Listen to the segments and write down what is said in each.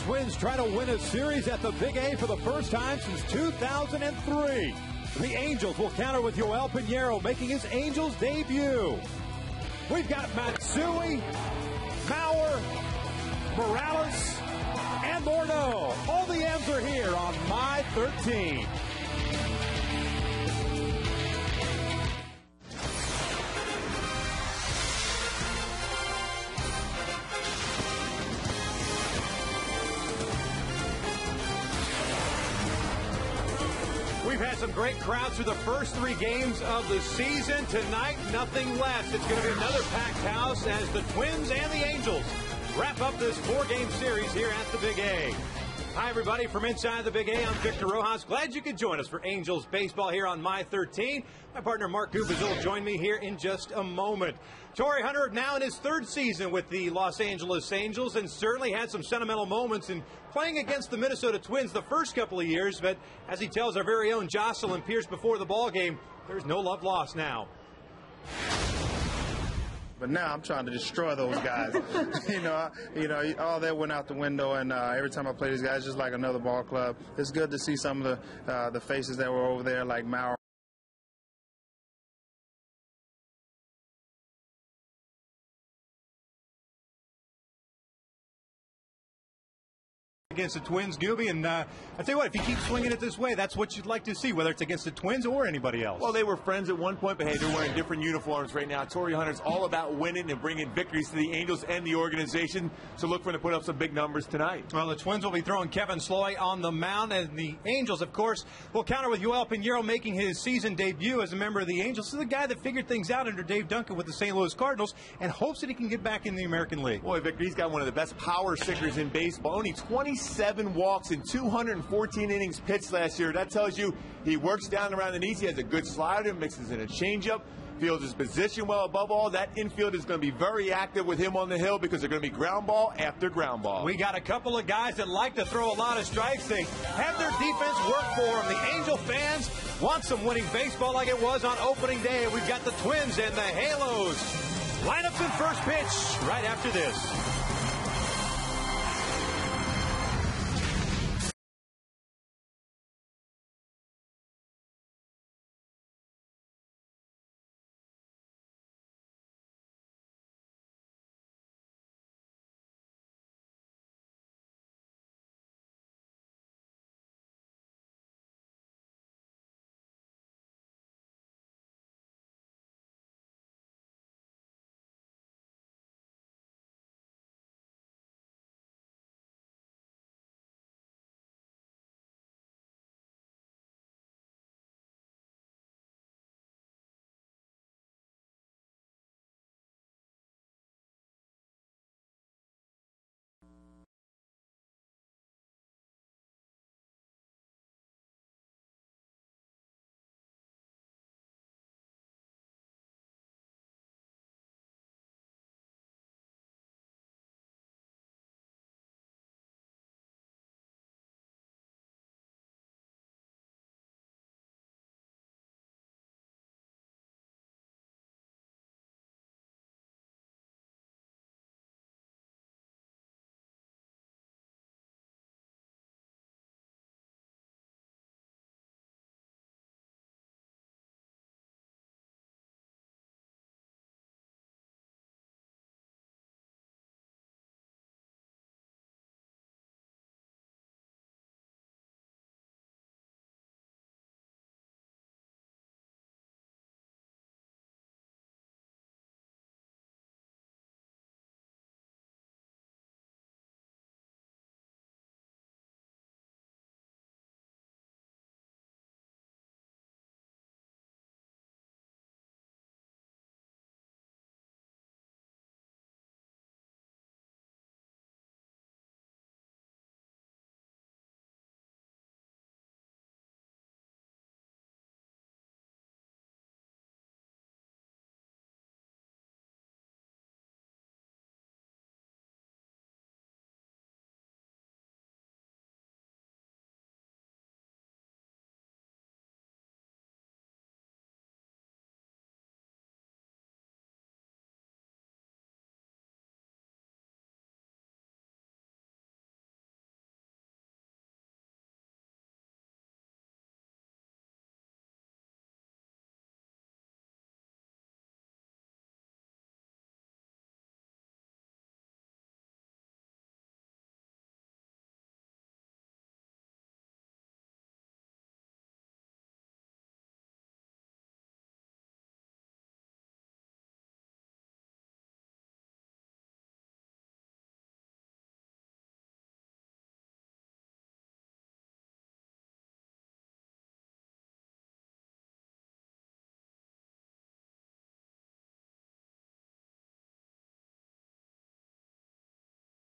Twins try to win a series at the Big A for the first time since 2003. The Angels will counter with Yoel Pinheiro making his Angels debut. We've got Matsui, Mauer, Morales, and Morneau. All the M's are here on My 13. We've had some great crowds through the first 3 games of the season. Tonight, nothing less. It's going to be another packed house as the Twins and the Angels wrap up this 4-game series here at the Big A. Hi, everybody. From inside the Big A, I'm Victor Rojas. Glad you could join us for Angels baseball here on My 13. My partner, Mark Gubizil, will join me here in just a moment. Torrey Hunter now in his 3rd season with the Los Angeles Angels and certainly had some sentimental moments in playing against the Minnesota Twins the first couple of years. But as he tells our very own Jocelyn Pierce before the ball game, there's no love lost now. But now I'm trying to destroy those guys. All that went out the window, and every time I play these guys, it's just like another ball club. It's good to see some of the faces that were over there, like Mauer. Against the Twins, Gooby, and I tell you what, if you keep swinging it this way, that's what you'd like to see, whether it's against the Twins or anybody else. Well, they were friends at one point, but hey, they're wearing different uniforms right now. Torrey Hunter's all about winning and bringing victories to the Angels and the organization, so look for him to put up some big numbers tonight. Well, the Twins will be throwing Kevin Sloy on the mound, and the Angels, of course, will counter with Yoel Pinheiro making his season debut as a member of the Angels. This is the guy that figured things out under Dave Duncan with the St. Louis Cardinals and hopes that he can get back in the American League. Boy, Victor, he's got one of the best power stickers in baseball. Only 27 walks in 214 innings pitched last year. That tells you he works down around the knees. He has a good slider, mixes in a changeup, fields his position well. Above all, that infield is going to be very active with him on the hill because they're going to be ground ball after ground ball. We got a couple of guys that like to throw a lot of strikes. They have their defense work for them. The Angel fans want some winning baseball like it was on opening day. We've got the Twins and the Halos. Lineups in first pitch right after this.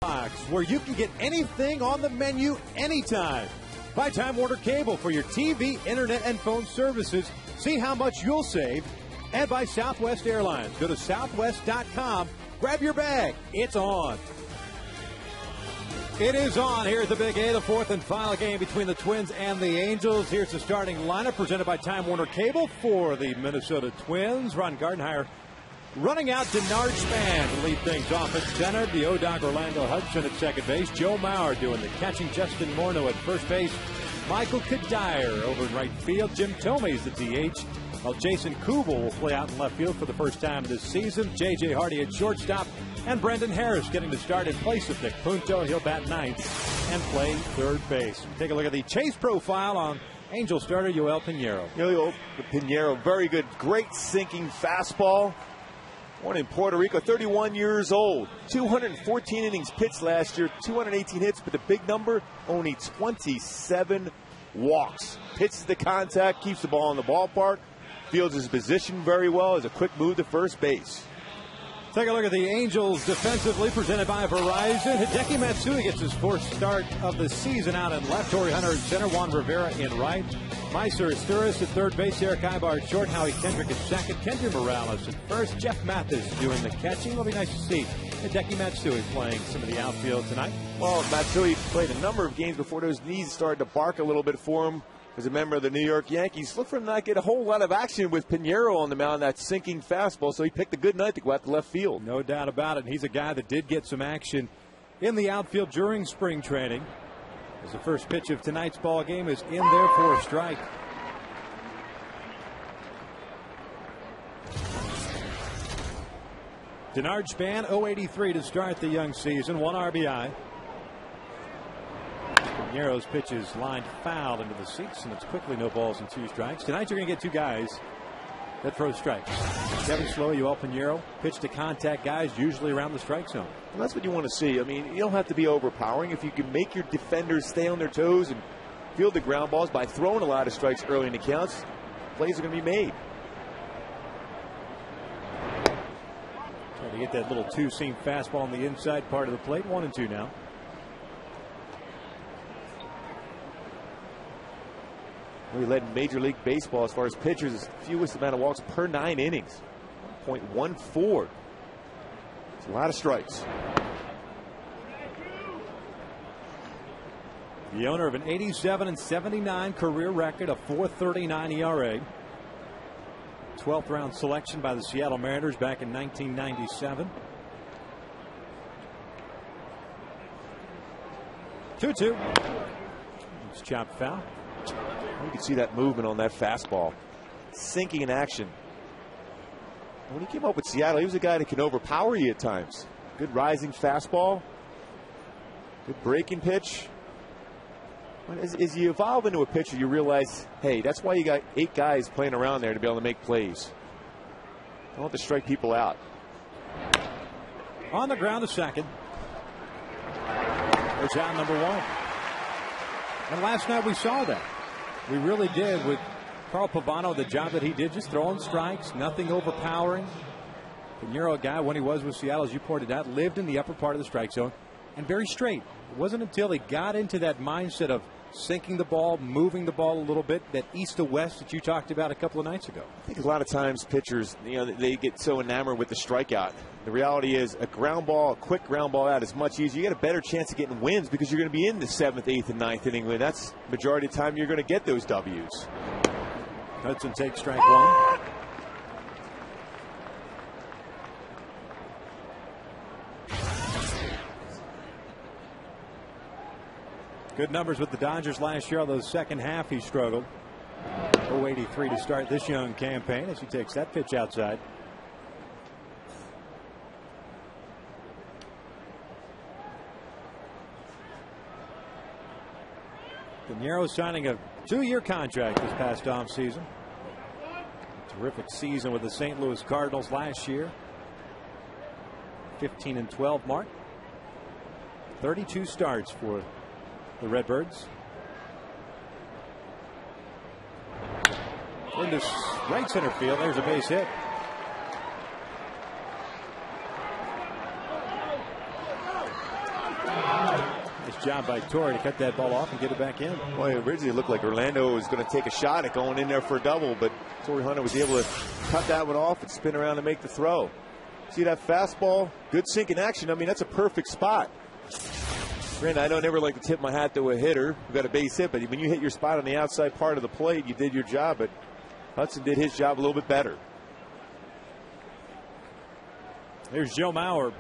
Box, where you can get anything on the menu anytime. Buy Time Warner Cable for your TV, internet, and phone services. See how much you'll save. And by Southwest Airlines. Go to southwest.com. Grab your bag. It's on. It is on here at the Big A, the fourth and final game between the Twins and the Angels. Here's the starting lineup presented by Time Warner Cable for the Minnesota Twins. Ron Gardenhire running out Denard Span to lead things off at center. The O-Dog Orlando Hudson at second base. Joe Mauer doing the catching. Justin Morneau at first base. Michael Kadire over in right field. Jim Tomey's the DH. While Jason Kubel will play out in left field for the first time this season. J.J. Hardy at shortstop. And Brendan Harris getting to start in place of Nick Punto. He'll bat ninth and play third base. Take a look at the chase profile on Angel starter Yoel Pinheiro. Yoel Pinheiro, very good. Great sinking fastball. Born in Puerto Rico, 31 years old. 214 innings pitched last year, 218 hits, but the big number, only 27 walks. Pitches the contact, keeps the ball in the ballpark. Fields his position very well, has a quick move to first base. Take a look at the Angels defensively, presented by Verizon. Hideki Matsui gets his fourth start of the season out in left. Torrey Hunter at center, Juan Rivera in right. Meiser Asturis at third base, Eric Ibar at short, Howie Kendrick at second, Kendry Morales at first, Jeff Mathis doing the catching. It'll be nice to see Hideki Matsui playing some of the outfield tonight. Well, Matsui played a number of games before those knees started to bark a little bit for him. As a member of the New York Yankees, look for him to not get a whole lot of action with Pinheiro on the mound, that sinking fastball, so he picked a good night to go out to left field. No doubt about it, and he's a guy that did get some action in the outfield during spring training. As the first pitch of tonight's ball game is in there for a strike. Denard Span, 083 to start the young season, 1 RBI. Pinheiro's pitch is lined foul into the seats, and it's quickly no balls and 2 strikes. Tonight you're going to get 2 guys that throw strikes. Kevin Slow, Yoel Pinheiro, pitch to contact guys usually around the strike zone. Well, that's what you want to see. I mean, you don't have to be overpowering. If you can make your defenders stay on their toes and field the ground balls by throwing a lot of strikes early in the counts, plays are going to be made. Trying to get that little 2-seam fastball on the inside part of the plate. 1-2 now. We led in Major League Baseball as far as pitchers, fewest amount of walks per 9 innings, 0.14. It's a lot of strikes. The owner of an 87-79 career record, a 4.39 ERA. 12th round selection by the Seattle Mariners back in 1997. 2-2. It's chopped foul. You can see that movement on that fastball. Sinking in action. When he came up with Seattle, he was a guy that can overpower you at times. Good rising fastball. Good breaking pitch. As you evolve into a pitcher, you realize, hey, that's why you got 8 guys playing around there to be able to make plays. Don't have to strike people out. On the ground to second. It's out number 1. And last night we saw that. We really did with Carl Pavano, the job that he did, just throwing strikes, nothing overpowering. Pinheiro, a guy when he was with Seattle, as you pointed out, lived in the upper part of the strike zone and very straight. It wasn't until he got into that mindset of sinking the ball, moving the ball a little bit, that east to west that you talked about a couple of nights ago. I think a lot of times pitchers, they get so enamored with the strikeout. The reality is a ground ball, a quick ground ball out is much easier. You get a better chance of getting wins because you're going to be in the 7th, 8th, and 9th inning. That's the majority of the time you're going to get those W's. Hudson takes strike 1. Good numbers with the Dodgers last year, although the second half he struggled. 083 to start this young campaign as he takes that pitch outside. Pinheiro signing a 2-year contract this past offseason. Terrific season with the St. Louis Cardinals last year. 15-12 mark. 32 starts for the Redbirds. Into right center field. There's a base hit. job by Torrey to cut that ball off and get it back in. Well, it originally looked like Orlando was going to take a shot at going in there for a double, but Torrey Hunter was able to cut that one off and spin around and make the throw. See that fastball? Good sink in action. I mean, that's a perfect spot. Granted, I don't ever like to tip my hat to a hitter who got a base hit, but when you hit your spot on the outside part of the plate, you did your job, but Hudson did his job a little bit better. Here's Joe Mauer.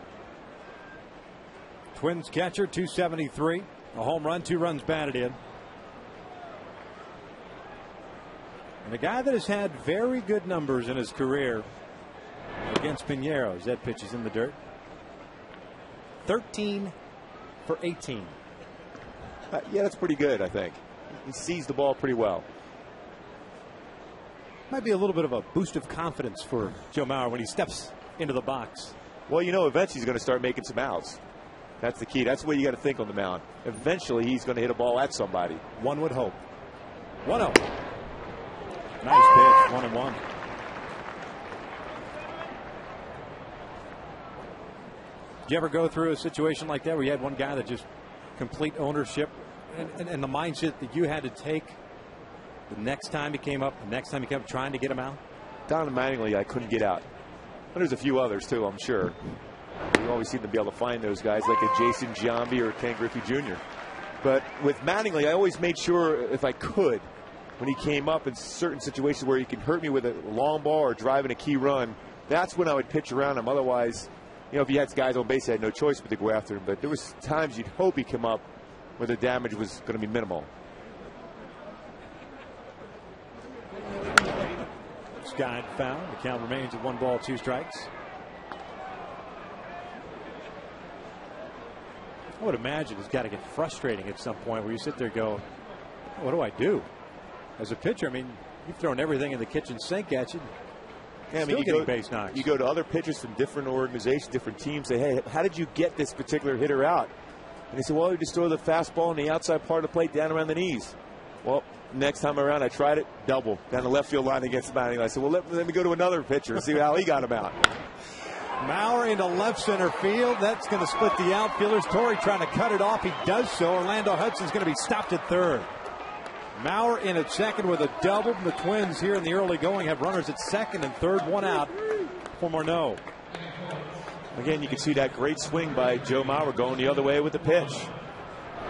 Twins catcher, 273. A home run, 2 runs batted in. And a guy that has had very good numbers in his career against Piñeiro. That pitch is in the dirt. 13 for 18. Yeah, that's pretty good, I think. He sees the ball pretty well. Might be a little bit of a boost of confidence for Joe Mauer when he steps into the box. Well, you know, eventually he's going to start making some outs. That's the key. That's the way you got to think on the mound. Eventually he's going to hit a ball at somebody. One would hope. 1-0. Nice pitch. 1-1. Did you ever go through a situation like that where you had one guy that just complete ownership and the mindset that you had to take the next time he came up, trying to get him out? Don Mattingly, I couldn't get out. And there's a few others too, I'm sure. You always seem to be able to find those guys like a Jason Giambi or Ken Griffey Jr. But with Mattingly, I always made sure if I could, when he came up in certain situations where he could hurt me with a long ball or driving a key run, that's when I would pitch around him. Otherwise, you know, if he had guys on base, I had no choice but to go after him. But there was times you'd hope he'd come up where the damage was going to be minimal. Skied foul. The count remains at 1 ball, 2 strikes. I would imagine it's got to get frustrating at some point where you sit there and go, what do I do? As a pitcher, I mean, you've thrown everything in the kitchen sink at you. Yeah, I mean, base knocks. You go to other pitchers from different organizations, different teams, say, hey, how did you get this particular hitter out? And they say, well, you just throw the fastball on the outside part of the plate down around the knees. Well, next time around, I tried it, double, down the left field line against Mattingly. I said, well, let me go to another pitcher and see how he got him out. Mauer into left center field. That's going to split the outfielders. Torrey trying to cut it off. He does so. Orlando Hudson's going to be stopped at third. Mauer in at second with a double. The Twins here in the early going have runners at second and third, 1 out for Morneau. Again, you can see that great swing by Joe Mauer going the other way with the pitch.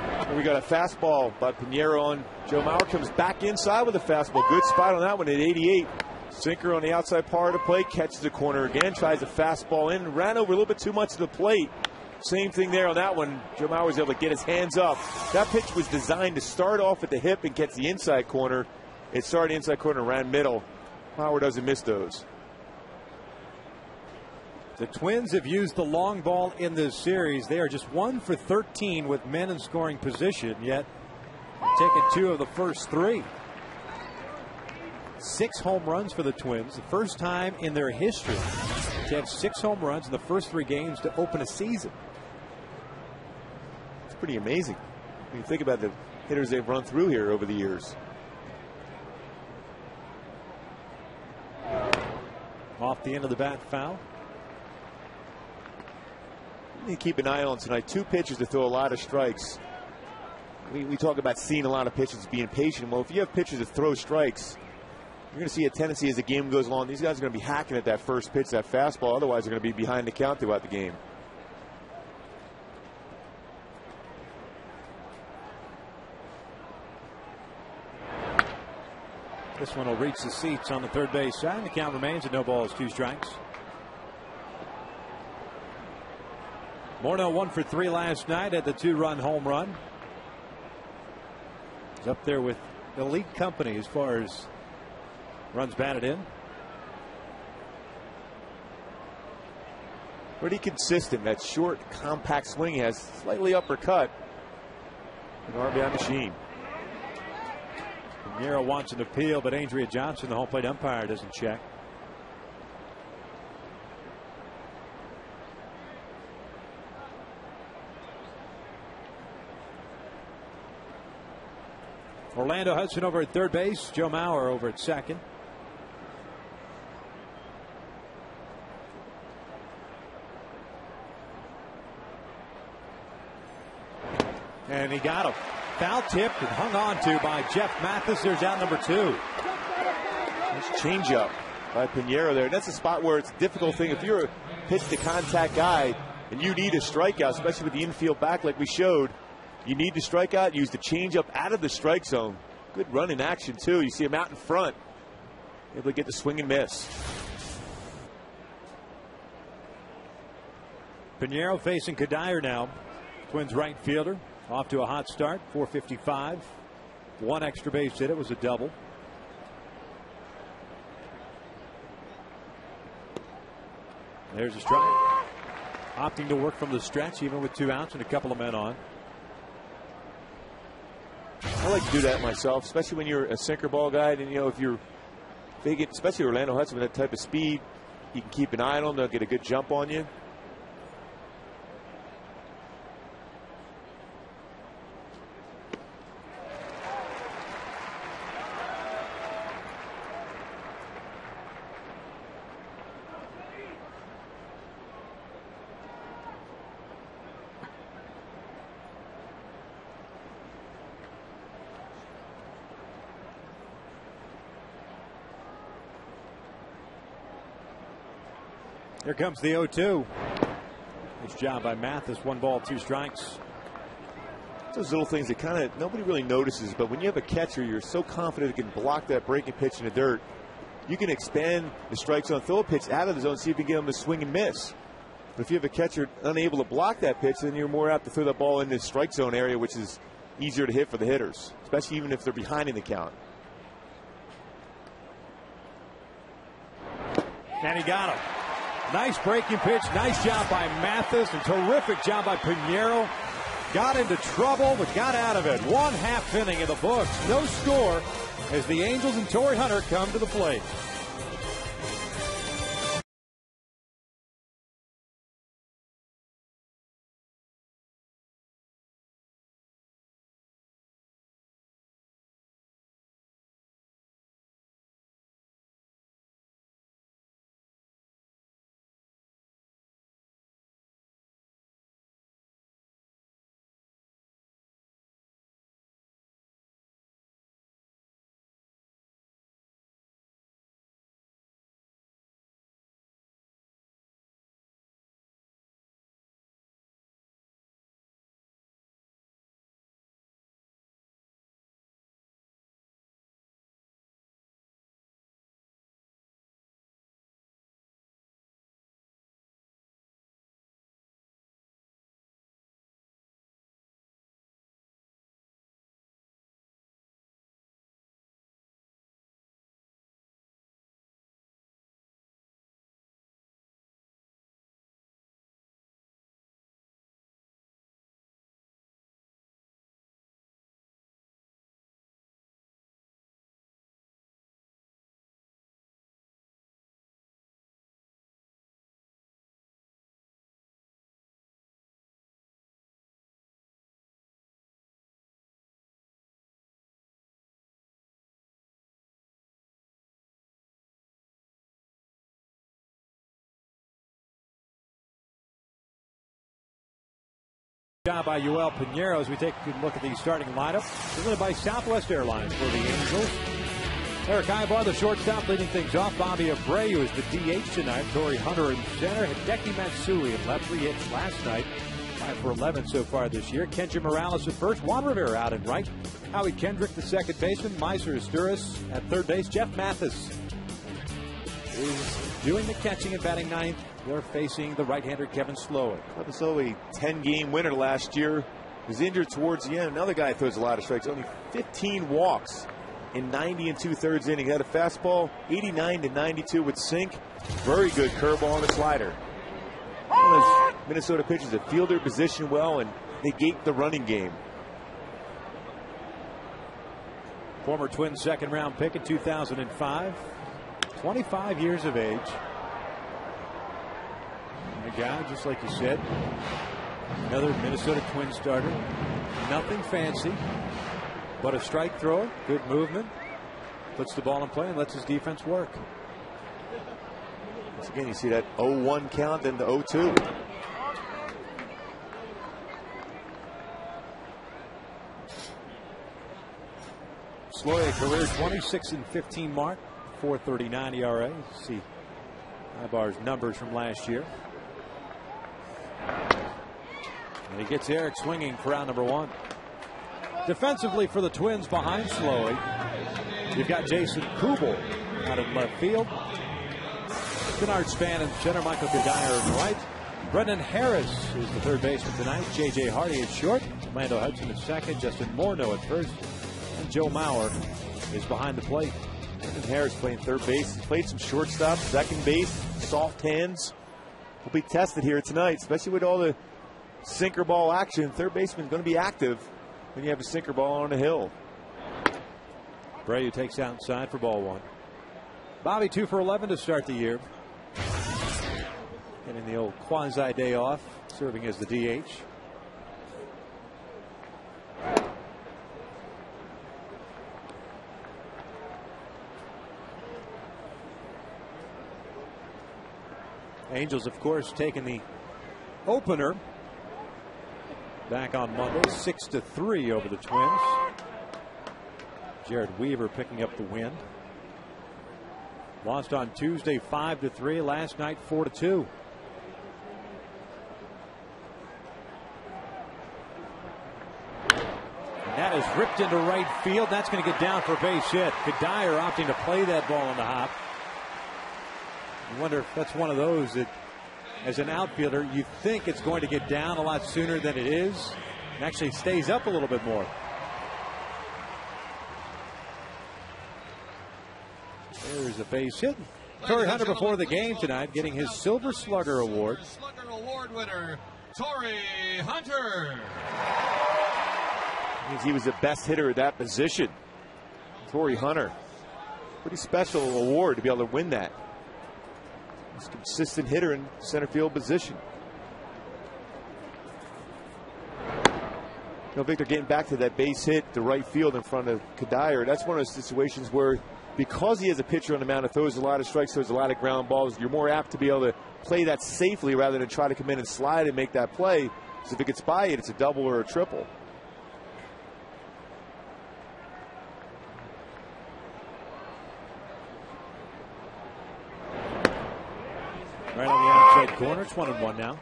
And we got a fastball by Piñeiro on. Joe Mauer comes back inside with a fastball. Good spot on that one at 88. Sinker on the outside part of the plate, catches the corner again, tries a fastball in, ran over a little bit too much to the plate. Same thing there on that one. Joe Mauer was able to get his hands up. That pitch was designed to start off at the hip and get the inside corner. It started inside corner, ran middle. Mauer doesn't miss those. The Twins have used the long ball in this series. They are just 1 for 13 with men in scoring position, yet taking 2 of the first 3. 6 home runs for the Twins. The first time in their history to have 6 home runs in the first 3 games to open a season. It's pretty amazing when you think about the hitters they've run through here over the years. Off the end of the bat, foul. You keep an eye on tonight. 2 pitchers to throw a lot of strikes. We talk about seeing a lot of pitchers being patient. Well, if you have pitchers that throw strikes, you're going to see a tendency as the game goes along. These guys are going to be hacking at that first pitch, that fastball. Otherwise, they're going to be behind the count throughout the game. This one will reach the seats on the third base side. The count remains at 0 balls, 2 strikes. Morneau 1 for 3 last night at the 2-run home run. He's up there with elite company as far as runs batted in. Pretty consistent. That short, compact swing he has slightly uppercut. An RBI machine. Piñeiro wants an appeal, but Andrea Johnson, the home plate umpire, doesn't check. Orlando Hudson over at third base. Joe Mauer over at second. And he got him. Foul tipped and hung on to by Jeff Mathis. There's out number 2. Nice changeup by Pinheiro there. And that's a spot where it's a difficult thing. If you're a pitch-to-contact guy and you need a strikeout, especially with the infield back like we showed, you need to strike out. Use the changeup out of the strike zone. Good run in action, too. You see him out in front. Able to get the swing and miss. Pinheiro facing Kadire now. Twins right fielder. Off to a hot start. 455. One extra base hit. It was a double. There's a strike. Opting to work from the stretch even with 2 outs and a couple of men on. I like to do that myself, especially when you're a sinker ball guy. And, you know, if you're big, especially Orlando Hudson with that type of speed, you can keep an eye on them. They'll get a good jump on you. Here comes the 0-2. Nice job by Mathis. 1 ball, 2 strikes. Those little things that kind of nobody really notices, but when you have a catcher, you're so confident it can block that breaking pitch in the dirt. You can expand the strike zone, throw a pitch out of the zone, see if you can get them to swing and miss. But if you have a catcher unable to block that pitch, then you're more apt to throw that ball in the strike zone area, which is easier to hit for the hitters, especially even if they're behind in the count. And he got him. Nice breaking pitch. Nice job by Mathis and terrific job by Pinheiro. Got into trouble but got out of it. 1/2 inning in the books. No score as the Angels and Torrey Hunter come to the plate. Job by Yoel Pinheiro as we take a look at the starting lineup. Presented by Southwest Airlines for the Angels. Eric Ibar, the shortstop, leading things off. Bobby Abreu is the DH tonight. Torrey Hunter in center. Hideki Matsui in left. 3 hits last night. 5 for 11 so far this year. Kenji Morales at first. Juan Rivera out in right. Howie Kendrick, the second baseman. Meiser Asturis at third base. Jeff Mathis is doing the catching and batting ninth. They're facing the right-hander Kevin Slowick. Kevin Slowick, 10-game winner last year. Was injured towards the end. Another guy throws a lot of strikes. Only 15 walks in 90 2/3 innings. Had a fastball, 89 to 92 with sink. Very good curveball and a slider. One of those Minnesota pitchers that field their position well and negate the running game. Former Twins second-round pick in 2005. 25 years of age. And a guy, just like you said, another Minnesota Twins starter. Nothing fancy, but a strike thrower, good movement, puts the ball in play and lets his defense work. Once again, you see that 0-1 count, then the 0-2. Sloy, a career 26-15 mark, 4.39 ERA. See Ibar's numbers from last year. And he gets Eric swinging for out number 1. Defensively for the Twins behind Sloy, you've got Jason Kubel out of left field. Kennard Span in center, Michael Kadire in right. Brendan Harris is the third baseman tonight. J.J. Hardy at short. Lando Hudson at second. Justin Morneau at first. And Joe Mauer is behind the plate. Brendan Harris playing third base. He's played some shortstop, second base, soft hands. Will be tested here tonight, especially with all the sinker ball action. Third baseman going to be active when you have a sinker ball on the hill. Abreu takes outside for ball 1. Bobby 2 for 11 to start the year. Getting the old quasi day off, serving as the DH. Angels, of course, taking the opener back on Monday, 6-3 over the Twins. Jared Weaver picking up the win. Lost on Tuesday 5-3. Last night 4-2. And that is ripped into right field. That's going to get down for a base hit. Kadire opting to play that ball on the hop. I wonder if that's one of those that, as an outfielder, you think it's going to get down a lot sooner than it is, and actually stays up a little bit more. There's a base hit. Torrey Hunter before the game tonight getting his Silver Slugger Award. Slugger Award winner, Torrey Hunter. Means he was the best hitter at that position. Torrey Hunter. Pretty special award to be able to win that. He's a consistent hitter in center field position. You know, Victor, getting back to that base hit to right field in front of Kadire, that's one of those situations where, because he has a pitcher on the mound that throws a lot of strikes, throws a lot of ground balls, you're more apt to be able to play that safely rather than try to come in and slide and make that play. So if it gets by it, it's a double or a triple. Right on the outside corner. It's 1-1 now.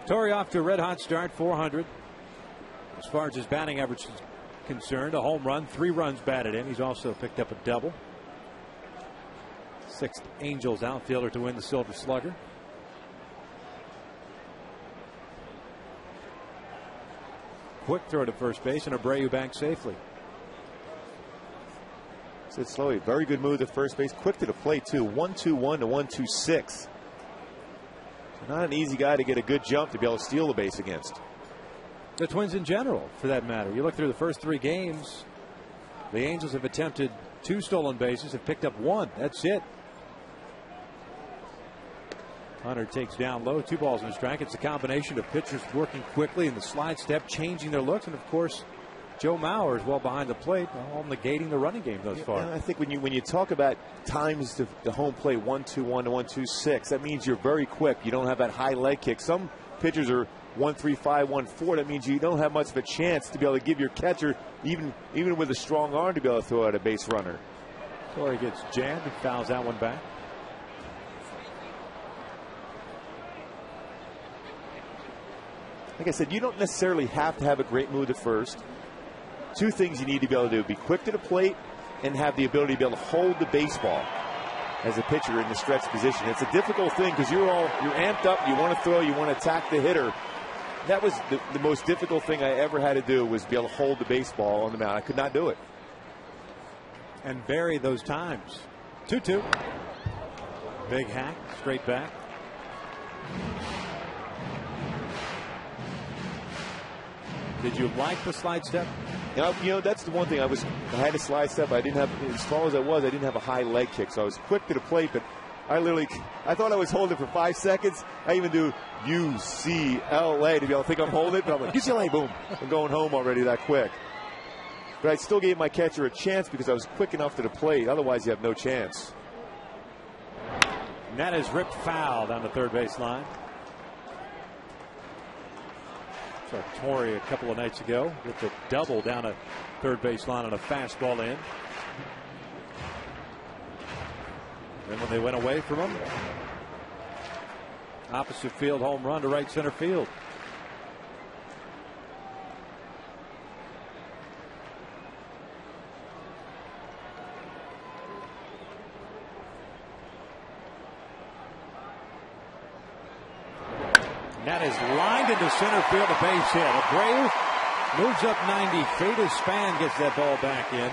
Torrey off to a red hot start, 400. As far as his batting average is concerned, a home run, 3 runs batted in. He's also picked up a double. 6th Angels outfielder to win the Silver Slugger. Quick throw to first base, and Abreu back safely. Sid Slowey, very good move to first base. Quick to the plate, too. 1-2-1 to 1-2-6. So not an easy guy to get a good jump to be able to steal the base against. The Twins in general, for that matter. You look through the first 3 games, the Angels have attempted 2 stolen bases, have picked up 1. That's it. Hunter takes down low, 2 balls and a strike. It's a combination of pitchers working quickly in the slide step, changing their looks, and of course, Joe Mauer is well behind the plate, all negating the running game thus far. I think when you talk about times to the home plate, 1-2-1 to 1-2-6, that means you're very quick. You don't have that high leg kick. Some pitchers are 1-3-5, 1-4. That means you don't have much of a chance to be able to give your catcher, even with a strong arm, to be able to throw out a base runner. Torrey gets jammed and fouls that one back. Like I said, you don't necessarily have to have a great move at first. 2 things you need to be able to do: be quick to the plate and have the ability to be able to hold the baseball as a pitcher in the stretch position. It's a difficult thing because you're amped up, you want to throw, you want to attack the hitter. That was the most difficult thing I ever had to do, was be able to hold the baseball on the mound. I could not do it. And vary those times. 2-2. Big hack, straight back. Did you like the slide step? You know, that's the one thing. I had a slide step. I didn't have, as tall as I was, I didn't have a high leg kick. So I was quick to the plate, but I thought I was holding it for 5 seconds. I even do UCLA to be able to think I'm holding it, but I'm like, UCLA, boom. I'm going home already that quick. But I still gave my catcher a chance because I was quick enough to the plate. Otherwise, you have no chance. And that is ripped foul down the third base line. Saw Torrey a couple of nights ago with the double down a third base line on a fastball in. Then when they went away from him, opposite field home run to right center field. That is lined into center field, a base hit. Abreu moves up 90 feet as Span gets that ball back in.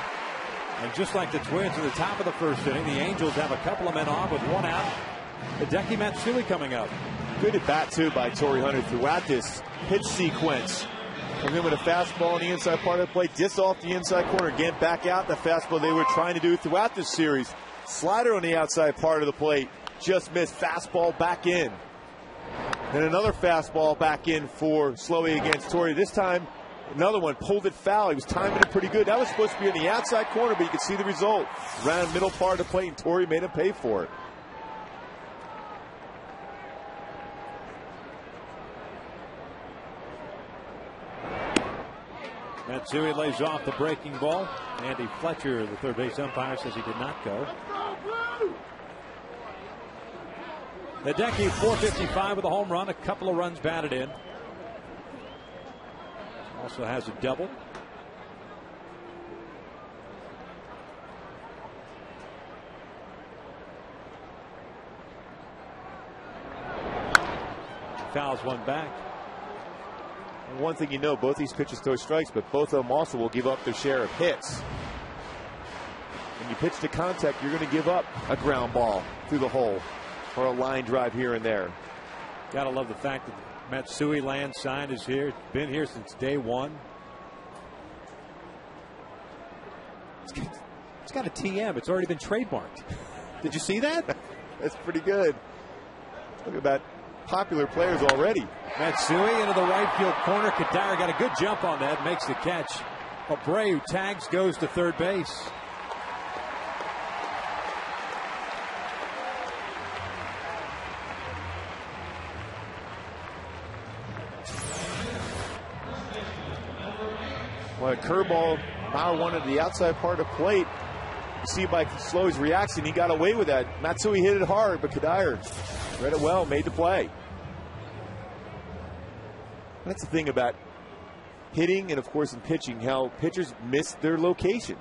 And just like the Twins at the top of the first inning, the Angels have a couple of men on with one out. Hideki Matsui coming up. Good at bat, too, by Torrey Hunter throughout this pitch sequence. Coming in with a fastball on the inside part of the plate, diss off the inside corner, again back out the fastball they were trying to do throughout this series. Slider on the outside part of the plate, just missed. Fastball back in. And another fastball back in for Slowey against Torrey. This time, another one pulled it foul. He was timing it pretty good. That was supposed to be in the outside corner, but you could see the result. Round middle part of the plate, and Torrey made him pay for it. Matsui lays off the breaking ball. Andy Fletcher, the third base umpire, says he did not go. Hideki, 455 with a home run, a couple of runs batted in. Also has a double. Fouls one back. And one thing you know, both these pitchers throw strikes, but both of them also will give up their share of hits. When you pitch to contact, you're going to give up a ground ball through the hole or a line drive here and there. Gotta love the fact that Matsui land sign is here. Been here since day one. It's got a TM. It's already been trademarked. Did you see that? That's pretty good. Look at that. Popular players already. Matsui into the right field corner. Kadira got a good jump on that. Makes the catch. Abreu tags, goes to third base. Well, a curveball, Bauer wanted the outside part of the plate. You see by Slowey's reaction, he got away with that. Matsui hit it hard, but Kadira read it well, made the play. That's the thing about hitting and, of course, in pitching, how pitchers miss their location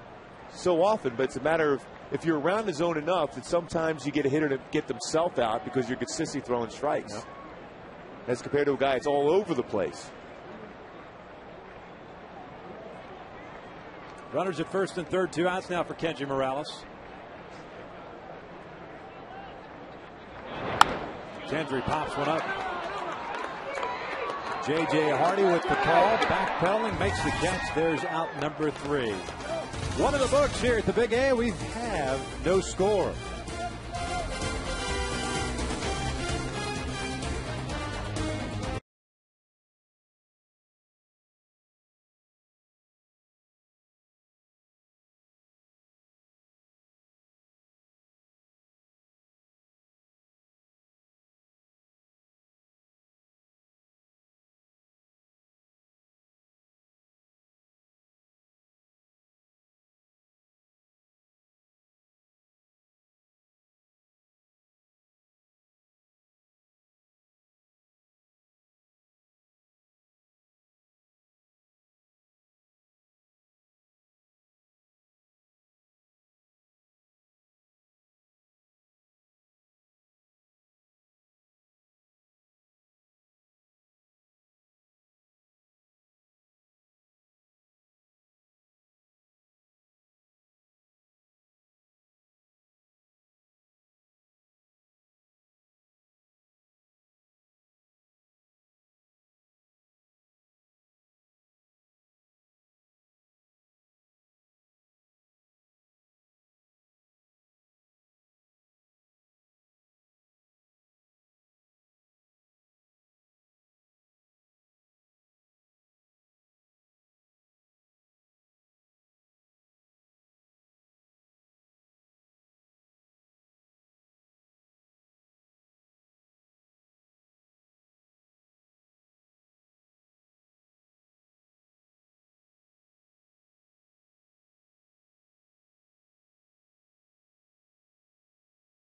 so often. But it's a matter of if you're around the zone enough that sometimes you get a hitter to get themselves out because you're consistently throwing strikes. Yep. As compared to a guy that's all over the place. Runners at first and third, 2 outs now for Kenji Morales. Gendry pops one up. J.J. Hardy with the call, backpedaling, makes the catch. There's out number 3. One of the books here at the Big A. We have no score.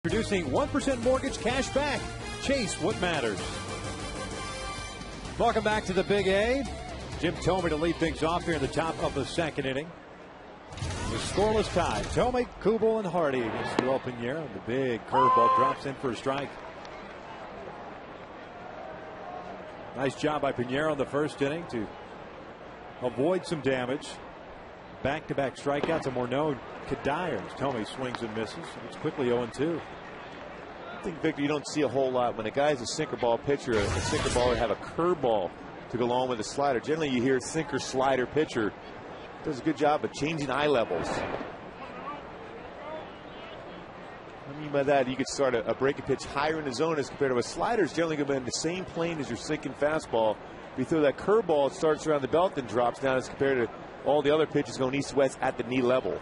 Producing 1% mortgage cash back. Chase what matters. Welcome back to the Big A. Jim Thome to lead things off here in the top of the second inning. The scoreless tie. Thome, Kubel, and Hardy against Duel Pinheiro. The big curveball drops in for a strike. Nice job by Pinheiro in the first inning to avoid some damage. Back-to-back strikeouts. A more known Kadire as Thome swings and misses. It's quickly 0-2. I think, Victor, you don't see a whole lot when a guy's a sinker ball pitcher. A sinker ball would have a curveball to go along with a slider. Generally, you hear sinker slider pitcher does a good job of changing eye levels. I mean by that, you could start a breaking pitch higher in the zone as compared to a slider is generally going to be in the same plane as your sinking fastball. If you throw that curveball, it starts around the belt and drops down as compared to all the other pitches going east-west at the knee level.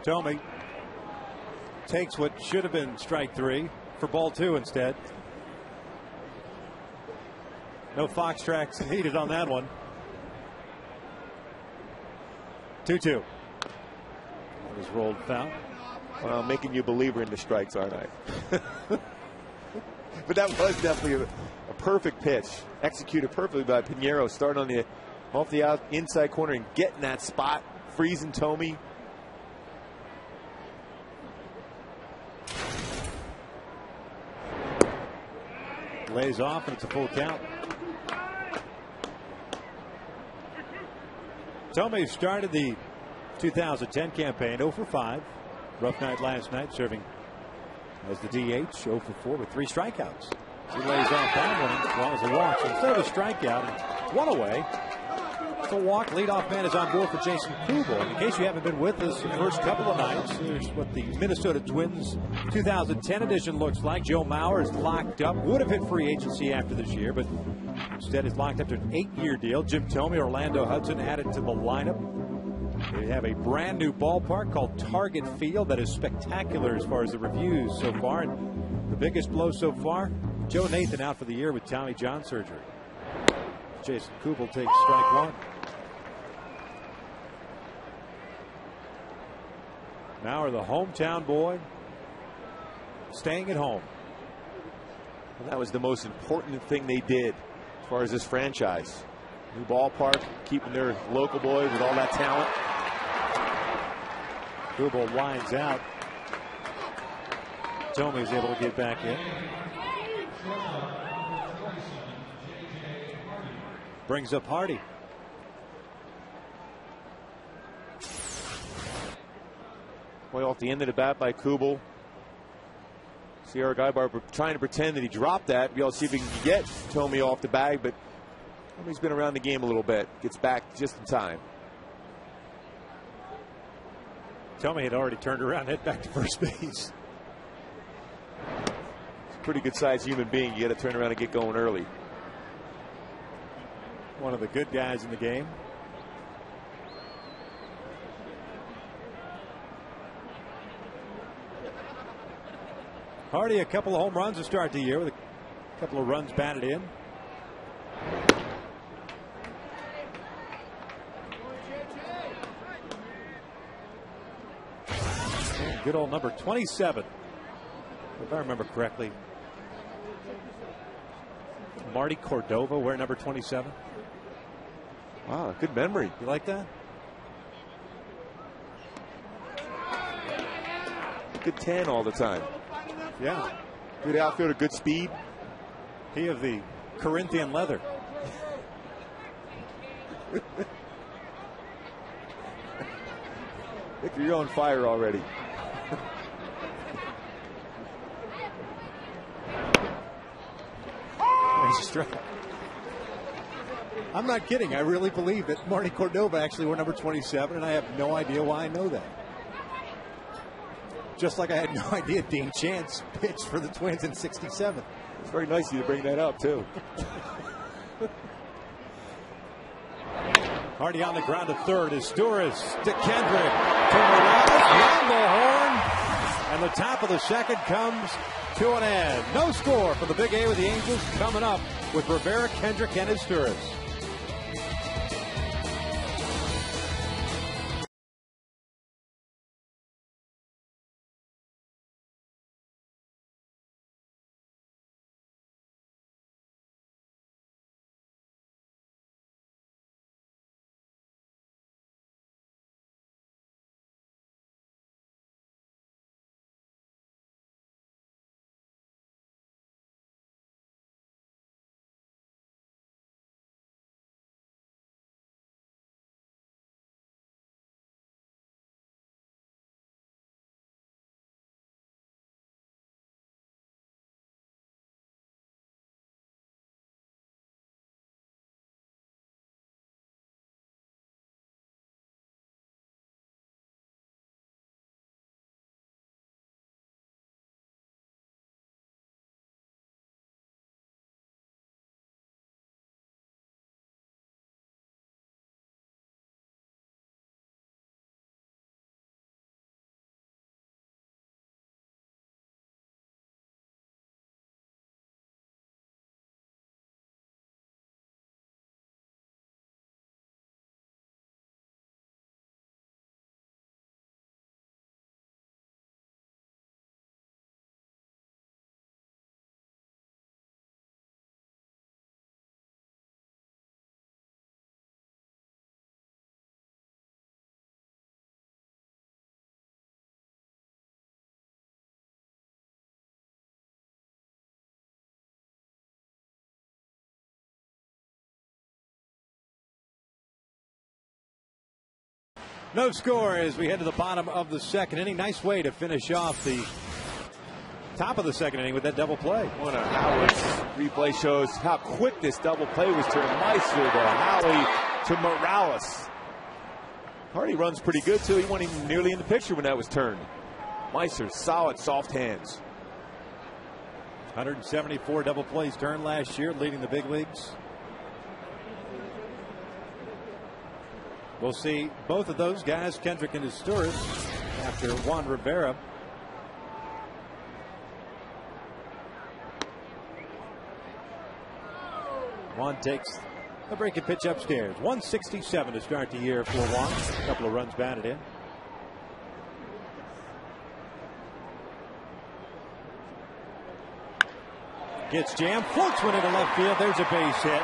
Thome takes what should have been strike 3 for ball 2 instead. No fox tracks needed on that one. 2-2. That was rolled foul. Well, I'm making you a believer in the strikes, aren't I? But that was definitely a perfect pitch. Executed perfectly by Pinheiro. Starting on off the inside corner and getting that spot. Freezing Thome. Lays off, and it's a full count. Thome started the 2010 campaign 0 for 5. Rough night last night, serving as the DH, 0 for 4 with 3 strikeouts. He lays off that one as well as a walk. So instead of a strikeout and 1 away, it's a walk. Leadoff man is on board for Jason Kubel. In case you haven't been with us the first couple of nights, here's what the Minnesota Twins 2010 edition looks like. Joe Mauer is locked up. Would have hit free agency after this year, but instead is locked up to an 8-year deal. Jim Thome, Orlando Hudson added to the lineup. They have a brand new ballpark called Target Field that is spectacular as far as the reviews so far. And the biggest blow so far, Joe Nathan out for the year with Tommy John surgery. Jason Kubel takes strike 1. Mauer, the hometown boy, staying at home. And that was the most important thing they did as far as this franchise. New ballpark, keeping their local boys with all that talent. Kubel winds out. Thome is able to get back in. Brings up Hardy. Way off the end of the bat by Kubel. Sierra Guybar trying to pretend that he dropped that. We'll see if he can get Thome off the bag, but he's been around the game a little bit. Gets back just in time. Thome had already turned around and hit back to first base. He's a pretty good sized human being. You got to turn around and get going early. One of the good guys in the game. Hardy, a couple of home runs to start the year with a couple of runs batted in. And good old number 27, if I remember correctly. Marty Cordova wear number 27. Wow, good memory. You like that? Good 10 all the time. Yeah. Good outfielder, good speed. He of the Corinthian leather. Victor, you're on fire already. Nice strike. I'm not kidding. I really believe that Marty Cordova actually wore number 27, and I have no idea why I know that. Just like I had no idea Dean Chance pitched for the Twins in '67. It's very nice of you to bring that up, too. Hardy on the ground to third is Sturis to Kendrick to Morales around the horn, and the top of the second comes to an end. No score for the Big A with the Angels coming up with Rivera, Kendrick, and Sturis. No score as we head to the bottom of the second inning. Nice way to finish off the top of the second inning with that double play. One of Howard's replay shows how quick this double play was to Meister to Howie to Morales. Hardy runs pretty good too. He wasn't even nearly in the picture when that was turned. Meister, solid, soft hands. 174 double plays turned last year, leading the big leagues. We'll see both of those guys, Kendrick and Asturias, after Juan Rivera. Juan takes the breaking pitch upstairs. 167 to start the year for Juan. A couple of runs batted in. Gets jammed, floats one into left field. There's a base hit.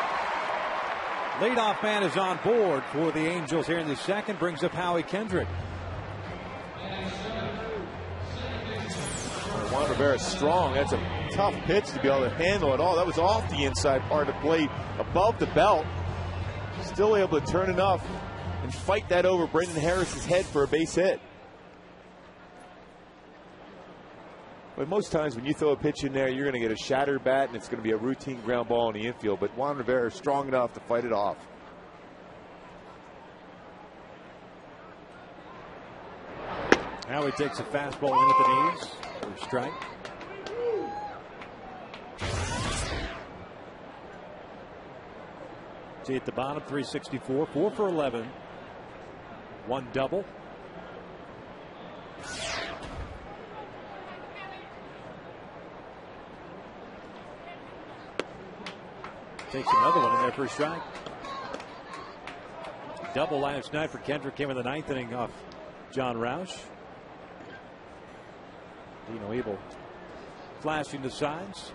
Leadoff man is on board for the Angels here in the second. Brings up Howie Kendrick. Juan Rivera strong. That's a tough pitch to be able to handle it all. That was off the inside part of the plate, above the belt. Still able to turn enough and fight that over Brendan Harris's head for a base hit. But most times when you throw a pitch in there, you're going to get a shattered bat and it's going to be a routine ground ball in the infield. But Juan Rivera is strong enough to fight it off. Now he takes a fastball in at the knees for a strike. See at the bottom, 364, 4 for 11. One double. Takes another one in there for a strike. Double last night for Kendrick, came in the ninth inning off John Roush. Dino Ebel flashing the signs.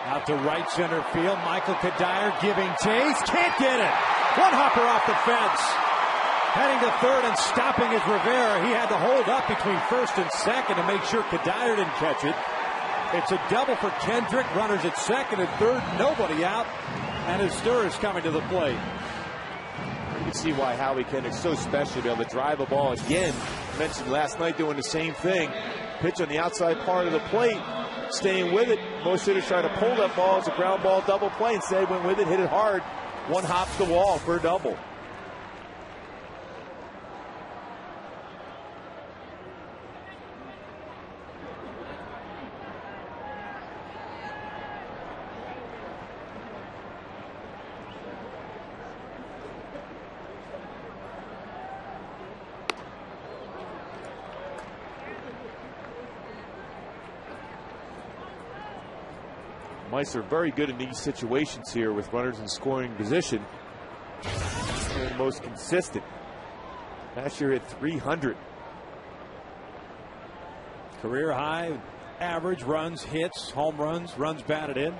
Out to right center field. Michael Kadire giving chase. Can't get it. One hopper off the fence. Heading to third and stopping is Rivera. He had to hold up between first and second to make sure Kadire didn't catch it. It's a double for Kendrick. Runners at second and third. Nobody out. And Asturias coming to the plate. You can see why Howie Kendrick's so special to be able to drive a ball again. I mentioned last night doing the same thing. Pitch on the outside part of the plate. Staying with it. Most hitters try to pull that ball as a ground ball double play. Instead went with it, hit it hard. One hops the wall for a double. Meister very good in these situations here with runners in scoring position. And most consistent. Last year hit 300. Career high average, runs, hits, home runs, runs batted in.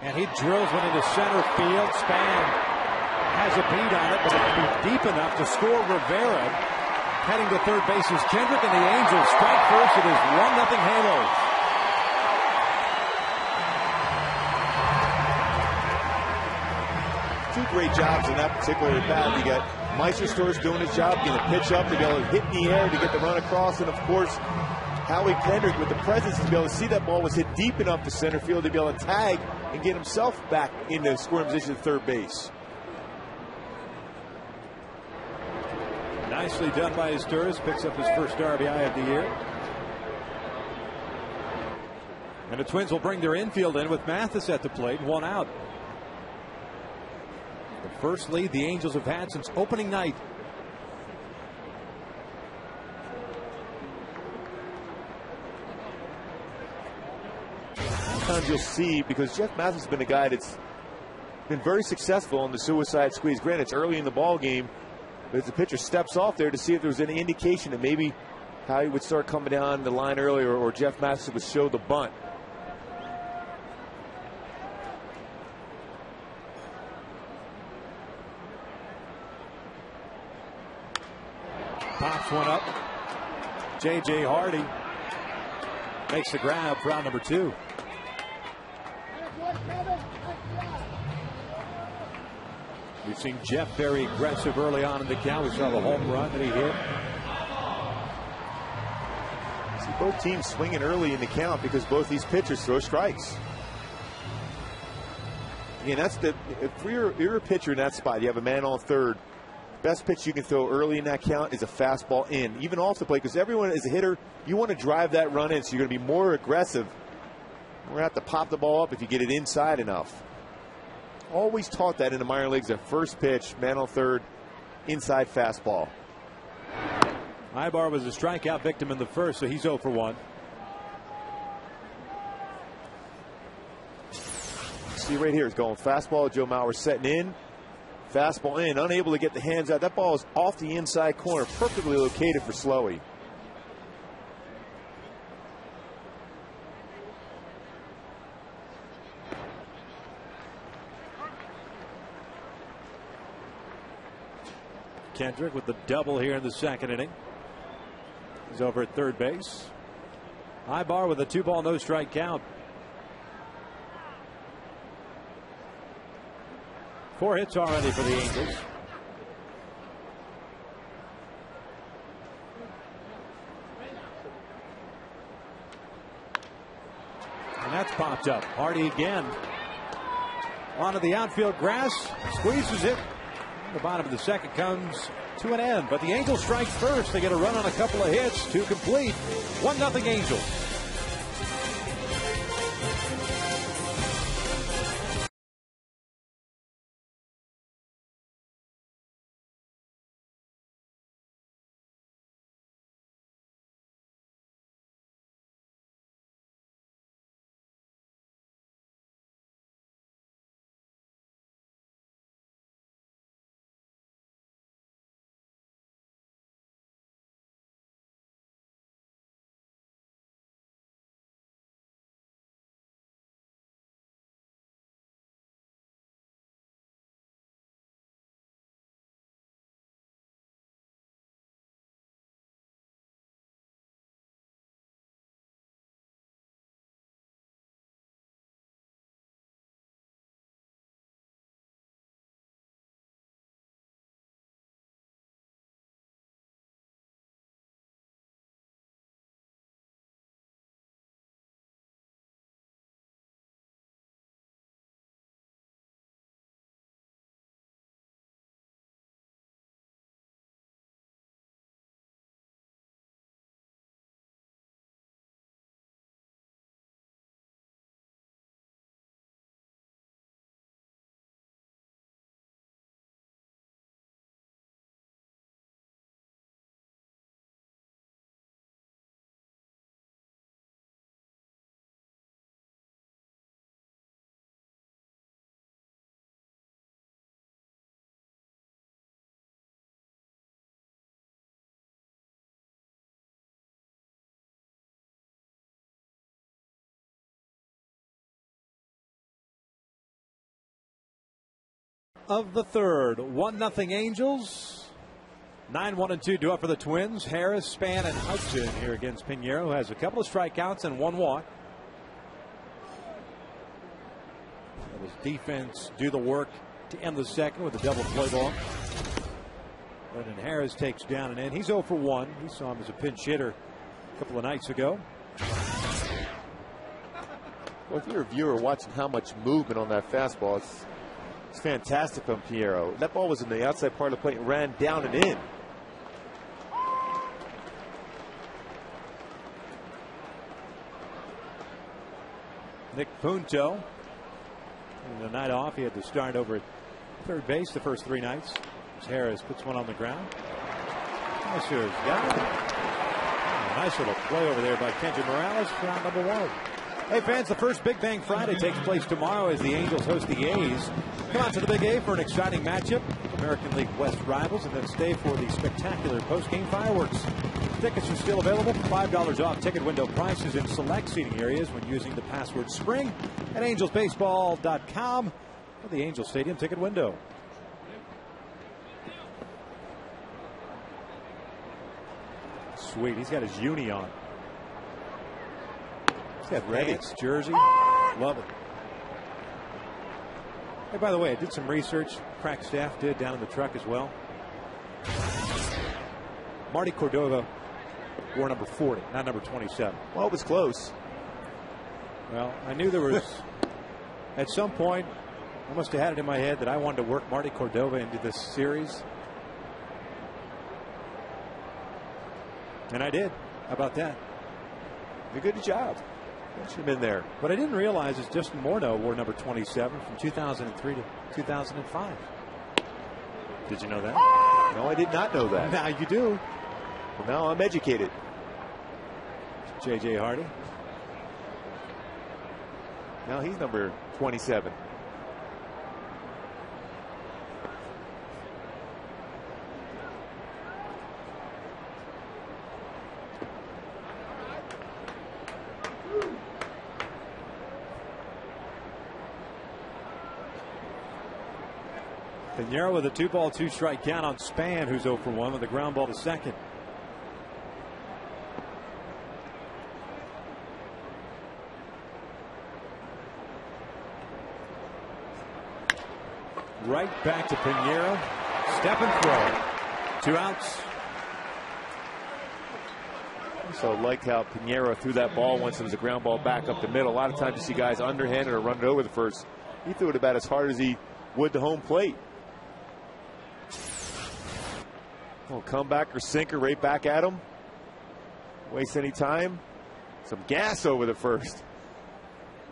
And he drills one into center field. Span has a beat on it, but it'll be deep enough to score Rivera. Heading to third base is Kendrick, and the Angels strike first. It is 1-0 Halos. Two great jobs in that particular at bat. You got Meister Stores doing his job, getting a pitch up to be able to hit in the air to get the run across, and of course Howie Kendrick with the presence to be able to see that ball was hit deep enough to center field to be able to tag and get himself back into scoring position at third base. Nicely done by Asturias. Picks up his first RBI of the year. And the Twins will bring their infield in with Mathis at the plate and one out. The first lead the Angels have had since opening night. Sometimes you'll see, because Jeff Mathis has been a guy that's been very successful in the suicide squeeze. Granted, it's early in the ball game, but as the pitcher steps off there to see if there's any indication that maybe Howie would start coming down the line earlier, or Jeff Mathis would show the bunt. Pops one up. J.J. Hardy makes the grab for out number 2. We've seen Jeff very aggressive early on in the count. We saw the home run that he hit. See both teams swinging early in the count because both these pitchers throw strikes. Again, if you're a pitcher in that spot, you have a man on third. Best pitch you can throw early in that count is a fastball in, even off the plate, because everyone is a hitter. You want to drive that run in, so you're going to be more aggressive. We're going to have to pop the ball up if you get it inside enough. Always taught that in the minor leagues, that first pitch, man on third, inside fastball. Ibar was a strikeout victim in the first, so he's 0 for 1. See right here, it's going fastball. Joe Mauer setting in. Fastball in, unable to get the hands out. That ball is off the inside corner, perfectly located for Slowey. Kendrick with the double here in the second inning. He's over at third base. Ibar with a 2-ball, no strike count. 4 hits already for the Angels. And that's popped up. Hardy again. Onto the outfield grass. Squeezes it. The bottom of the second comes to an end. But the Angels strike first. They get a run on a couple of hits to complete. 1-0 Angels. Of the third, 1-0 Angels. 9-1-2 due up for the Twins. Harris, Span, and Hudson here against Pinheiro, who has a couple of strikeouts and 1 walk. Let his defense do the work to end the second with a double play ball. Brendan Harris takes down and in. He's 0 for 1. We saw him as a pinch hitter a couple of nights ago. Well, if you're a viewer watching how much movement on that fastball, it's fantastic from Pinheiro. That ball was in the outside part of the plate and ran down and in. Nick Punto. And the night off, he had to start over at third base the first 3 nights. As Harris puts one on the ground. Nice little play over there by Kenji Morales for round number 1. Hey fans, the first Big Bang Friday takes place tomorrow as the Angels host the A's. Come out to the Big A for an exciting matchup. American League West rivals, and then stay for the spectacular post-game fireworks. Tickets are still available. $5 off ticket window prices in select seating areas when using the password SPRING at angelsbaseball.com for the Angels Stadium ticket window. sweet. He's got his uni on. He's got Reddit's jersey. Love it. Hey, by the way, I did some research. Crack staff did down in the truck as well. Marty Cordova wore number 40, not number 27. Well, it was close. Well, I knew there was, at some point, I must have had it in my head that I wanted to work Marty Cordova into this series. And I did. How about that? A good job. That should have been there. What I didn't realize is Justin Morneau wore number 27 from 2003 to 2005. Did you know that? No, I did not know that. Now you do. Well, now I'm educated. J.J. Hardy. Now he's number 27. Pinheiro with a 2-ball, 2-strike count on Span, who's 0 for 1 with a ground ball to second. Right back to Pinheiro. Step and throw. 2 outs. So liked how Pinheiro threw that ball once it was a ground ball back up the middle. A lot of times you see guys underhanded or run it over the first. He threw it about as hard as he would the home plate. Oh, comeback or sinker right back at him. Waste any time. Some gas over the first.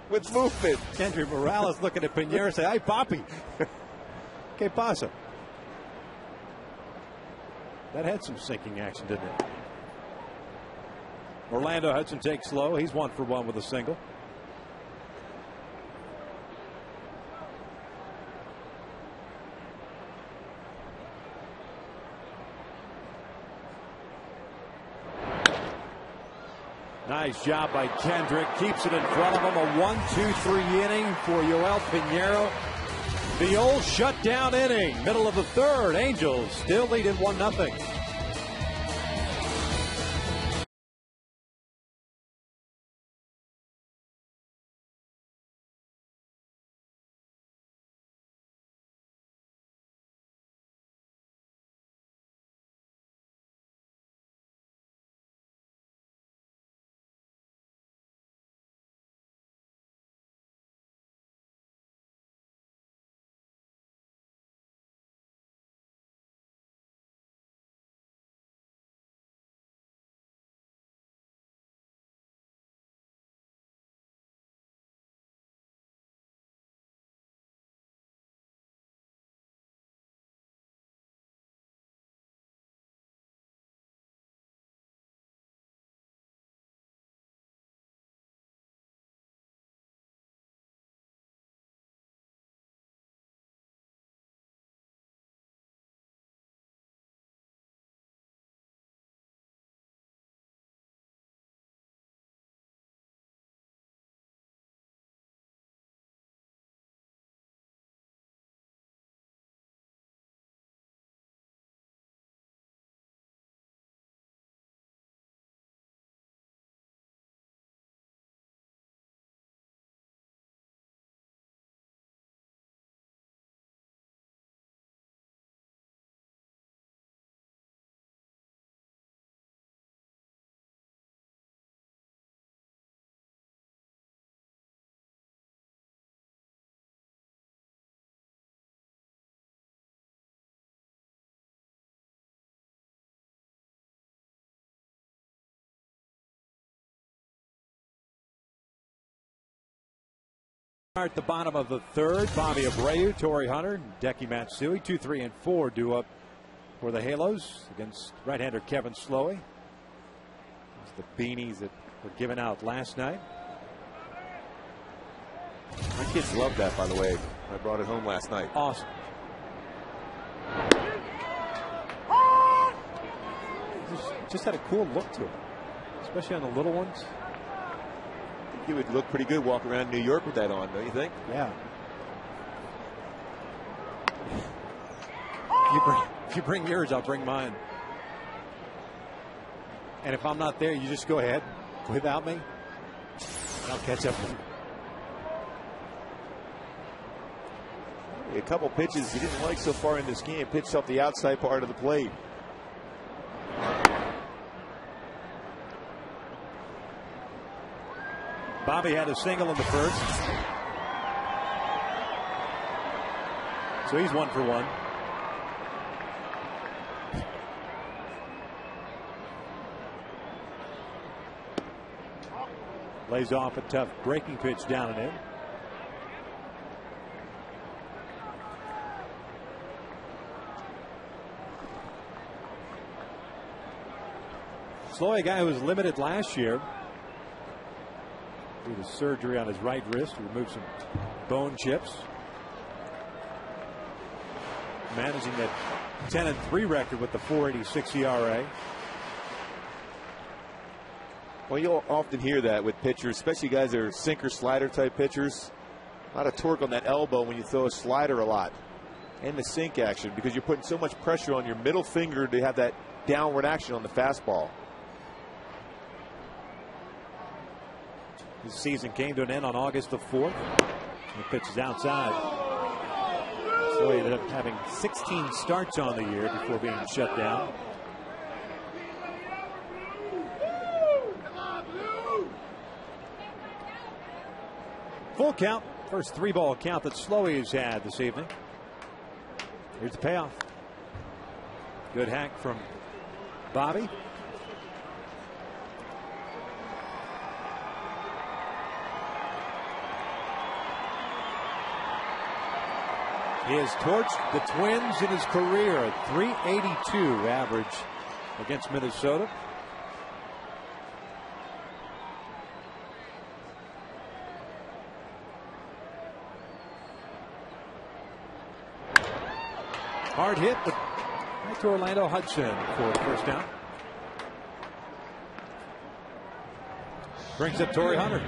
With movement. Kendry Morales looking at Pinheiro and say, "Hey, Papi. ¿Qué pasa?" That had some sinking action, didn't it? Orlando Hudson takes slow. He's 1 for 1 with a single. Nice job by Kendrick. Keeps it in front of him. A 1-2-3 inning for Yoel Pinheiro. The old shutdown inning. Middle of the third. Angels still leading 1-0. At the bottom of the third, Bobby Abreu, Torrey Hunter, Deki Matsui, 2, 3, and 4 due up for the Halos against right-hander Kevin Slowey. It's the beanies that were given out last night. My kids love that, by the way. I brought it home last night. Awesome. Just had a cool look to it, especially on the little ones. He would look pretty good walking around New York with that on, don't you think? Yeah. If you bring yours, I'll bring mine. And if I'm not there, you just go ahead without me, and I'll catch up with you. A couple pitches he didn't like so far in this game. Pitched off the outside part of the plate. Bobby had a single in the first. So he's 1 for 1. Lays off a tough breaking pitch down and in. Sloy, a guy who was limited last year due to surgery on his right wrist, removed some bone chips. Managing that 10-3 record with the 4.86 ERA. Well, you'll often hear that with pitchers, especially guys that are sinker slider type pitchers. A lot of torque on that elbow when you throw a slider a lot. And the sink action, because you're putting so much pressure on your middle finger to have that downward action on the fastball. His season came to an end on August the 4th. The pitch is outside. So he ended up having 16 starts on the year before being shut down. Full count. First 3-ball count that Slowy has had this evening. Here's the payoff. Good hack from Bobby. He has torched the Twins in his career, a .382 average against Minnesota. Hard hit, but back to Orlando Hudson for the first down. Brings up Torrey Hunter.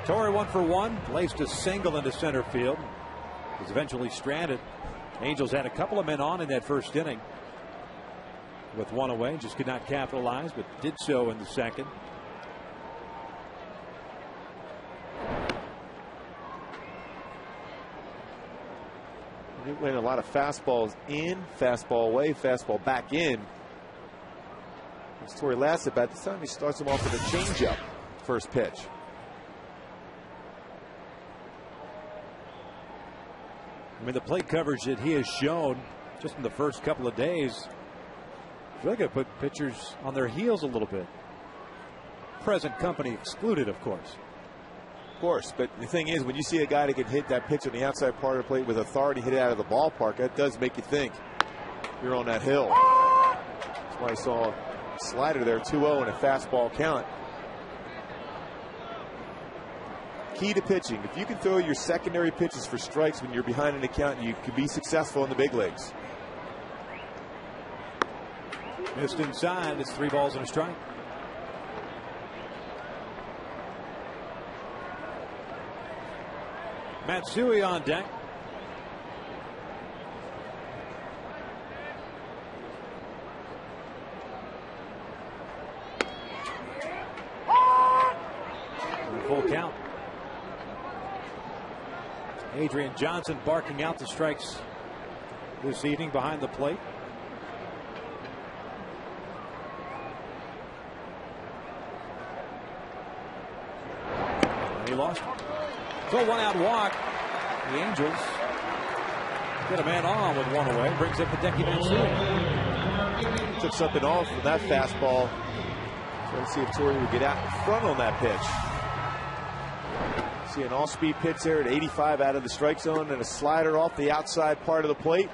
Torrey 1 for 1, placed a single into center field. Was eventually stranded. Angels had a couple of men on in that first inning. With one away, just could not capitalize, but did so in the second. He went a lot of fastballs in, fastball away, fastball back in. As Torrey last at bat, this time he starts him off with a changeup. First pitch. I mean, the plate coverage that he has shown just in the first couple of days really going to put pitchers on their heels a little bit. Present company excluded, of course. Of course, but the thing is, when you see a guy that can hit that pitch on the outside part of the plate with authority, hit it out of the ballpark, that does make you think you're on that hill. That's why I saw a slider there, 2-0 and a fastball count. Key to pitching, if you can throw your secondary pitches for strikes when you're behind an account, you can be successful in the big leagues. Missed inside. It's 3 balls and a strike. Matsui on deck. Full count. Adrian Johnson barking out the strikes this evening behind the plate. And he lost it. So 1-out walk. The Angels get a man on with 1 away. Brings up Hideki Matsui. Took something off with that fastball. So let's see if Torrey would get out in front on that pitch. See an all-speed pitch there at 85 out of the strike zone, and a slider off the outside part of the plate.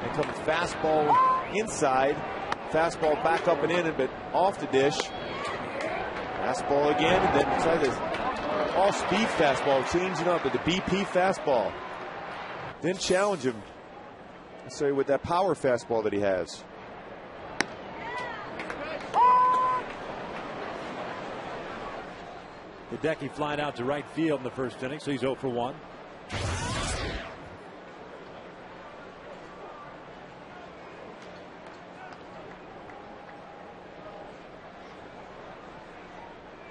And comes fastball inside. Fastball back up and in, but off the dish. Fastball again, and then try this all-speed fastball, changing up with the BP fastball. Then challenge him. So with that power fastball that he has. Hideki flying out to right field in the first inning, so he's 0 for 1.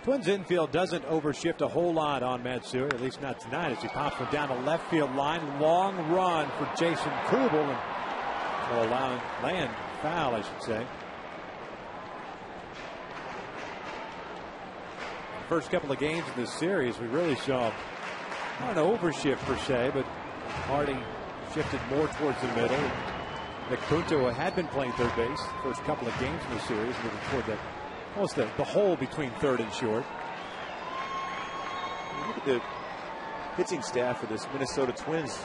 Twins infield doesn't overshift a whole lot on Matsui, at least not tonight, as he pops one down the left field line. Long run for Jason Kubel, and will allow land foul, I should say. First couple of games of this series, we really saw not an overshift per se, but Harding shifted more towards the middle. Nick Punto had been playing third base the first couple of games in the series, moving toward that almost the hole between third and short. Look at the pitching staff for this Minnesota Twins.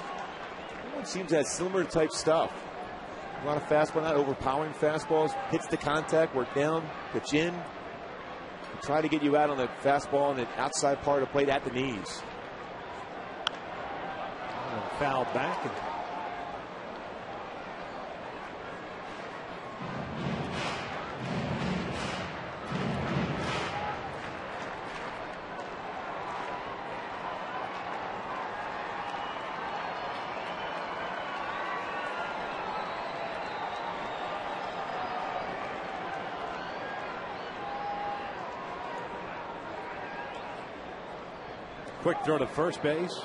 Everyone seems to have similar type stuff. A lot of fastball, not overpowering fastballs. Hits the contact, work down, pitch in. And try to get you out on the fastball and the outside part of the plate at the knees. And fouled back. And quick throw to first base.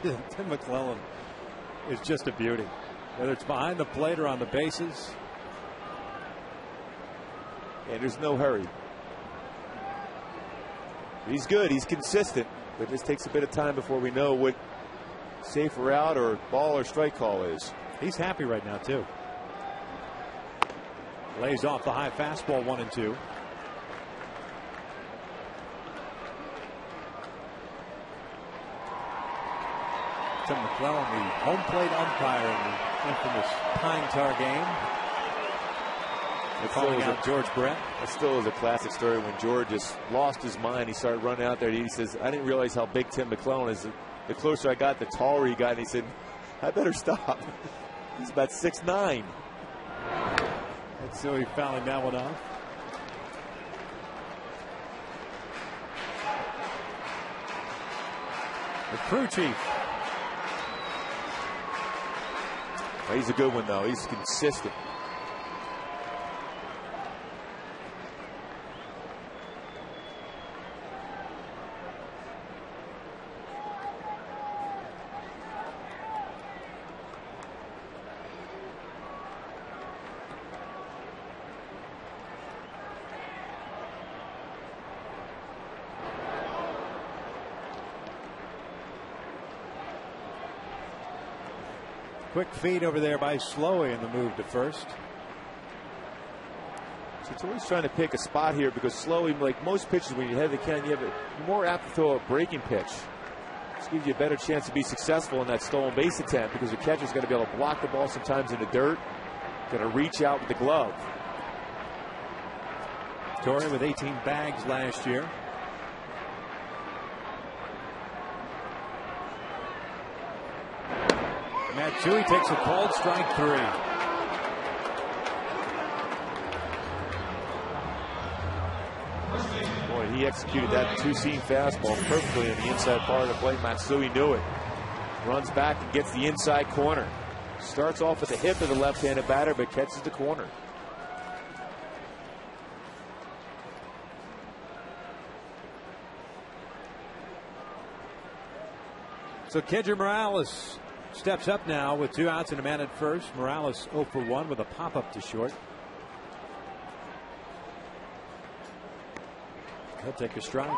Tim McClellan is just a beauty, whether it's behind the plate or on the bases. And there's no hurry. He's good. He's consistent. But it just takes a bit of time before we know what safe or out or ball or strike call is. He's happy right now, too. Lays off the high fastball, 1-2. Tim McClellan, the home plate umpire in the infamous Pine Tar game. Calling out George Brett. That still is a classic story when George just lost his mind. He started running out there. He says, I didn't realize how big Tim McClellan is. The closer I got, the taller he got. And he said, I better stop. He's about 6'9". And so he fouling that one off. The crew chief. He's a good one, though. He's consistent. Quick feed over there by Slowey in the move to first. So it's always trying to pick a spot here because Slowey, like most pitches, when you head the can, you're more apt to throw a breaking pitch. This gives you a better chance to be successful in that stolen base attempt because the catcher's going to be able to block the ball sometimes in the dirt. Going to reach out with the glove. Torrey with 18 bags last year. Matsui takes a called strike 3. Boy, he executed that two-seam fastball perfectly in the inside part of the plate. Matsui knew it. Runs back and gets the inside corner. Starts off at the hip of the left-handed batter, but catches the corner. So Kendry Morales steps up now with 2 outs and a man at first. Morales 0 for 1 with a pop-up to short. He'll take a strike.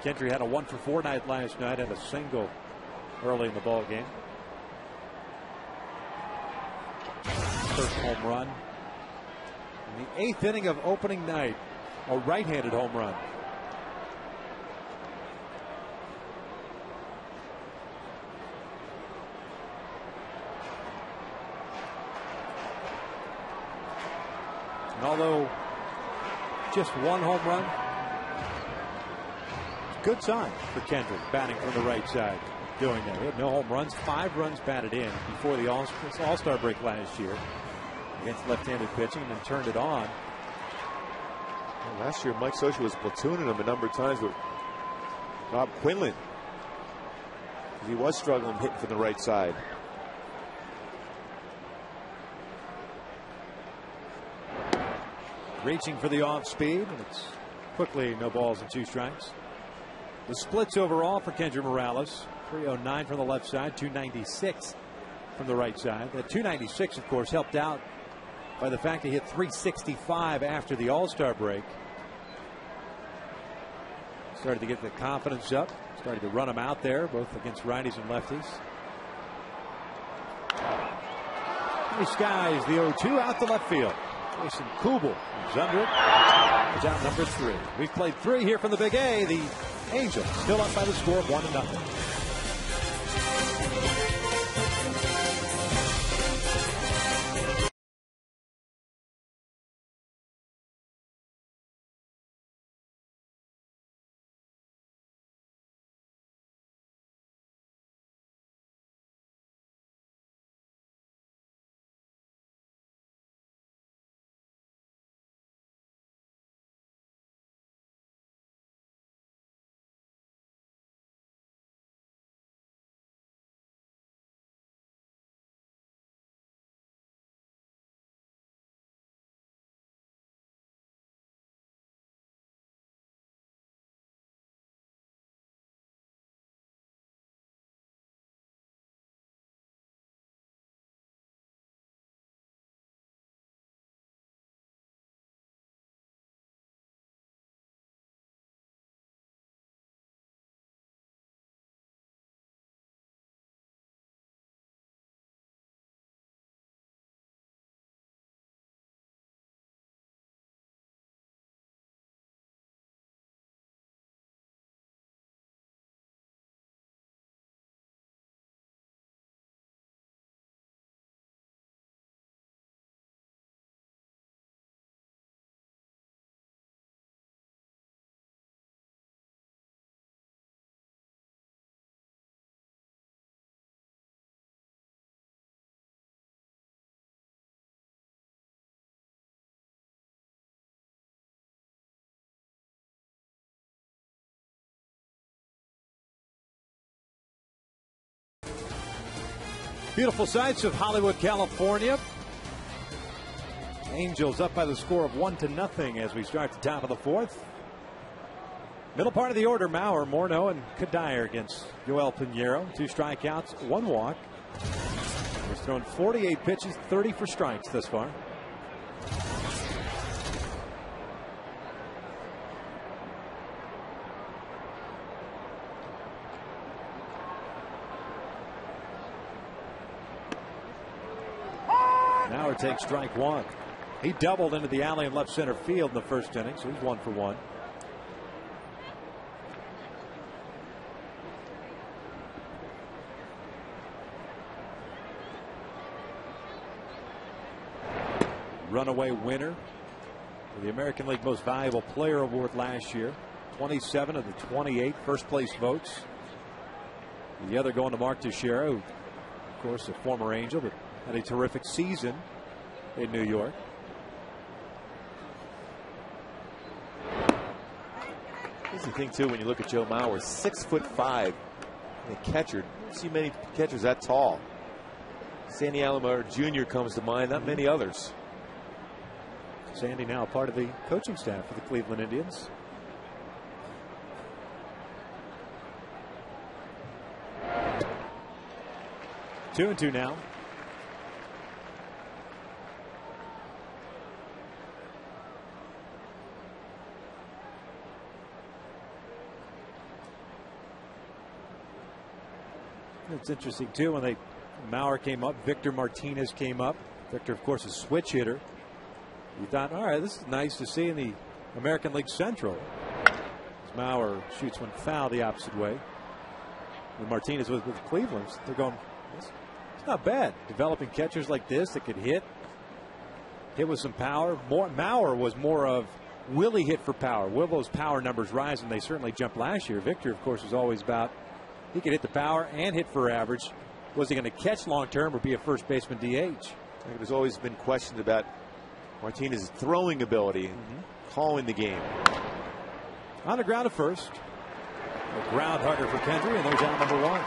Kendry had a 1 for 4 night last night and a single early in the ball game. First home run in the 8th inning of opening night. A right-handed home run. And although just 1 home run, good sign for Kendry batting from the right side. Doing that. He had no home runs, 5 runs batted in before the All-Star break last year against left-handed pitching, and then turned it on. Well, last year Mike Scioscia was platooning him a number of times with Rob Quinlan. He was struggling hitting from the right side. Reaching for the off speed, and it's quickly no balls and 2 strikes. The splits overall for Kendry Morales, 309 from the left side, 296 from the right side. That 296, of course, helped out by the fact he hit 365 after the All-Star break. Started to get the confidence up, started to run him out there, both against righties and lefties. He skies the 0-2 out to left field. Jason Kubel is under it. It's out number 3. We've played 3 here from the Big A. The Angels still up by the score of 1-0. Beautiful sights of Hollywood, California. Angels up by the score of 1-0 as we start the top of the 4th. Middle part of the order, Maurer, Morneau, and Kadire against Joel Pinheiro. 2 strikeouts, 1 walk. He's thrown 48 pitches, 30 for strikes thus far. Maurer takes strike 1. He doubled into the alley in left center field in the first inning, so he's 1 for 1. Runaway winner for the American League Most Valuable Player Award last year. 27 of the 28 first place votes. The other going to Mark Teixeira, who, of course, a former Angel, but had a terrific season in New York. Here's the thing, too, when you look at Joe Mauer, 6'5", and a catcher. You don't see many catchers that tall. Sandy Alomar Jr. comes to mind, not many others. Sandy now part of the coaching staff for the Cleveland Indians. Two and two now. It's interesting too when Mauer came up, Victor Martinez came up. Victor, of course, a switch hitter. You thought, all right, this is nice to see in the American League Central. As Mauer shoots one foul the opposite way. When Martinez was with Cleveland, they're going, it's not bad. Developing catchers like this that could hit with some power. Mauer was more of, will he hit for power? Will those power numbers rise? And they certainly jumped last year. Victor, of course, was always about, he could hit the power and hit for average. Was he going to catch long term or be a first baseman DH? I think there's always been questions about Martinez's throwing ability and calling the game. On the ground at first. A ground hugger for Kendry, and there's out number 1.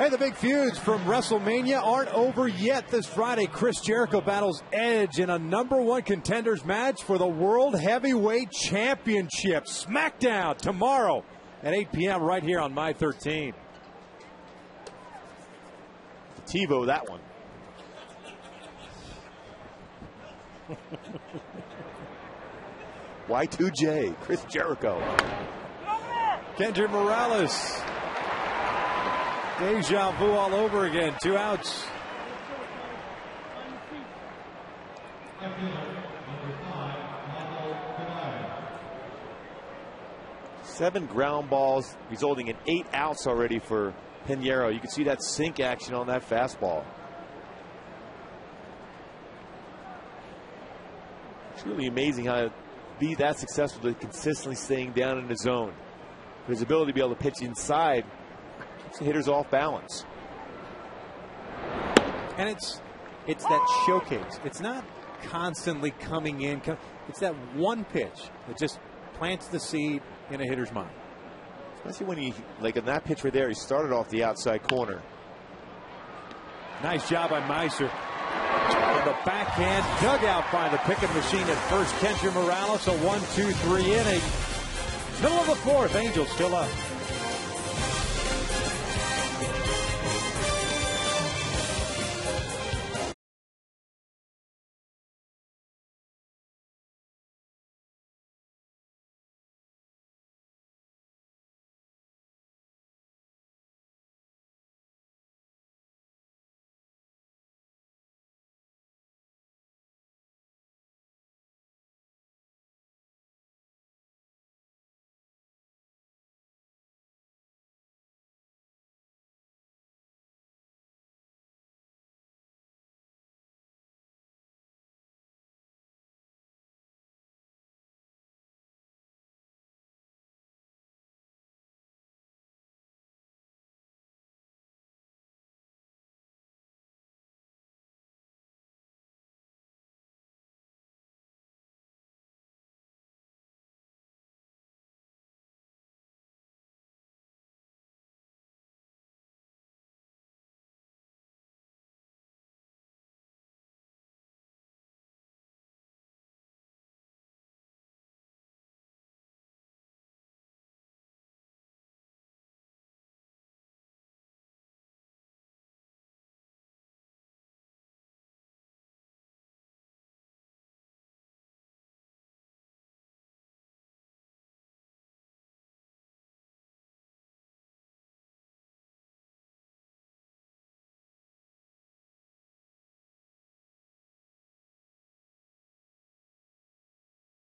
Hey, the big feuds from WrestleMania aren't over yet. This Friday, Chris Jericho battles Edge in a #1 contenders match for the World Heavyweight Championship. SmackDown tomorrow at 8 p.m. right here on My 13. TiVo that one. Y2J, Chris Jericho. Kendrick Morales. Deja vu all over again. 2 outs. Seven ground balls, resulting in 8 outs already for Pinheiro. You can see that sink action on that fastball. It's really amazing how be that successful to consistently staying down in the zone. His ability to be able to pitch inside keeps the hitters off balance. And it's that showcase. It's not constantly coming in. It's that one pitch that just plants the seed in a hitter's mind. Especially when he, like in that pitch right there, he started off the outside corner. Nice job by Meiser. And the backhand dug out by the picking machine at first. Kendrick Morales, a 1-2-3 inning. Middle of the 4th, Angels still up.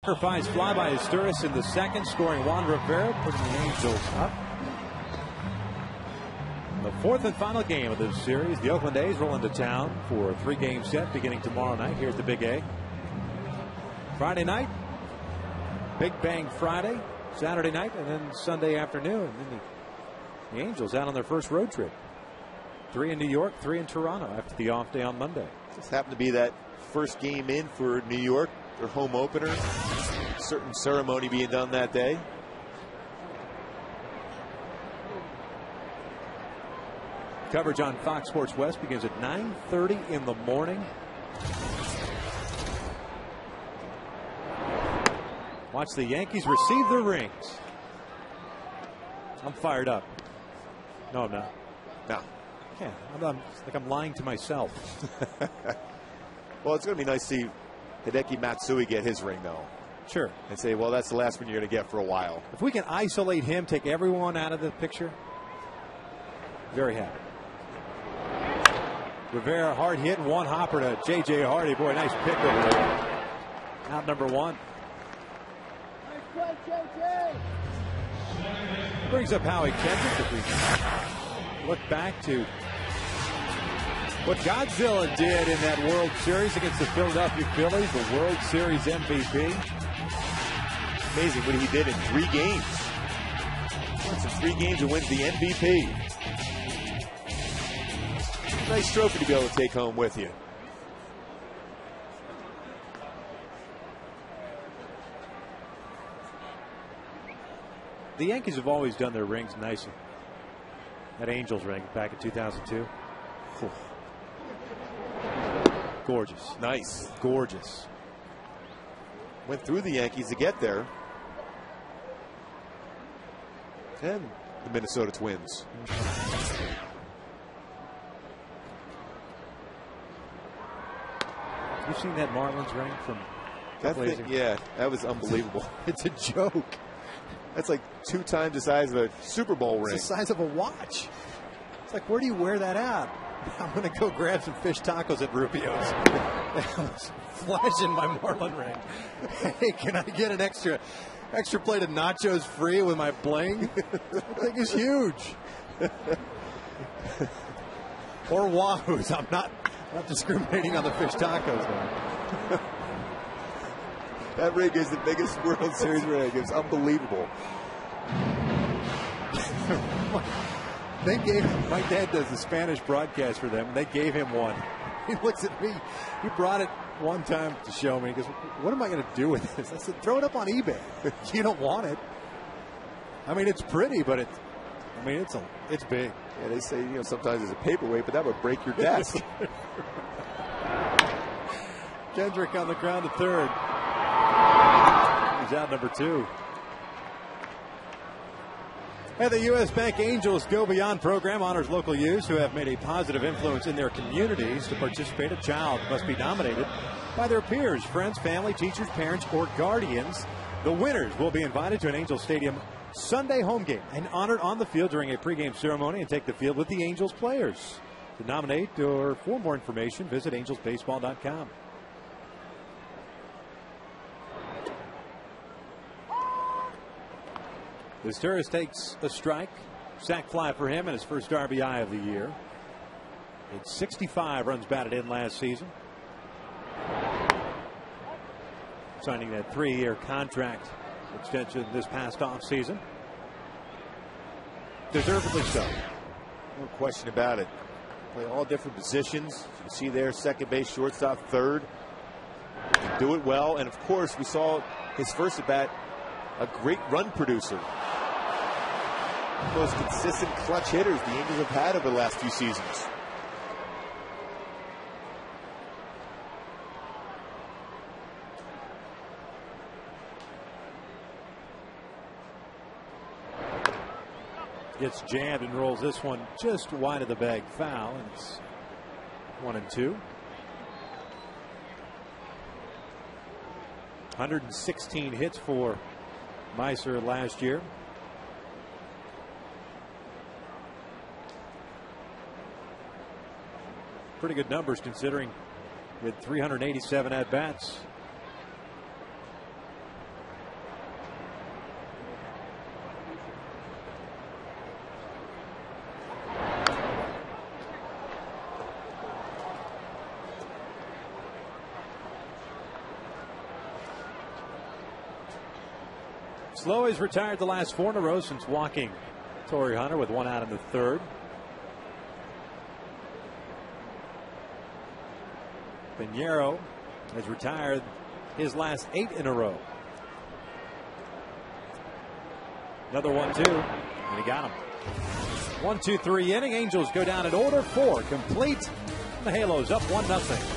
Sacrifice fly by Asturis in the second, scoring Juan Rivera, putting the Angels up. The 4th and final game of this series, the Oakland A's roll into town for a 3-game set beginning tomorrow night here at the Big A. Friday night, Big Bang Friday, Saturday night, and then Sunday afternoon. And then the Angels out on their first road trip. 3 in New York, 3 in Toronto after the off day on Monday. Just happened to be that first game in for New York, their home opener. Certain ceremony being done that day. Coverage on Fox Sports West begins at 9:30 in the morning. Watch the Yankees receive their rings. I'm fired up. No, I'm not. No. Yeah, I'm lying to myself. Well, it's going to be nice to see Hideki Matsui get his ring, though. Sure. And say, well, that's the last one you're going to get for a while. If we can isolate him, take everyone out of the picture, very happy. Rivera hard hit and one hopper to J.J. Hardy. Boy, nice pick over there. Out number 1. Brings up Howie Kendrick. If we look back to what Godzilla did in that World Series against the Philadelphia Phillies, the World Series MVP. Amazing what he did in 3 games. Once in 3 games and wins the MVP. Nice trophy to be able to take home with you. The Yankees have always done their rings nicely. That Angels ring back in 2002. Whew. Gorgeous. Nice. Gorgeous. Went through the Yankees to get there. And the Minnesota Twins. You've seen that Marlins ring from that thing, yeah, that was unbelievable. It's a joke. That's like 2 times the size of a Super Bowl ring. It's the size of a watch. It's like, where do you wear that out? I'm going to go grab some fish tacos at Rubio's. I was flashing my Marlin ring. Hey, can I get an extra plate of nachos free with my bling? That thing is huge. Or Wahoo's. I'm not discriminating on the fish tacos, man. That ring is the biggest World Series ring. It's unbelievable. My dad does the Spanish broadcast for them, and they gave him one. He looks at me. He brought it one time to show me. He goes, what am I going to do with this? I said, throw it up on eBay. You don't want it. I mean, it's pretty, but it's big. Yeah, they say, sometimes it's a paperweight, but that would break your desk. Kendrick on the ground to third. He's out number 2. And the U.S. Bank Angels Go Beyond program honors local youths who have made a positive influence in their communities. To participate, a child must be nominated by their peers, friends, family, teachers, parents, or guardians. The winners will be invited to an Angels Stadium Sunday home game and honored on the field during a pregame ceremony and take the field with the Angels players. To nominate or for more information, visit angelsbaseball.com. Vizquez takes a strike. Sac fly for him and his first RBI of the year. It's 65 runs batted in last season. Signing that 3-year contract extension this past offseason. Deservedly so. No question about it. Play all different positions. You can see there, second base, shortstop, third. Can do it well. And of course, we saw his first at bat, a great run producer. Most consistent clutch hitters the Angels have had over the last few seasons. Gets jammed and rolls this one just wide of the bag foul, and it's 1-2. 116 hits for Meiser last year. Pretty good numbers considering with 387 at bats. Slow has retired the last 4 in a row since walking Torrey Hunter with 1 out in the third. Pinheiro has retired his last 8 in a row. Another 1-2, and he got him. 1-2-3 inning. Angels go down in order 4 complete. The Halos up 1-0.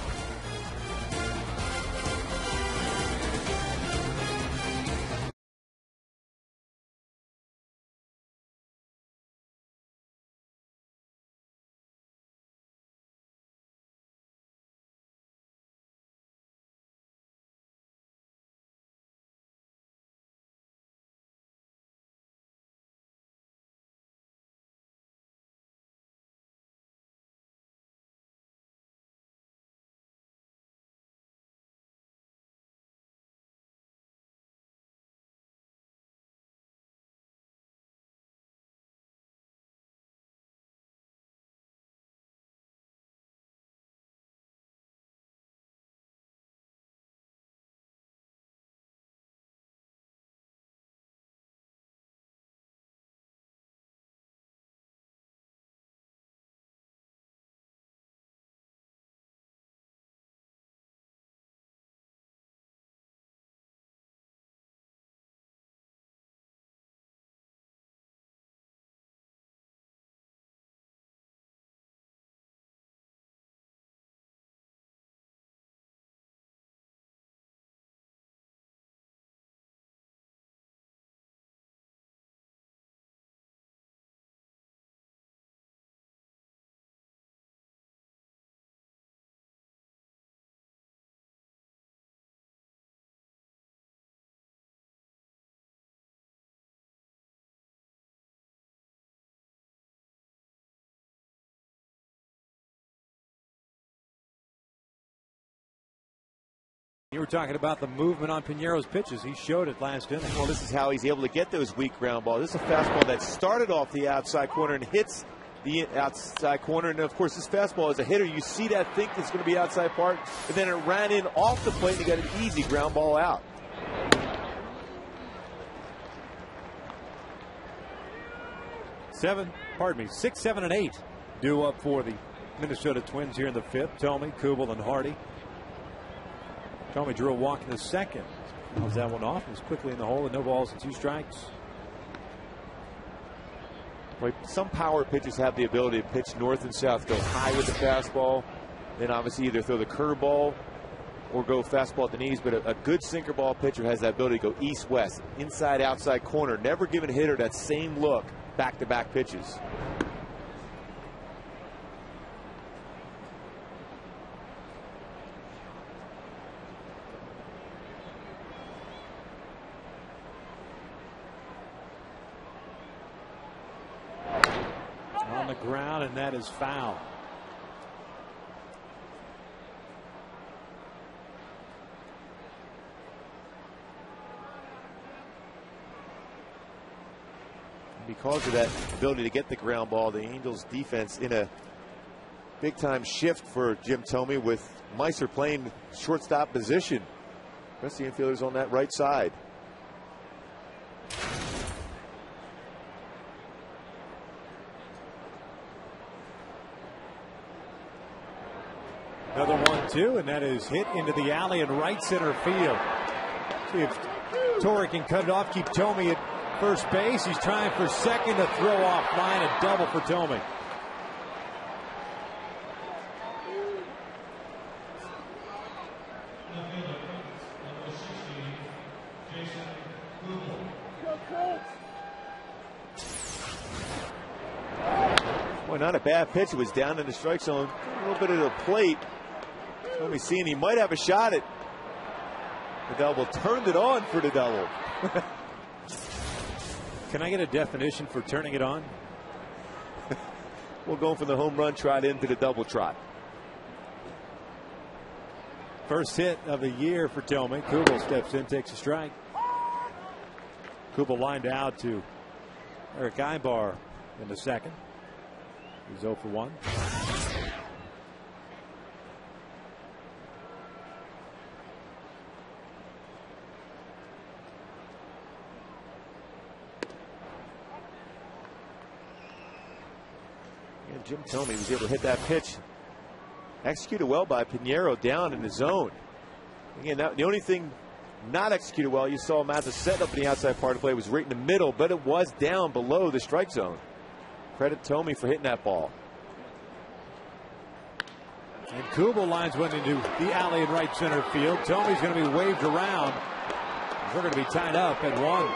You were talking about the movement on Pinero's pitches. He showed it last inning. Well, this is how he's able to get those weak ground balls. This is a fastball that started off the outside corner and hits the outside corner. And, of course, this fastball as a hitter, you see that, think it's going to be outside part, and then it ran in off the plate and he got an easy ground ball out. Six, 7, and 8 due up for the Minnesota Twins here in the fifth. Thome, Kubel, and Hardy. Thome drew a walk in the second. Fouls that one off. He's quickly in the hole with no balls and 2 strikes. Right. Some power pitchers have the ability to pitch north and south, go high with the fastball, then obviously either throw the curveball or go fastball at the knees. But a good sinker ball pitcher has that ability to go east-west, inside, outside corner, never giving a hitter that same look back-to-back pitches. On the ground, and that is foul. Because of that ability to get the ground ball, the Angels defense in a big-time shift for Jim Thome, with Meiser playing shortstop position. The rest of the infielders on that right side. Another 1-2, and that is hit into the alley in right center field. See if Torrey can cut it off, keep Thome at first base. He's trying for second, to throw off line, a double for Thome. Boy, not a bad pitch. It was down in the strike zone, a little bit of the plate. Thome seeing he might have a shot at the double. Turned it on for the double. Can I get a definition for turning it on? We'll go from the home run trot into the double trot. First hit of the year for Thome. Kubel steps in, takes a strike. Kubel lined out to Eric Ibar in the second. He's 0 for 1. Jim Thome was able to hit that pitch. Executed well by Pinheiro down in the zone. Again, the only thing not executed well, you saw Mathis set up in the outside part of the play, was right in the middle, but it was down below the strike zone. Credit Thome for hitting that ball. And Kubel lines one into the alley in right center field. Thome's going to be waved around. We're going to be tied up at 1.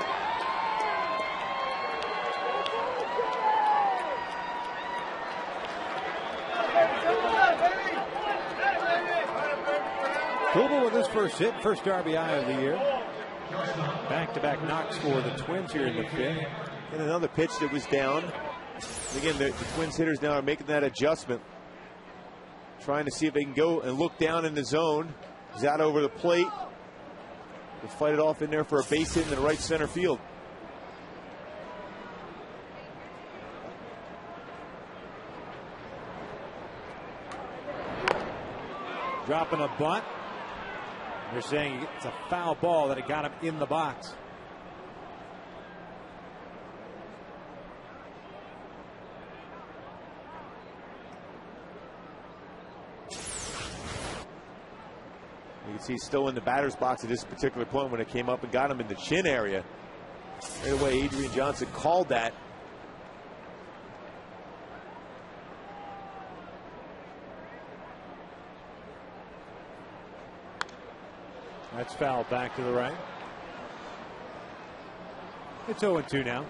Kubel with his first hit, first RBI of the year. Back-to-back knocks for the Twins here in the fifth. And another pitch that was down. Again, the Twins hitters now are making that adjustment, trying to see if they can go and look down in the zone. He's out over the plate. They'll fight it off in there for a base hit in the right center field. Dropping a bunt. They're saying it's a foul ball, that it got him in the box. You can see he's still in the batter's box at this particular point when it came up and got him in the chin area. Right away, Adrian Johnson called that. That's foul back to the right. It's 0-2 now.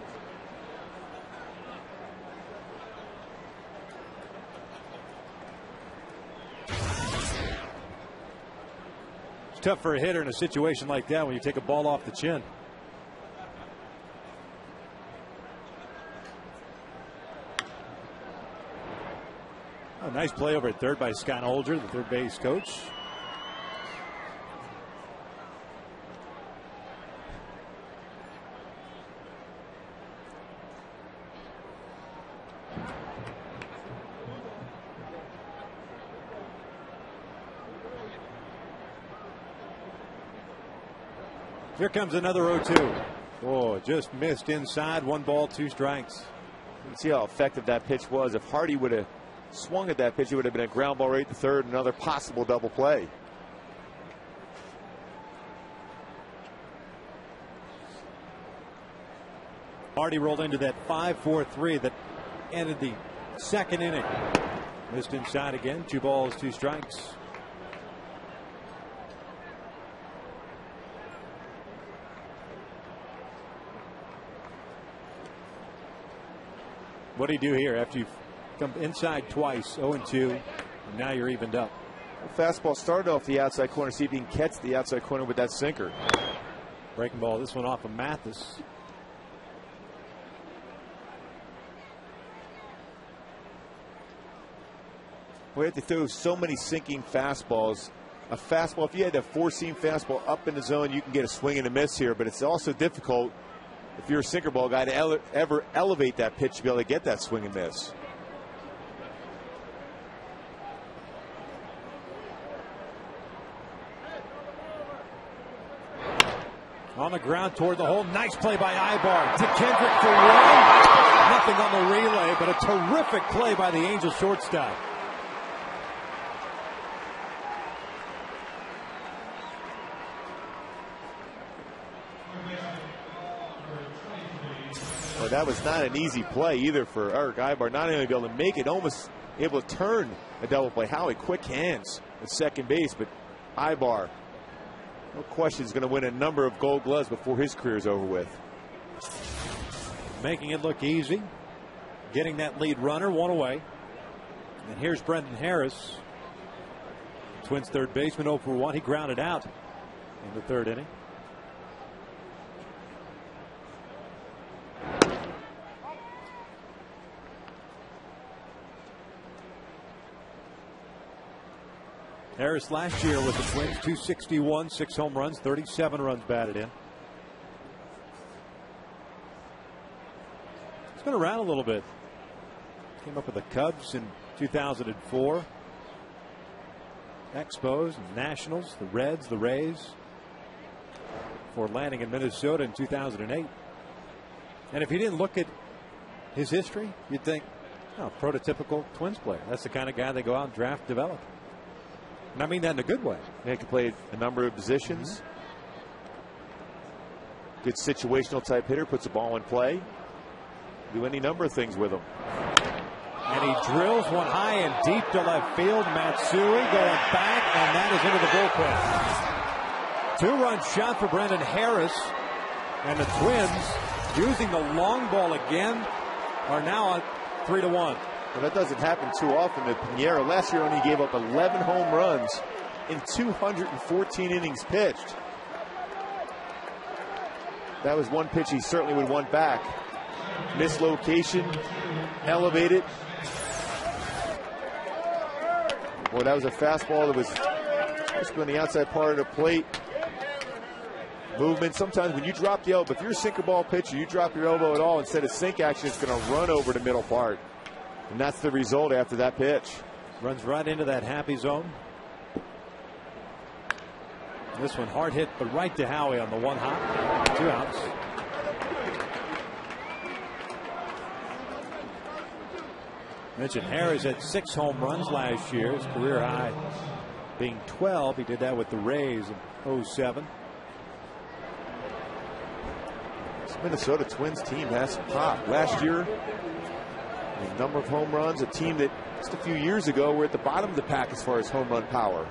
It's tough for a hitter in a situation like that when you take a ball off the chin. A nice play over at third by Scott Olger, the third base coach. Here comes another 0-2. Oh, just missed inside. 1 ball, 2 strikes. You can see how effective that pitch was. If Hardy would have swung at that pitch, it would have been a ground ball right to third, another possible double play. Hardy rolled into that 5-4-3 that ended the 2nd inning. Missed inside again. 2 balls, 2 strikes. What do you do here after you've come inside twice, 0-2, and now you're evened up? Well, fastball started off the outside corner. See if he can catch the outside corner with that sinker. Breaking ball, this one off of Mathis. We have to throw so many sinking fastballs. A fastball, if you had a 4-seam fastball up in the zone, you can get a swing and a miss here, but it's also difficult if you're a sinker ball guy to ever elevate that pitch to be able to get that swing and miss. On the ground toward the hole. Nice play by Ibar to Kendrick for 1. Nothing on the relay, but a terrific play by the Angels shortstop. Well, that was not an easy play either for Eric Ibar. Not only be able to make it, almost able to turn a double play. Howie, quick hands at second base, but Ibar, no question, is going to win a number of Gold Gloves before his career is over with. Making it look easy. Getting that lead runner, 1 away. And here's Brendan Harris. Twins third baseman, 0 for 1. He grounded out in the 3rd inning. Harris last year with the Twins, 261, 6 home runs, 37 runs batted in. He's been around a little bit. Came up with the Cubs in 2004. Expos, and Nationals, the Reds, the Rays. Before landing in Minnesota in 2008. And if you didn't look at his history, you'd think, oh, prototypical Twins player. That's the kind of guy they go out and draft, develop. And I mean that in a good way. He can play a number of positions. Good situational type hitter, puts the ball in play. Do any number of things with him. And he drills one high and deep to left field. Matsui going back, and that is into the bullpen. 2-run shot for Brendan Harris. And the Twins, using the long ball again, are now on 3-1. Well, that doesn't happen too often. Pinheiro last year only gave up 11 home runs in 214 innings pitched. That was one pitch he certainly would want back. Mislocation, elevated. Boy, that was a fastball that was supposed to be on the outside part of the plate. Movement. Sometimes when you drop the elbow, if you're a sinker ball pitcher, you drop your elbow at all, instead of sink action, it's going to run over the middle part. And that's the result after that pitch. Runs right into that happy zone. This one hard hit, but right to Howie on the 1 hop. 2 outs. Mentioned Harris had 6 home runs last year. His career high being 12. He did that with the Rays in 07. This Minnesota Twins team has some pop. Last year, a number of home runs, a team that just a few years ago were at the bottom of the pack as far as home run power.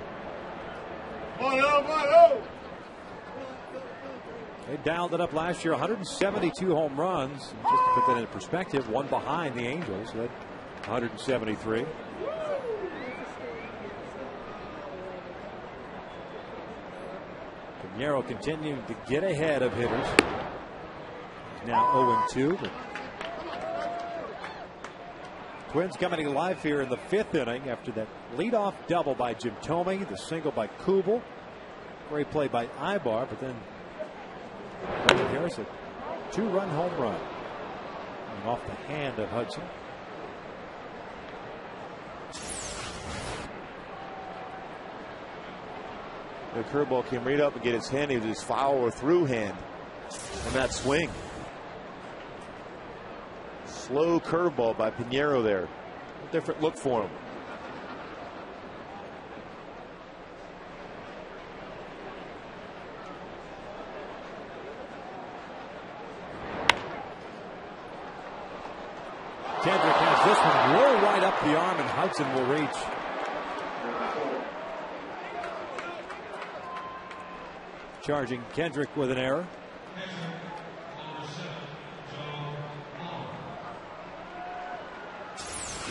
They dialed it up last year, 172 home runs. And just to put that into perspective, 1 behind the Angels at 173. Pinheiro continuing to get ahead of hitters. He's now 0-2. But Twins coming to life here in the 5th inning after that leadoff double by Jim Thome, the single by Kubel. Great play by Ibar, but then Harris, a 2-run home run. And off the hand of Hudson. The curveball came right up and get his hand. It was his foul or through hand on that swing. Slow curveball by Pinheiro there. A different look for him. Kendrick has this one low right up the arm, and Hudson will reach. Charging Kendrick with an error.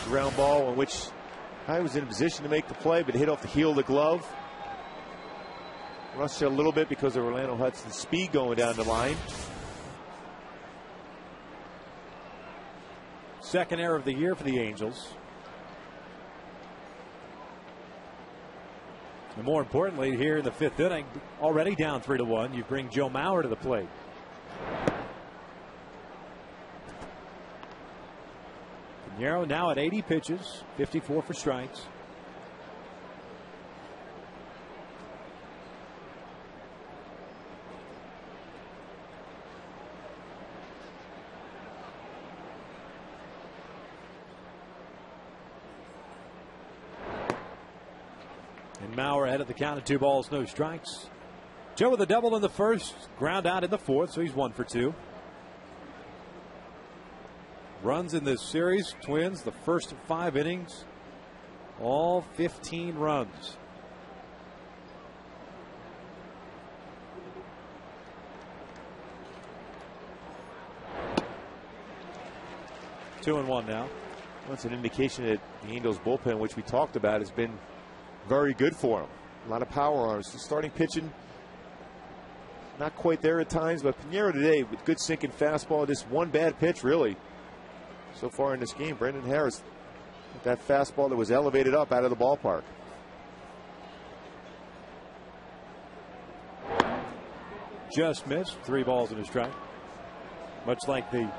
Ground ball in which I was in a position to make the play, but hit off the heel of the glove. Rushed it a little bit because of Orlando Hudson's speed going down the line. Second error of the year for the Angels. And more importantly, here in the fifth inning, already down 3-1, you bring Joe Mauer to the plate. Pinheiro now at 80 pitches, 54 for strikes. And Mauer ahead of the count of 2 balls, no strikes. Joe with a double in the first, ground out in the fourth, so he's 1 for 2. Runs in this series, Twins, the first 5 innings, all 15 runs. Two and one now. That's an indication that the Angels bullpen, which we talked about, has been very good for him. A lot of power arms. The starting pitching, not quite there at times, but Pinheiro today with good sinking fastball. Just one bad pitch, really, so far in this game. Brendan Harris with that fastball that was elevated up out of the ballpark. Just missed. 3 balls and a strike. Much like the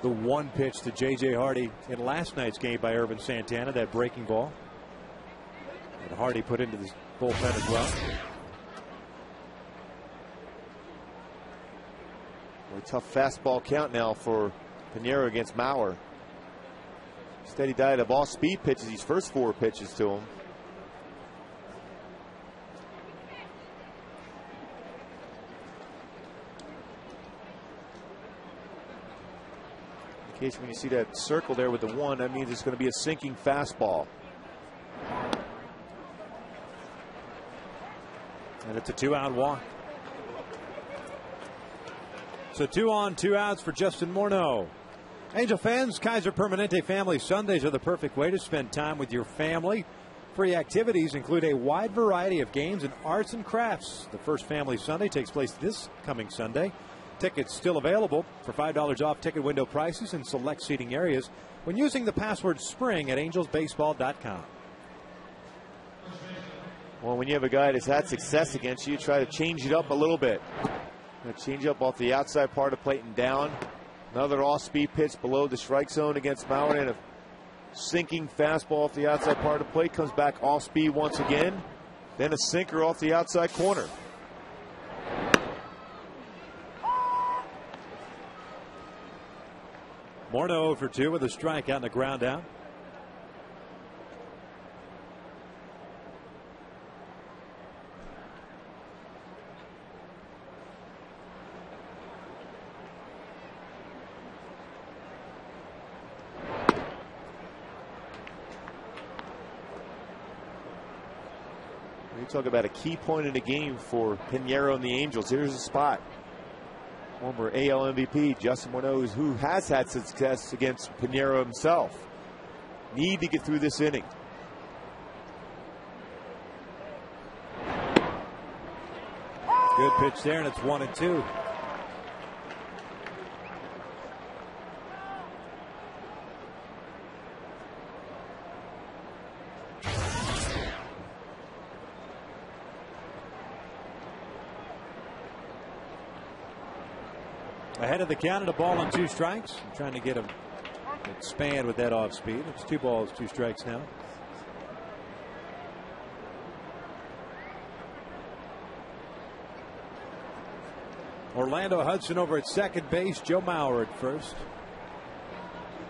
one pitch to J.J. Hardy in last night's game by Irvin Santana, that breaking ball. And Hardy put into the bullpen as well. A tough fastball count now for Pinheiro against Mauer. Steady diet of all speed pitches, these first 4 pitches to him. In case when you see that circle there with the 1, that means it's going to be a sinking fastball. And it's a 2-out walk. So 2 on, 2 outs for Justin Morneau. Angel fans, Kaiser Permanente Family Sundays are the perfect way to spend time with your family. Free activities include a wide variety of games and arts and crafts. The first Family Sunday takes place this coming Sunday. Tickets still available for $5 off ticket window prices in select seating areas when using the password SPRING at angelsbaseball.com. Well, when you have a guy that's had success against you, try to change it up a little bit. Change up off the outside part of the plate and down. Another off-speed pitch below the strike zone against Mauer, and a sinking fastball off the outside part of the plate. Comes back off-speed once again. Then a sinker off the outside corner. Morneau for 2 with a strikeout and a ground out. You talk about a key point in the game for Pinheiro and the Angels. Here's a spot. Former AL MVP Justin Morneau, who has had success against Pinheiro himself. Need to get through this inning. Good pitch there, and it's 1-2. Ahead of the count at a ball and 2 strikes. I'm trying to get him expand with that off speed. It's 2 balls, 2 strikes now. Orlando Hudson over at second base. Joe Mauer at first.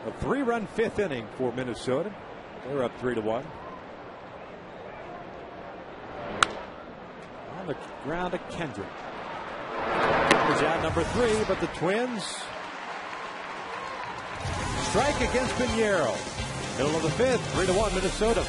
A 3-run fifth inning for Minnesota. They're up 3-1. On the ground to Kendrick. He's out number 3, but the Twins strike against Pinheiro. Middle of the 5th, 3-1 Minnesota.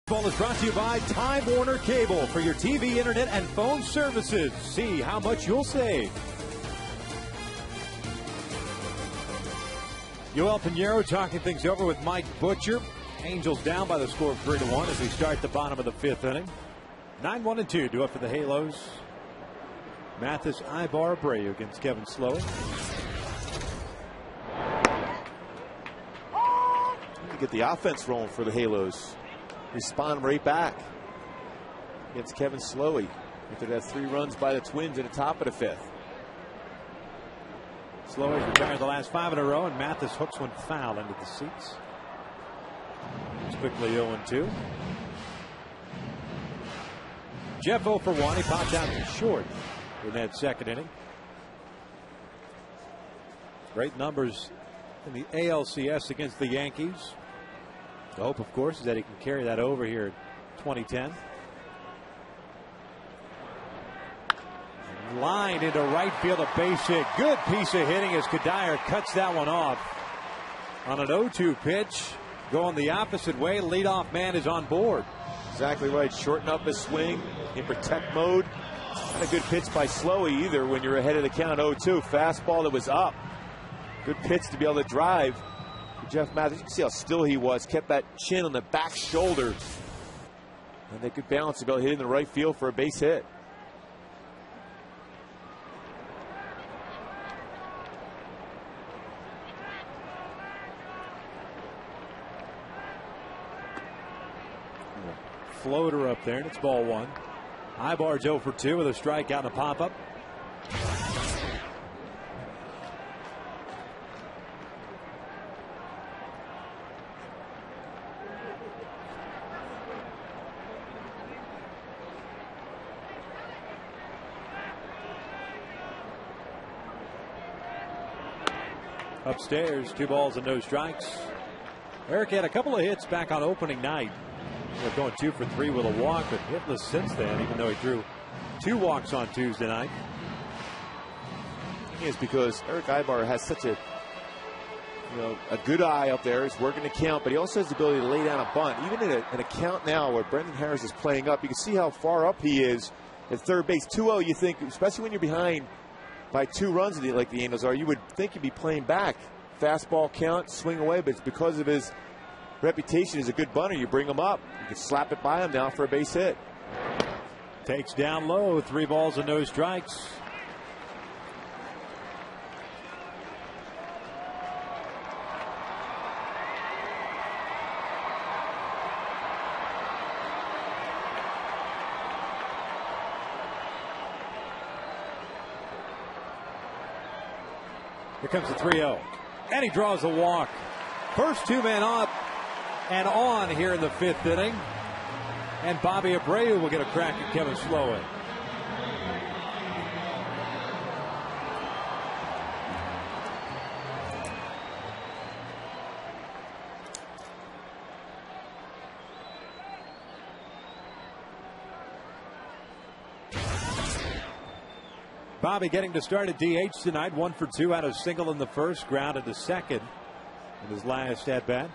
Ball is brought to you by Time Warner Cable for your TV, internet, and phone services. See how much you'll save. Yoel Pinheiro talking things over with Mike Butcher. Angels down by the score of 3-1 as we start the bottom of the 5th inning. 9-1-2 due up for the Halos. Mathis, Ibar, Abreu against Kevin Slowey. You get the offense rolling for the Halos. Respond right back against Kevin Slowey after that 3 runs by the Twins at the top of the 5th. Slowey retired the last 5 in a row, and Mathis hooks one foul into the seats. It's quickly 0-2. Jeff 0 for 1. He popped out short in that second inning. Great numbers in the ALCS against the Yankees. The hope, of course, is that he can carry that over here in 2010. Line into right field, a base hit. Good piece of hitting as Kadire cuts that one off. On an 0-2 pitch, going the opposite way, leadoff man is on board. Exactly right. Shorten up his swing in protect mode. Not a good pitch by Slowey either when you're ahead of the count 0-2. Fastball that was up. Good pitch to be able to drive. Jeff Mathis, you can see how still he was. Kept that chin on the back shoulder. And they could balance about hitting the right field for a base hit. Floater up there, and it's ball 1. Ibar's 0 for 2 with a strikeout and a pop-up. Upstairs, 2 balls and no strikes. Eric had a couple of hits back on opening night. They're going 2 for 3 with a walk, but hitless since then, even though he drew 2 walks on Tuesday night. It's because Eric Ibar has such a good eye up there. He's working the count, but he also has the ability to lay down a bunt. Even in a count now where Brendan Harris is playing up, you can see how far up he is at third base. 2-0, you think, especially when you're behind by 2 runs like the Angels are, you would think he'd be playing back. Fastball count, swing away, but it's because of his reputation as a good bunter. You bring him up. You can slap it by him now for a base hit. Takes down low, 3 balls and no strikes. Here comes the 3-0. And he draws a walk. First 2 men up and on here in the 5th inning. And Bobby Abreu will get a crack at Kevin Slowey. Bobby getting to start at DH tonight. 1 for 2 out of single in the first, grounded to second in his last at bat.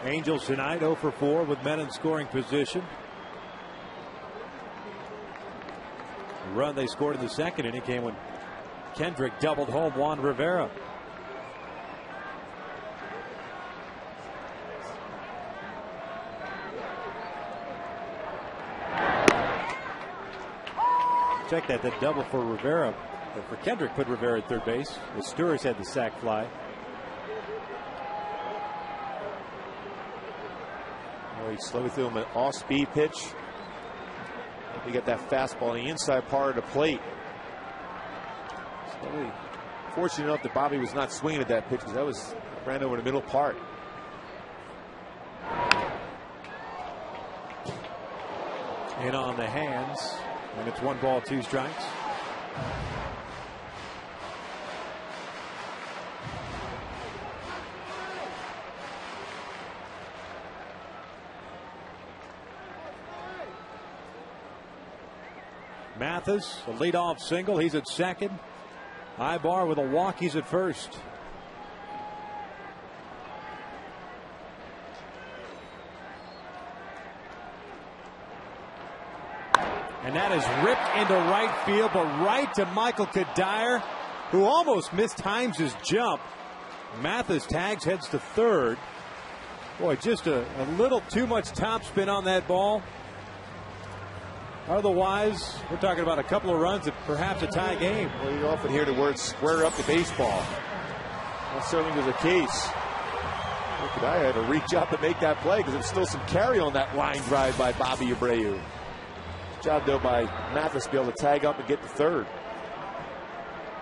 Angels tonight 0 for 4 with men in scoring position. The run they scored in the second inning came when Kendrick doubled home Juan Rivera. Check that double for Rivera. For Kendrick put Rivera at third base. The Stewards had the sac fly. He slowly threw him an off-speed pitch. He got that fastball on the inside part of the plate. Slowly. Fortunate enough that Bobby was not swinging at that pitch because that was ran over the middle part. In on the hands, and it's 1 ball, 2 strikes. Mathis, a leadoff single. He's at second. Ibar with a walk. He's at first. And that is ripped into right field, but right to Michael Kadire, who almost mistimes his jump. Mathis tags, heads to third. Boy, just a little too much topspin on that ball. Otherwise, we're talking about a couple of runs and perhaps a tie game. Well, you often hear the word square up the baseball. That certainly was the case. I had to reach up and make that play because there's still some carry on that line drive by Bobby Abreu. Good job, though, by Mathis to be able to tag up and get to third.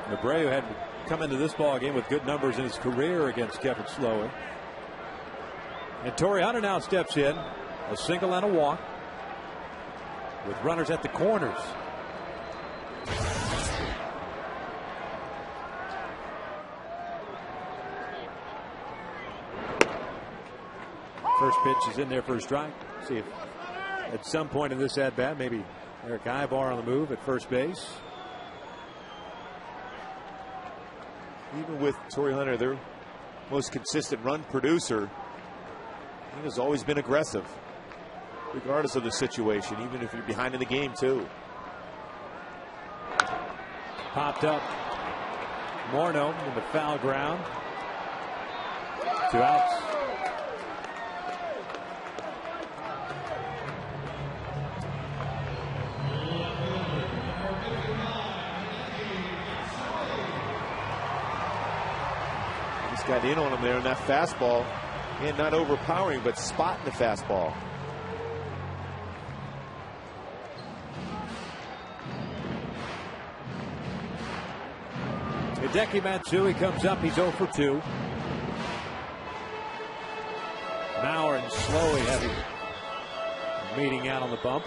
Abreu had come into this ball game with good numbers in his career against Kevin Slowey. And Torrey Hunter now steps in. A single and a walk, with runners at the corners. First pitch is in there for a strike. See if at some point in this at bat, maybe Eric Ibar on the move at first base. Even with Torrey Hunter, their most consistent run producer, he has always been aggressive, regardless of the situation, even if you're behind in the game, too. Popped up. Morneau in the foul ground. 2 outs. Just got in on him there in that fastball. And not overpowering, but spotting the fastball. Hideki Matsui comes up. He's 0 for 2. Mauer and Slowey having a meeting out on the bump.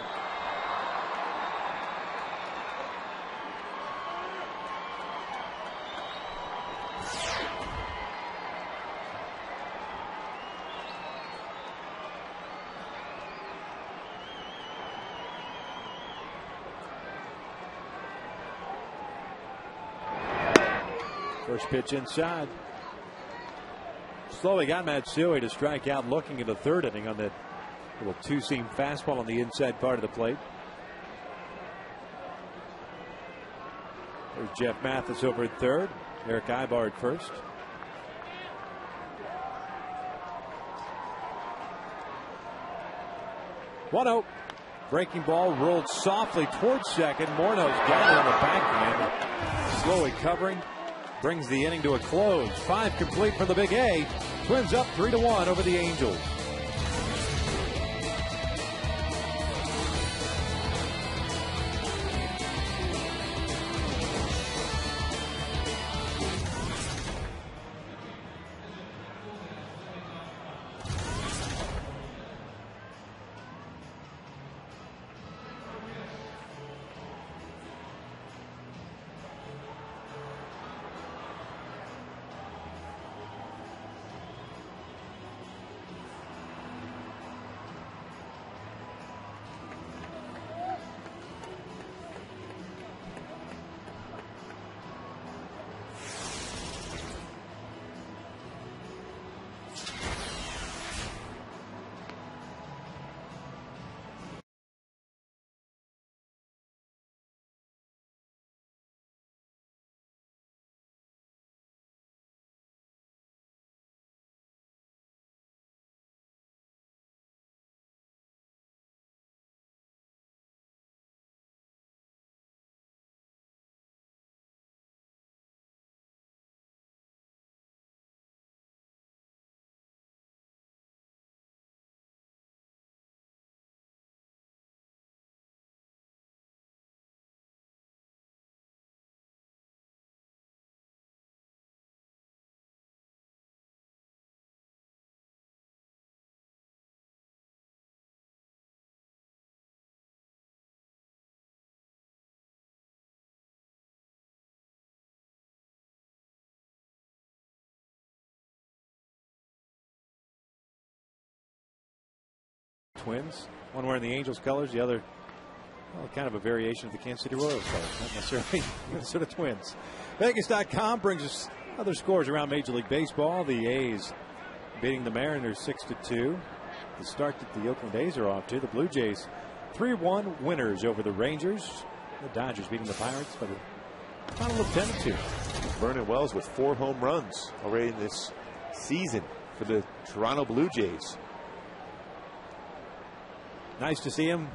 First pitch inside. Slowly got Matsui to strike out looking in the third inning on that little two-seam fastball on the inside part of the plate. There's Jeff Mathis over at third. Eric Ibar at first. One-0. Breaking ball rolled softly towards second. Morneau's got it on the backhand. Slowly covering. Brings the inning to a close. 5 complete for the Big A. Twins up 3-1 over the Angels. Twins. One wearing the Angels colors, the other, well, kind of a variation of the Kansas City Royals colors, not necessarily Minnesota Twins. Vegas.com brings us other scores around Major League Baseball. The A's beating the Mariners 6-2. The start that the Oakland A's are off to. The Blue Jays 3-1 winners over the Rangers. The Dodgers beating the Pirates by the final of 10-2. Vernon Wells with 4 home runs already in this season for the Toronto Blue Jays. Nice to see him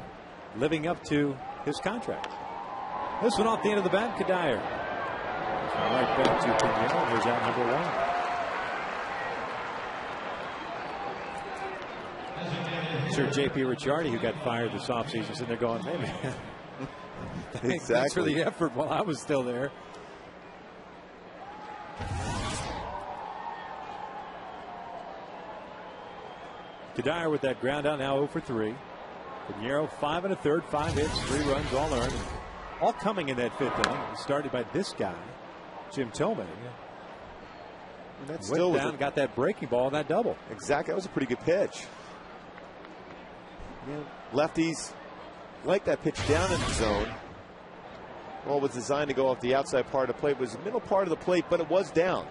living up to his contract. This one off the end of the bat, Kadire. Right back to Pinero. Here's out number 1. Sir J.P. Ricciardi, who got fired this offseason, sitting there going, hey, man, thanks for the effort while I was still there. Kadire with that ground out, now 0 for 3. Pinero 5 1/3, 5 hits, 3 runs, all earned. All coming in that 5th inning. Started by this guy, Jim Tillman. That still down, got that breaking ball and that double. Exactly. That was a pretty good pitch. Yeah. Lefties like that pitch down in the zone. Ball was designed to go off the outside part of the plate. It was the middle part of the plate, but it was down.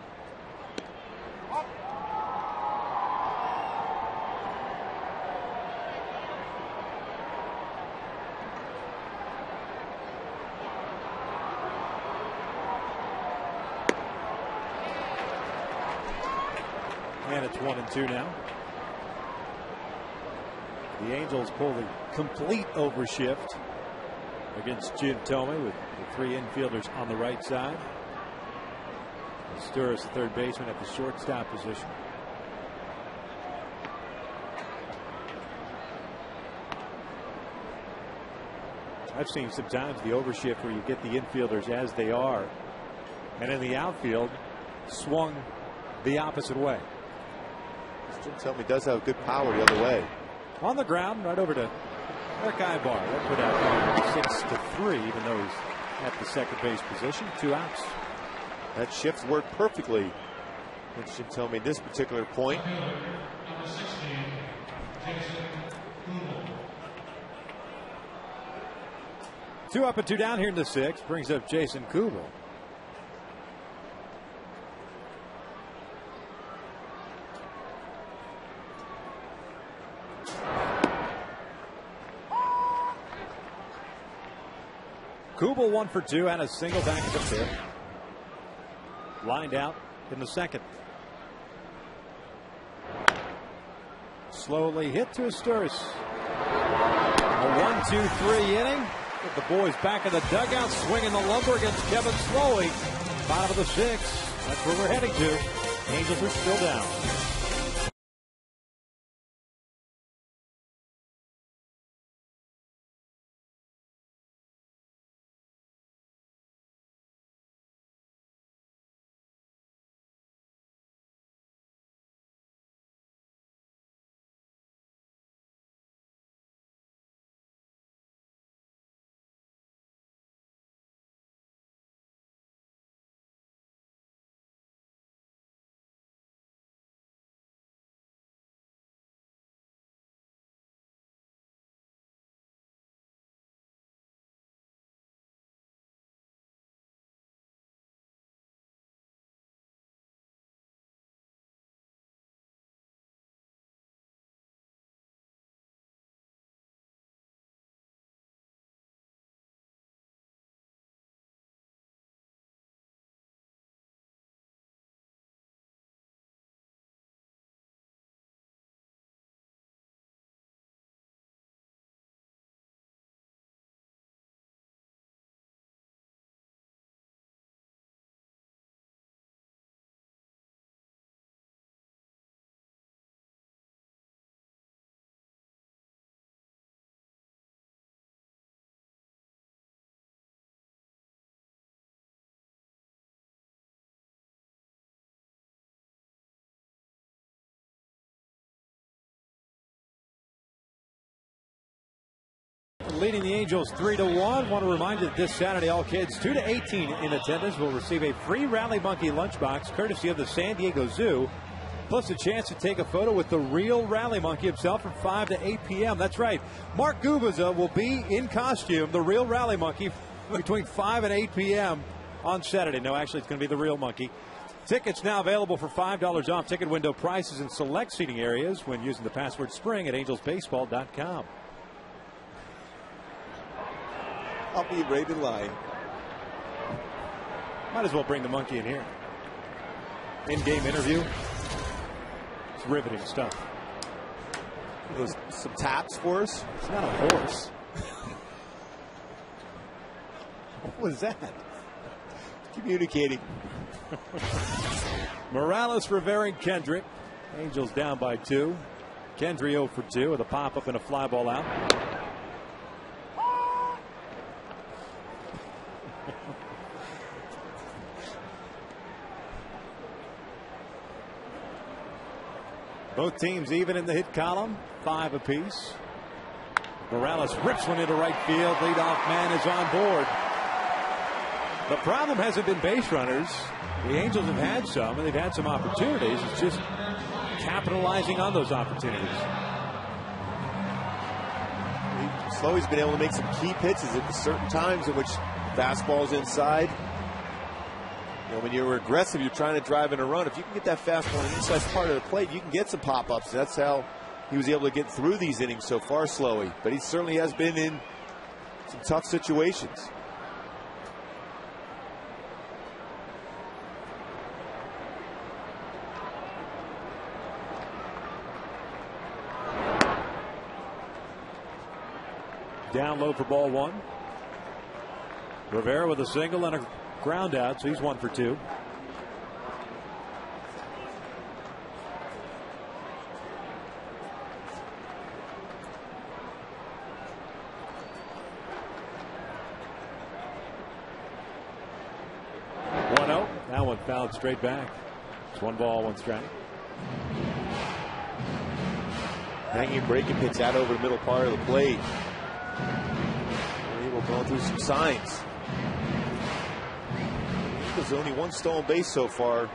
And it's 1-2 now. The Angels pull the complete overshift against Jim Thome with the 3 infielders on the right side. Sturis, the third baseman, at the shortstop position. I've seen sometimes the overshift where you get the infielders as they are, and in the outfield swung the opposite way. Jim Thome does have good power the other way. On the ground, right over to Eric Ibar. That put out 6-3, even though he's at the second base position. 2 outs. That shift worked perfectly against Jim Thome at this particular point. Two up and 2 down here in the 6th. Brings up Jason Kubel. Kubel 1 for 2 and a single back at the fifth. Lined out in the second. Slowly hit to Asturias. A 1-2-3 inning. With the boys back in the dugout, swinging the lumber against Kevin Slowey. Bottom of the sixth. That's where we're heading to. Angels are still down. Leading the Angels 3-1. Want to remind you that this Saturday, all kids 2 to 18 in attendance will receive a free Rally Monkey lunchbox courtesy of the San Diego Zoo, plus a chance to take a photo with the real Rally Monkey himself from 5 to 8 p.m. That's right. Mark Gubaza will be in costume, the real Rally Monkey, between 5 and 8 p.m. on Saturday. No, actually, it's going to be the real monkey. Tickets now available for $5 off ticket window prices in select seating areas when using the password SPRING at angelsbaseball.com. I'll be ready to lie. Might as well bring the monkey in here. In-game interview. It's riveting stuff. Those, some taps for us? It's not a horse. What was that? Communicating. Morales, Rivera, and Kendrick. Angels down by 2. Kendrick 0 for 2 with a pop-up and a fly ball out. Both teams even in the hit column, 5 apiece. Morales rips one into right field. Leadoff man is on board. The problem hasn't been base runners. The Angels have had some, and they've had some opportunities. It's just capitalizing on those opportunities. Slowey's been able to make some key pitches at certain times in which fastball's inside. You know, when you're aggressive, you're trying to drive in a run. If you can get that fastball on the inside part of the plate, you can get some pop-ups. That's how he was able to get through these innings so far, Slowey. But he certainly has been in some tough situations. Down low for ball 1. Rivera with a single and a ground out, so he's 1 for 2. That one fouled straight back. It's 1 ball, 1 strike. Hanging breaking pitch out over the middle part of the plate. We're going through some signs. There's only 1 stolen base so far.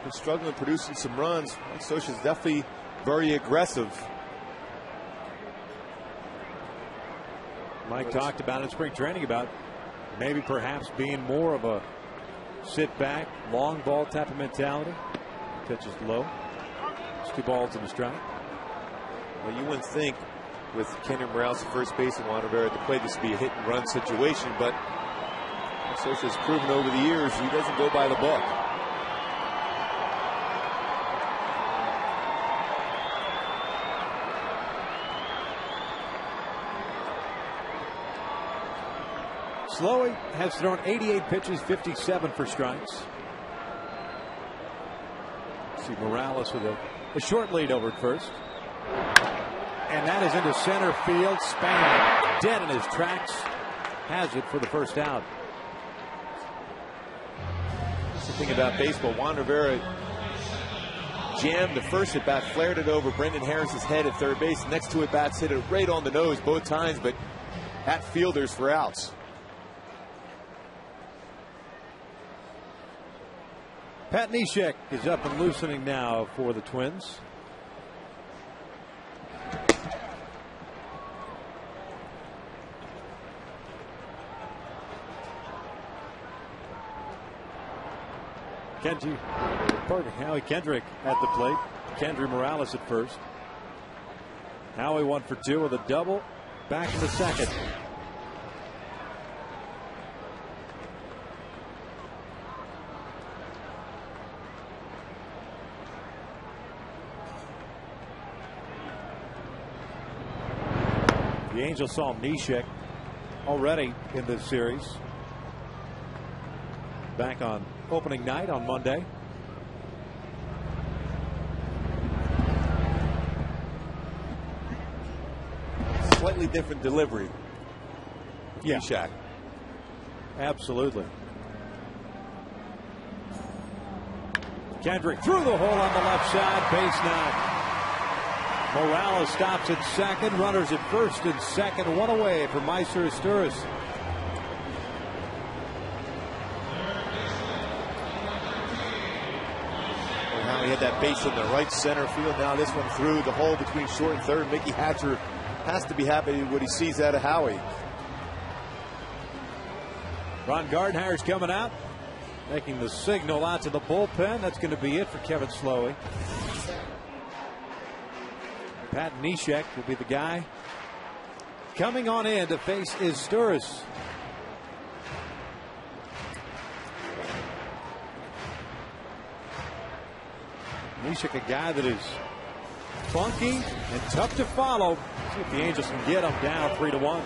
Been struggling producing some runs. Mike Scioscia is definitely very aggressive. Mike talked about in spring training about maybe perhaps being more of a sit back, long ball type of mentality. Pitch is low. It's 2 balls and a strike. Well, you wouldn't think with Kendrick Morales at first base and Juan Rivera at the plate this would be a hit and run situation, but Sosa's proven over the years he doesn't go by the book. Slowey has thrown 88 pitches, 57 for strikes. See Morales with a short lead over at first. And that is into center field. Span dead in his tracks. Has it for the first out. That's the thing about baseball. Juan Rivera jammed the first at bat, flared it over Brendan Harris's head at third base. The next two at bats hit it right on the nose both times, but at fielders for outs. Pat Neshek is up and loosening now for the Twins. Howie Kendrick at the plate. Kendry Morales at first. Howie 1 for 2 with a double. Back in the second. The Angels saw Neshek already in this series. Back on opening night on Monday. Slightly different delivery. Yeah. Neshek. Absolutely. Kendrick through the hole on the left side. Base knock. Morales stops at second. Runners at first and second. One away for Meister Asturias. He had that base in the right center field. Now this one through the hole between short and third. Mickey Hatcher has to be happy with what he sees out of Howie. Ron Gardenhire's coming out, making the signal out to the bullpen. That's going to be it for Kevin Slowey. Pat Neshek will be the guy coming on in to face Asturias. Neshek, a guy that is funky and tough to follow. See if the Angels can get him down 3-1.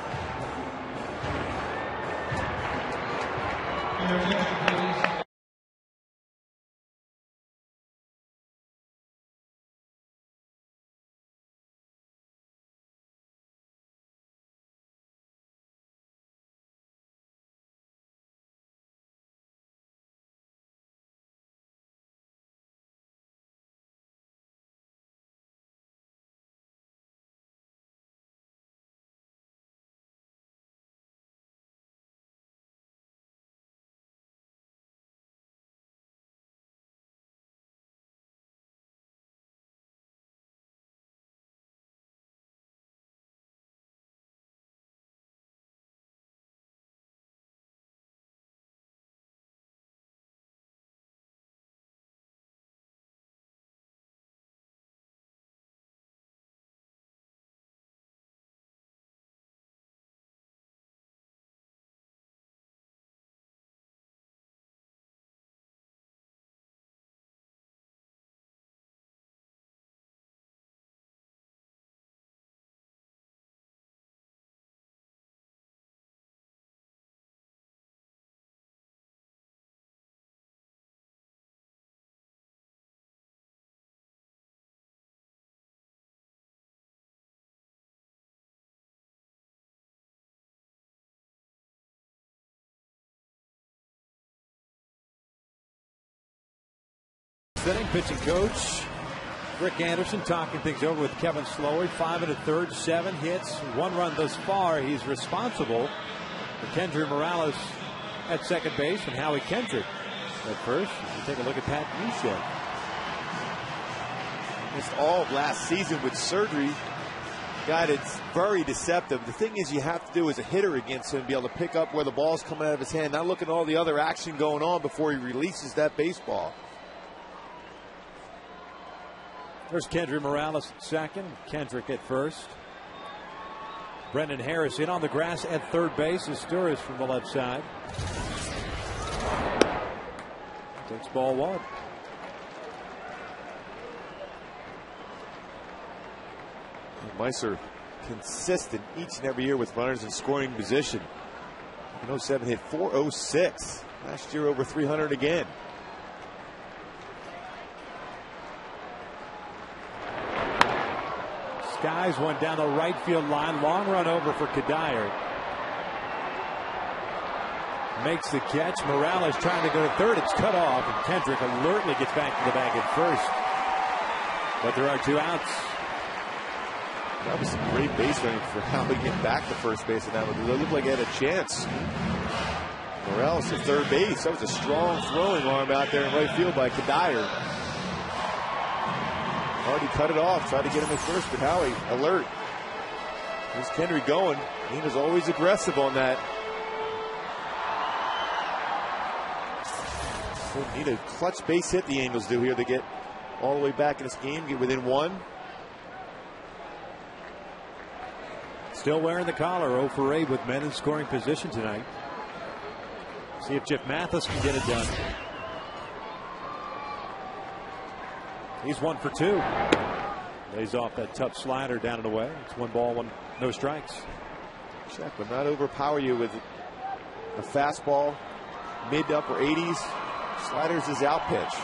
Pitching coach Rick Anderson talking things over with Kevin Slowey. 5 1/3, 7 hits, 1 run thus far. He's responsible for Kendry Morales at second base and Howie Kendrick at first. You take a look at Pat Neshek. Missed all of last season with surgery. Guy that's very deceptive. The thing is, you have to do as a hitter against him, be able to pick up where the ball's coming out of his hand, not look at all the other action going on before he releases that baseball. There's Kendry Morales at second, Kendrick at first. Brendan Harris in on the grass at third base. Asturias from the left side. Takes ball one. Meiser consistent each and every year with runners in scoring position. In 07 hit .406. Last year over 300 again. Skies one down the right field line. Long run over for Kadire. Makes the catch. Morales trying to go to third. It's cut off, and Kendrick alertly gets back to the bag at first. But there are 2 outs. That was some great base running for Howie getting back to first base, and that looked like he had a chance. Morales at third base. That was a strong throwing arm out there in right field by Kadire. Hardy cut it off, tried to get him at first, but Howie alert. Here's Kendrick going. He was always aggressive on that. So need a clutch base hit, the Angels do here to get all the way back in this game, get within 1. Still wearing the collar, 0 for 8 with men in scoring position tonight. See if Jeff Mathis can get it done. He's 1 for 2. Lays off that tough slider down and away. It's 1 ball, 1 no strikes. Check, but not overpower you with a fastball, mid to upper 80s. Sliders his out pitch.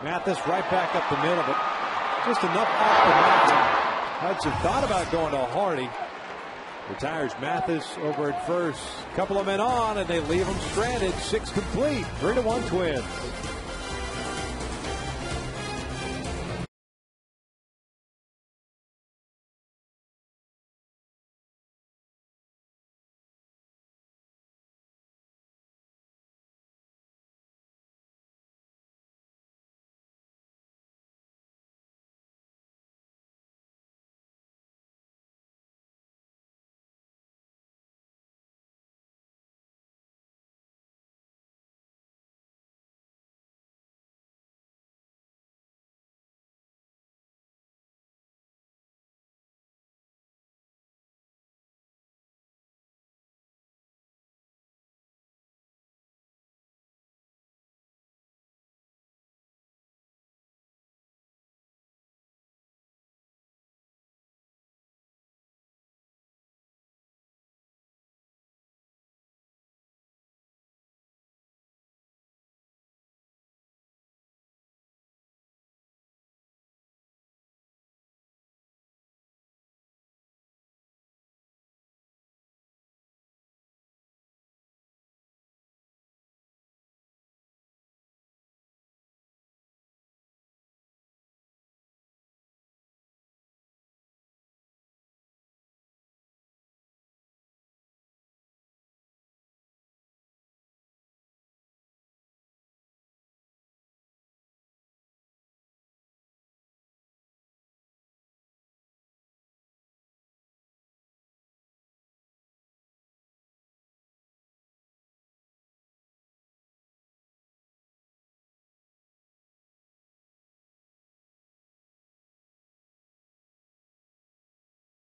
Mathis right back up the middle, but just enough off the mound. Hudson thought about going to Hardy. Retires Mathis over at first. Couple of men on, and they leave him stranded. 6 complete. 3-1 Twins.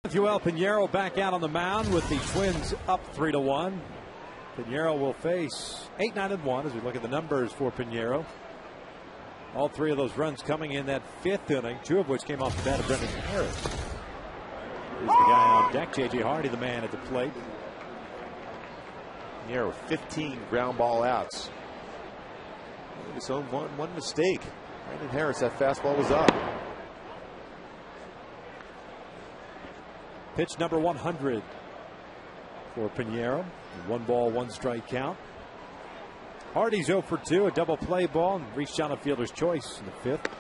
Joel Pinheiro back out on the mound with the Twins up 3-1. Pinheiro will face 8, 9, and 1 as we look at the numbers for Pinheiro. All 3 of those runs coming in that 5th inning, 2 of which came off the bat of Brendan Harris. Here's the guy on deck, J.J. Hardy, the man at the plate. Pinheiro 15 ground ball outs. His own one mistake. Brendan Harris, that fastball was up. Pitch number 100 for Pinheiro. 1 ball, 1 strike count. Hardy's 0 for 2, a double play ball, and reached on a fielder's choice in the 5th.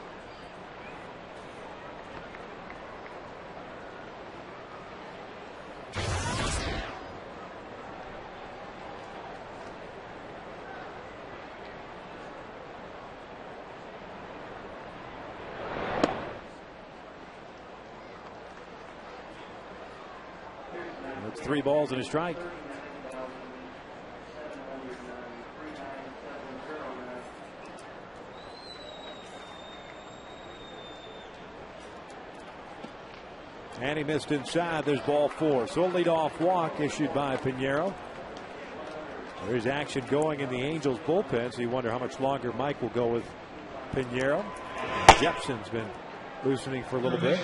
It's 3 balls and a strike. And he missed inside. There's ball 4. So a leadoff walk issued by Pinheiro. There's action going in the Angels bullpen, so you wonder how much longer Mike will go with Pinheiro. Jepson's been loosening for a little bit.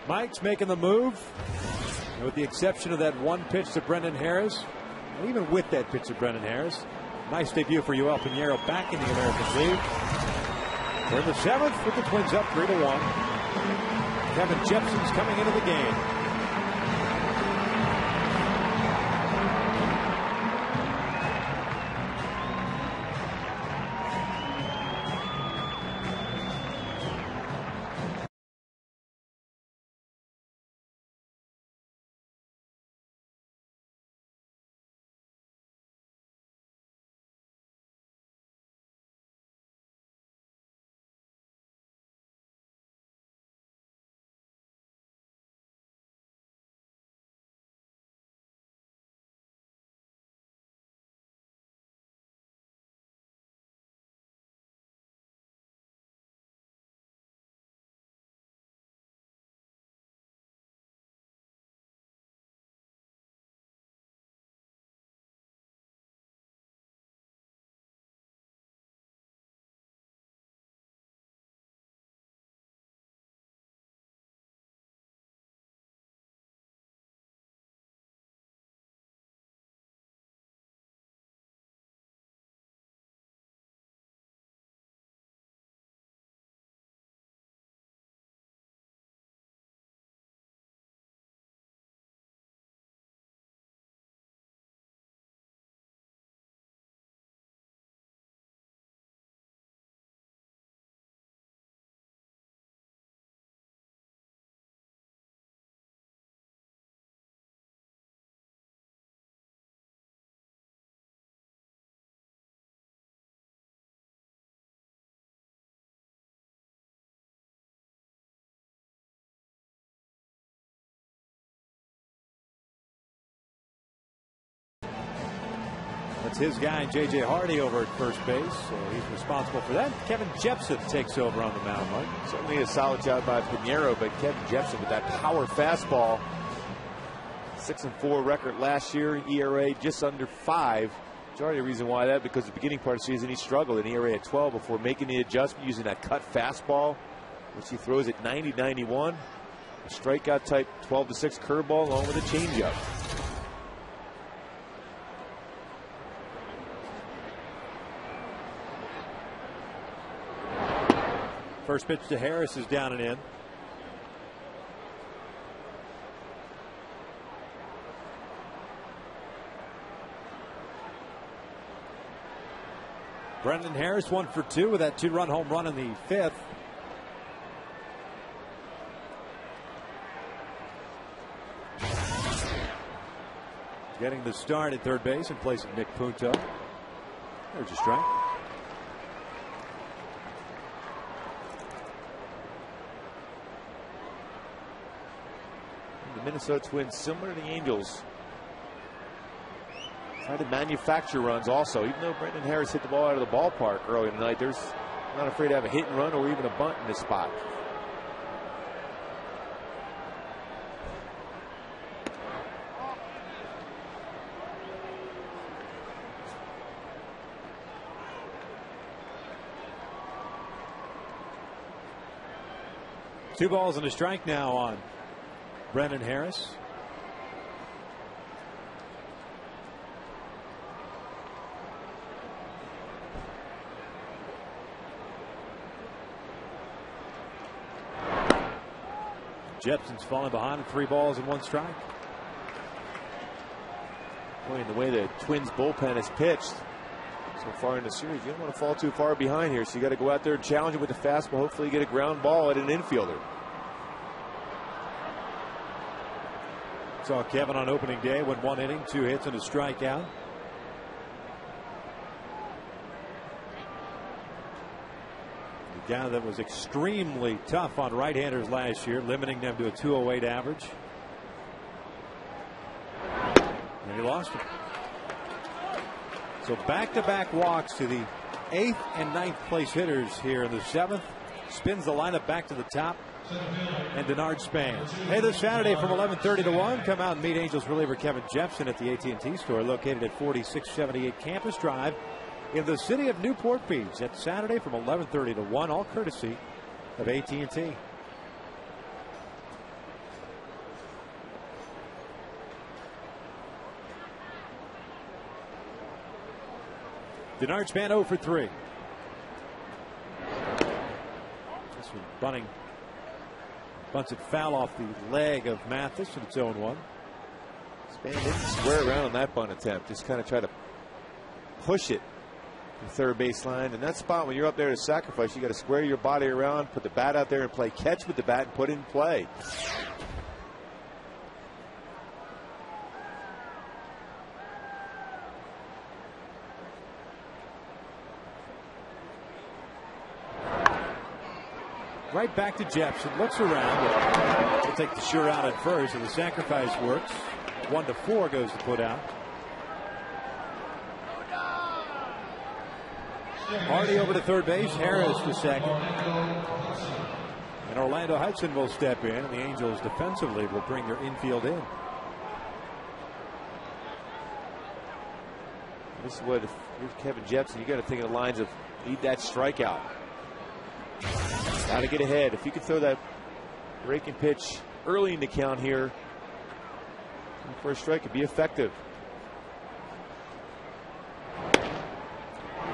Mike's making the move, with the exception of that one pitch to Brendan Harris. And even with that pitch to Brendan Harris, nice debut for Yoel Pinheiro back in the American League. We're in the 7th with the Twins up 3-1. Kevin Jepson's coming into the game. That's his guy, J.J. Hardy, over at first base. So he's responsible for that. Kevin Jepson takes over on the mound, Mike. Certainly a solid job by Pinheiro, but Kevin Jepson with that power fastball. 6-4 record last year. ERA just under 5. Majority of the reason why that, because the beginning part of the season he struggled. An ERA at 12 before making the adjustment using that cut fastball, which he throws at 90-91. A strikeout type 12-6 curveball along with a changeup. First pitch to Harris is down and in. Brendan Harris 1 for 2 with that 2-run home run in the 5th. Getting the start at third base in place of Nick Punto. There's a strike. The Minnesota Twins, similar to the Angels, trying to manufacture runs also. Even though Brendan Harris hit the ball out of the ballpark early tonight, there's not afraid to have a hit and run or even a bunt in this spot. Two balls and a strike now on Brendan Harris. Jepson's falling behind with 3 balls and 1 strike. Boy, in the way the Twins bullpen has pitched so far in the series, you don't want to fall too far behind here, so you got to go out there and challenge him with the fastball. Hopefully get a ground ball at an infielder. Saw Kevin on opening day, went 1 inning, 2 hits and a strikeout. The guy that was extremely tough on right-handers last year, limiting them to a 208 average. And he lost him. So back-to-back walks to the 8th and 9th place hitters here in the 7th. Spins the lineup back to the top. And Denard Span. Hey, this Saturday from 11:30 to 1, come out and meet Angels reliever Kevin Jepson at the AT&T store located at 4678 Campus Drive in the city of Newport Beach. That's Saturday from 11:30 to 1, all courtesy of AT&T. Denard Span 0 for 3. This one bunting. Bunts it foul off the leg of Mathis, and it's 0-1. Span didn't square around on that bunt attempt. Just kind of try to push it to the third baseline. And that spot, when you're up there to sacrifice, you got to square your body around, put the bat out there and play catch with the bat and put it in play. Right back to Jepson. Looks around. He'll take the sure out at first, and the sacrifice works. 1-4 goes to put out. Hardy over to third base. Harris to second. And Orlando Hudson will step in, and the Angels defensively will bring their infield in. This is what, if you're Kevin Jepson, you got to think of the lines of need that strikeout. Got to get ahead. If you can throw that breaking pitch early in the count here for a strike, it'd be effective.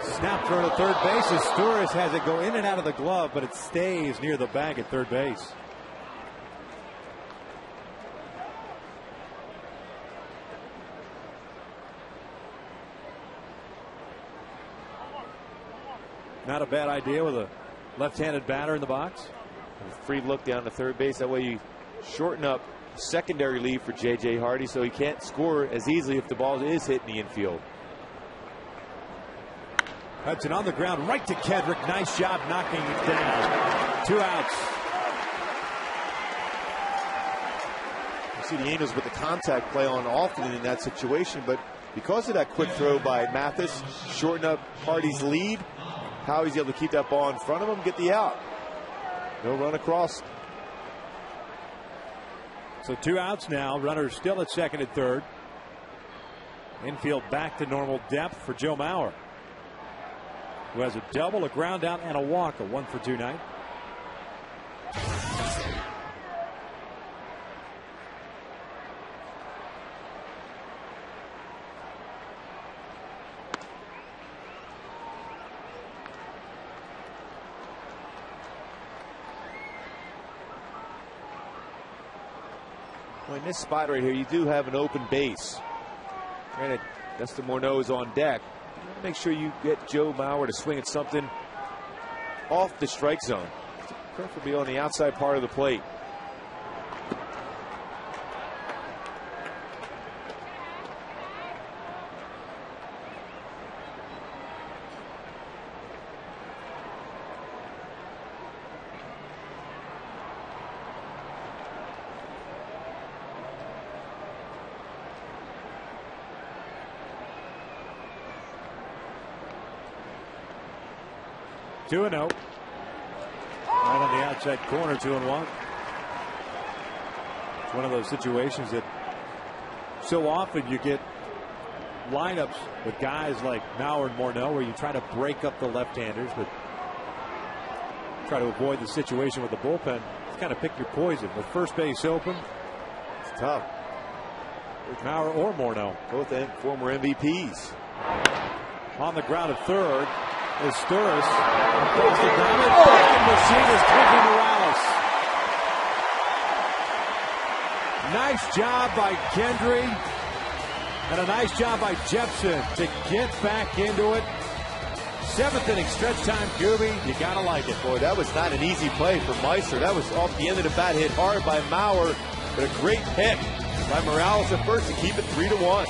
Snap throw to third base. Asturias has it go in and out of the glove, but it stays near the bag at third base. Not a bad idea with a left-handed batter in the box. A free look down to third base. That way you shorten up secondary lead for J.J. Hardy, so he can't score as easily if the ball is hitting the infield. Hudson on the ground, right to Kedrick. Nice job knocking it down. 2 outs. You see the Angels with the contact play on often in that situation, but because of that quick throw by Mathis, shorten up Hardy's lead. How he's able to keep that ball in front of him, get the out. No run across. So 2 outs now. Runners still at second and third. Infield back to normal depth for Joe Mauer, who has a double, a ground out, and a walk. A 1-for-2 night. Well, in this spot right here, you do have an open base. Granted, Dustin Morneau is on deck. Make sure you get Joe Mauer to swing at something off the strike zone, preferably on the outside part of the plate. Two and 0. Right on the outside corner, 2-1. It's one of those situations that so often you get lineups with guys like Mauer and Morneau where you try to break up the left-handers, but try to avoid the situation with the bullpen. Just kind of pick your poison. With first base open, it's tough. With Mauer or Morneau. Both former MVPs. On the ground at third. Asturias across the ground. Second machine is Kendry Morales. Nice job by Kendry, and a nice job by Jepson to get back into it. 7th inning stretch time, Gooby. You gotta like it. Boy, that was not an easy play for Meister. That was off the end of the bat, hit hard by Mauer, but a great pick by Morales at first to keep it 3-1.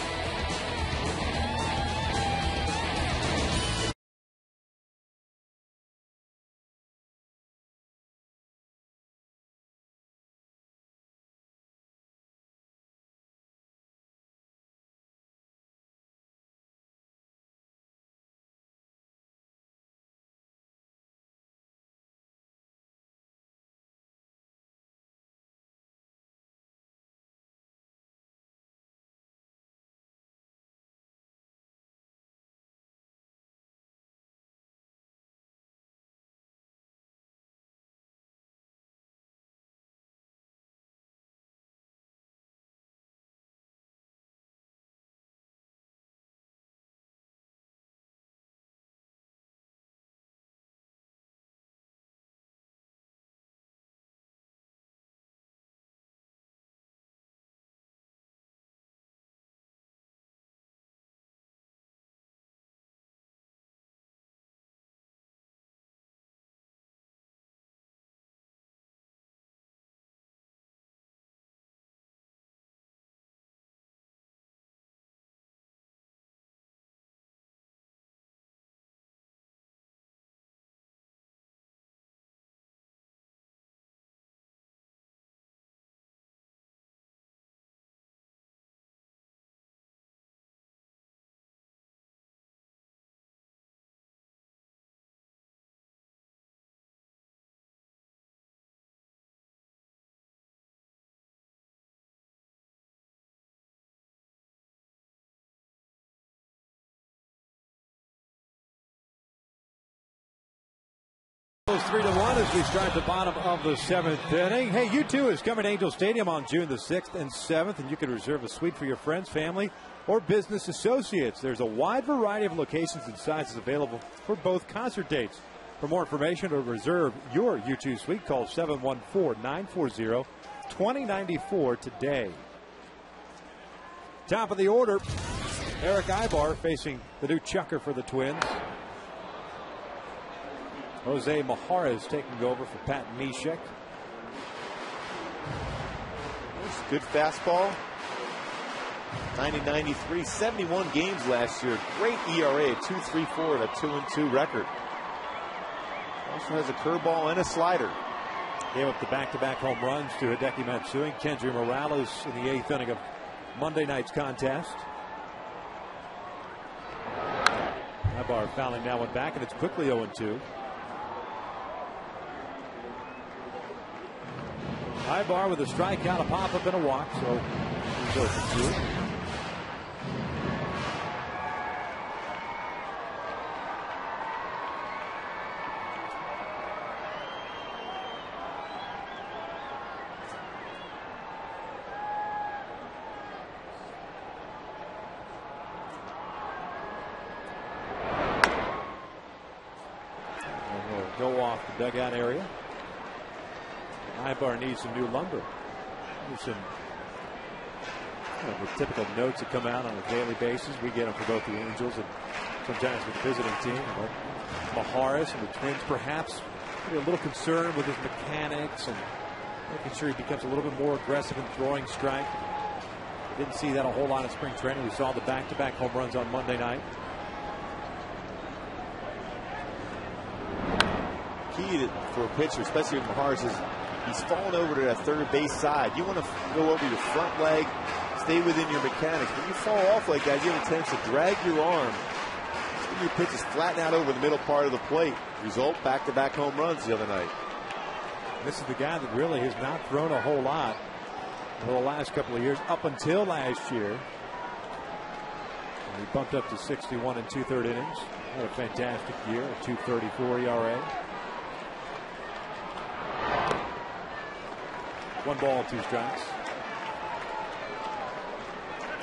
3-1 as we start the bottom of the 7th inning. Hey, U2 is coming to Angel Stadium on June the 6th and 7th, and you can reserve a suite for your friends, family, or business associates. There's a wide variety of locations and sizes available for both concert dates. For more information or reserve your U2 suite, call 714-940-2094 today. Top of the order, Eric Ibar facing the new chucker for the Twins. Jose Majares taking over for Pat Neshek. Good fastball. 90-93, 71 games last year. Great ERA, 2.34 and a 2-2 record. Also has a curveball and a slider. Gave up the back-to-back home runs to Hideki Matsui, Kendry Morales in the 8th inning of Monday night's contest. Ibar fouling that one back, and it's quickly 0-2. Ibar with a strikeout, a pop-up, and a walk, so he's 0-2. And we'll go off the dugout area. Ibar needs some new lumber. There's some the typical notes that come out on a daily basis. We get them for both the Angels and sometimes with the visiting team. But Majares and the Twins perhaps a little concerned with his mechanics and making sure he becomes a little bit more aggressive in throwing strike. Didn't see that a whole lot in spring training. We saw the back-to-back home runs on Monday night. Key for a pitcher, especially with Majares, is he's fallen over to that third base side. You want to go over your front leg, stay within your mechanics. When you fall off like that, you have a tendency to drag your arm. Your pitches flatten out over the middle part of the plate. Result, back-to-back home runs the other night. This is the guy that really has not thrown a whole lot over the last couple of years, up until last year. And he bumped up to 61 and 2/3 innings. Had a fantastic year, a 2.34 ERA. 1 ball, 2 strikes.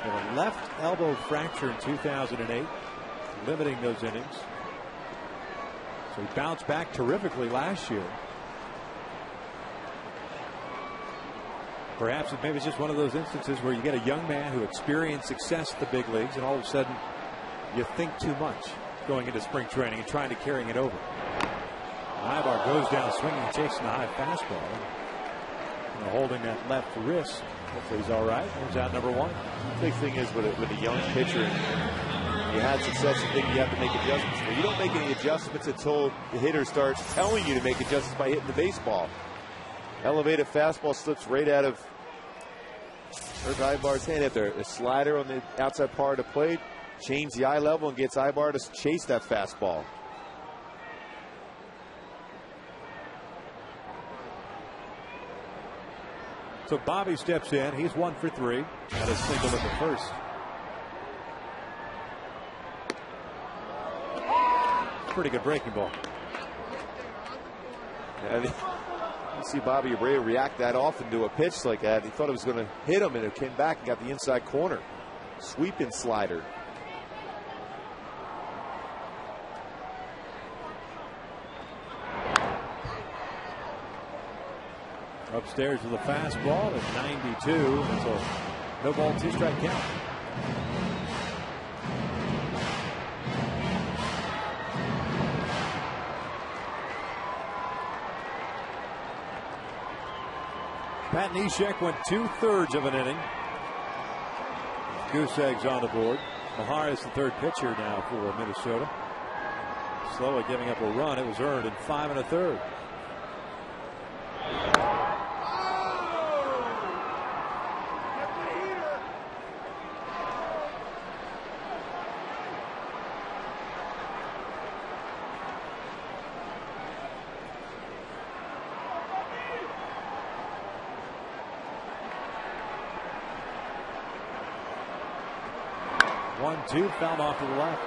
Had a left elbow fracture in 2008, limiting those innings. So he bounced back terrifically last year. Perhaps maybe it's just one of those instances where you get a young man who experienced success at the big leagues, and all of a sudden you think too much going into spring training and trying to carry it over. Ibar goes down swinging, chasing the high fastball. Holding that left wrist. Hopefully he's all right. He's out number 1. The big thing is with a young pitcher, you had success, you think you have to make adjustments. But you don't make any adjustments until the hitter starts telling you to make adjustments by hitting the baseball. Elevated fastball slips right out of Eric Ibar's hand. After a slider on the outside part of the plate, change the eye level and gets Ibar to chase that fastball. So Bobby steps in. He's 1 for 3. Had a single at the first. Pretty good breaking ball. Yeah, you see Bobby Abreu react that often to a pitch like that. He thought it was going to hit him, and it came back and got the inside corner. Sweeping slider. Upstairs with a fastball at 92. So no ball, 2 strike count. Pat Neshek went 2/3 of an inning. Goose eggs on the board. Majares, the third pitcher now for Minnesota. Slowly giving up a run. It was earned in 5 1/3. One-two, fouled off to the left.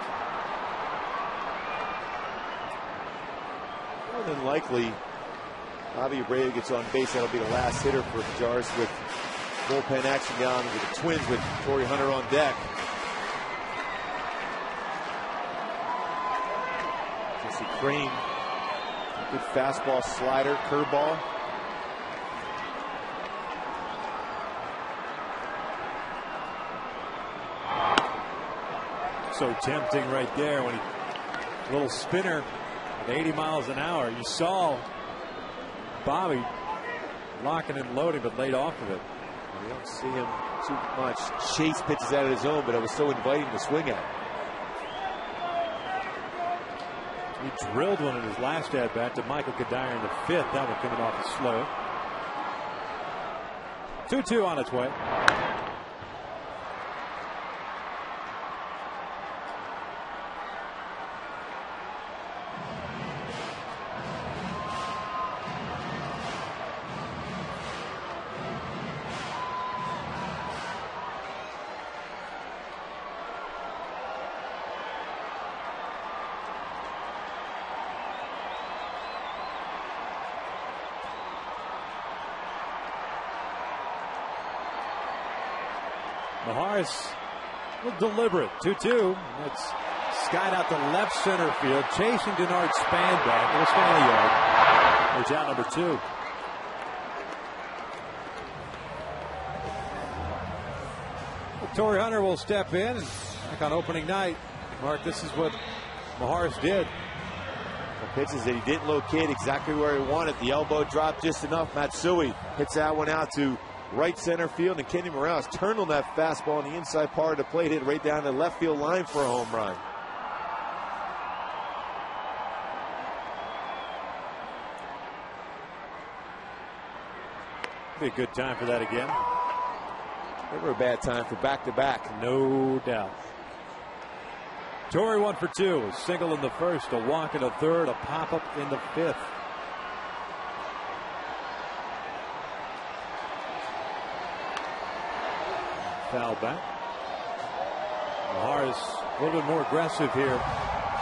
One of unlikely Bobby Abreu gets on base. That'll be the last hitter for Jars with bullpen action down with the Twins with Torrey Hunter on deck. Jesse Crane, good fastball, slider, curveball. So tempting right there when he little spinner at 80 miles an hour. You saw Bobby locking and loading, but laid off of it. We don't see him too much chase pitches out of his zone, but it was so inviting to swing at. He drilled one in his last at bat to Michael Kadire in the 5th. That one coming off a slow. 2-2 on its way. Mahar's a little deliberate. 2-2. That's skied out to left center field, chasing Denard Span back. It'll stay in the yard. There's out number 2. Well, Torrey Hunter will step in and back on opening night. Mark, this is what Mahar's did. The pitches that he didn't locate exactly where he wanted. The elbow dropped just enough. Matsui hits that one out to right center field, and Kenny Morales turned on that fastball on the inside part of the plate, hit right down the left field line for a home run. Be a good time for that again. Never a bad time for back-to-back. No doubt. Torrey 1 for 2. A single in the 1st, a walk in the 3rd, a pop-up in the 5th. Foul back. Mahar is a little bit more aggressive here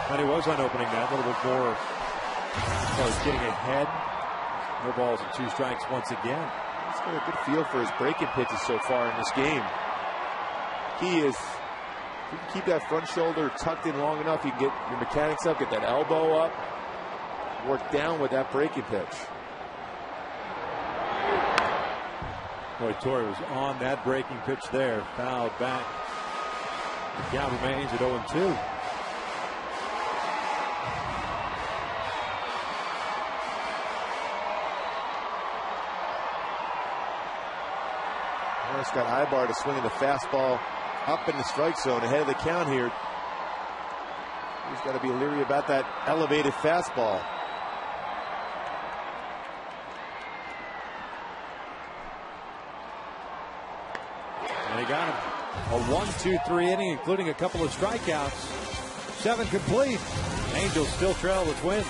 than he was on opening night. A little bit more as far as getting ahead. No balls and 2 strikes once again. He's got a good feel for his breaking pitches so far in this game. He is, if you can keep that front shoulder tucked in long enough, you can get your mechanics up, get that elbow up, work down with that breaking pitch. Boy, Torrey was on that breaking pitch there. Fouled back. The count remains at 0-2. Morris got Ibar to swing in the fastball up in the strike zone ahead of the count here. He's got to be leery about that elevated fastball. And he got him. A 1-2-3 inning, including a couple of strikeouts. 7 complete. Angels still trail the Twins.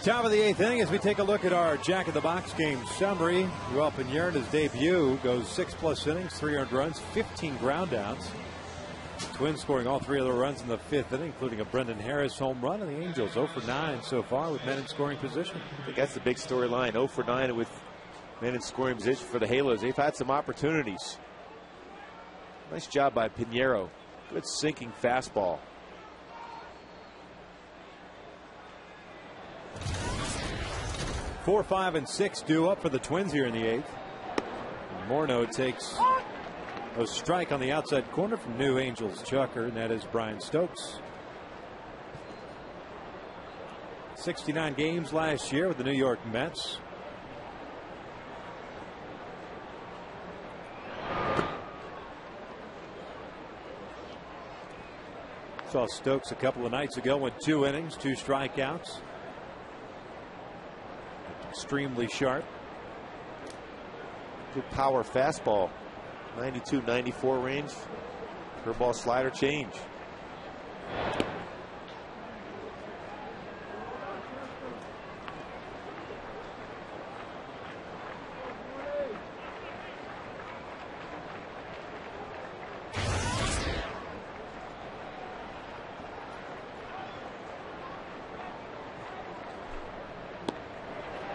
Top of the 8th inning as we take a look at our Jack in the Box game summary. Ruel Pinheiro in his debut goes 6+ innings, 3 earned runs, 15 ground outs. The Twins scoring all 3 of the runs in the 5th inning, including a Brendan Harris home run, and the Angels 0 for 9 so far with men in scoring position. I think that's the big storyline. 0 for 9 with men in scoring position for the Halos. They've had some opportunities. Nice job by Pinheiro. Good sinking fastball. Four, 5, and 6 due up for the Twins here in the 8th. Morneau takes a strike on the outside corner from New Angels Chucker, and that is Brian Stokes. 69 games last year with the New York Mets. Saw Stokes a couple of nights ago, went 2 innings, 2 strikeouts. Extremely sharp. Good power fastball. 92, 94 range. Curveball, slider, change.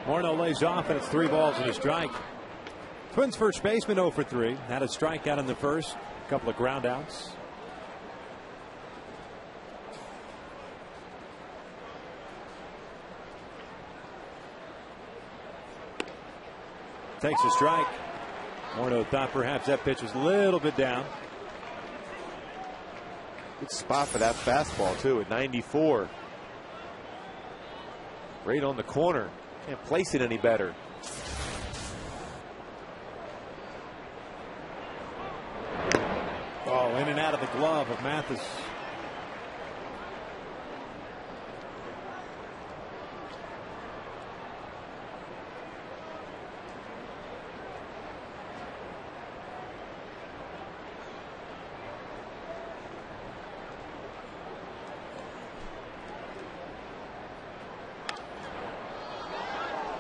Morneau lays off, and it's 3 balls and a strike. Twins first baseman 0 for 3. Had a strikeout in the first. A couple of ground outs. Takes a strike. Morneau thought perhaps that pitch was a little bit down. Good spot for that fastball, too, at 94. Right on the corner. Can't place it any better. Oh, in and out of the glove of Mathis.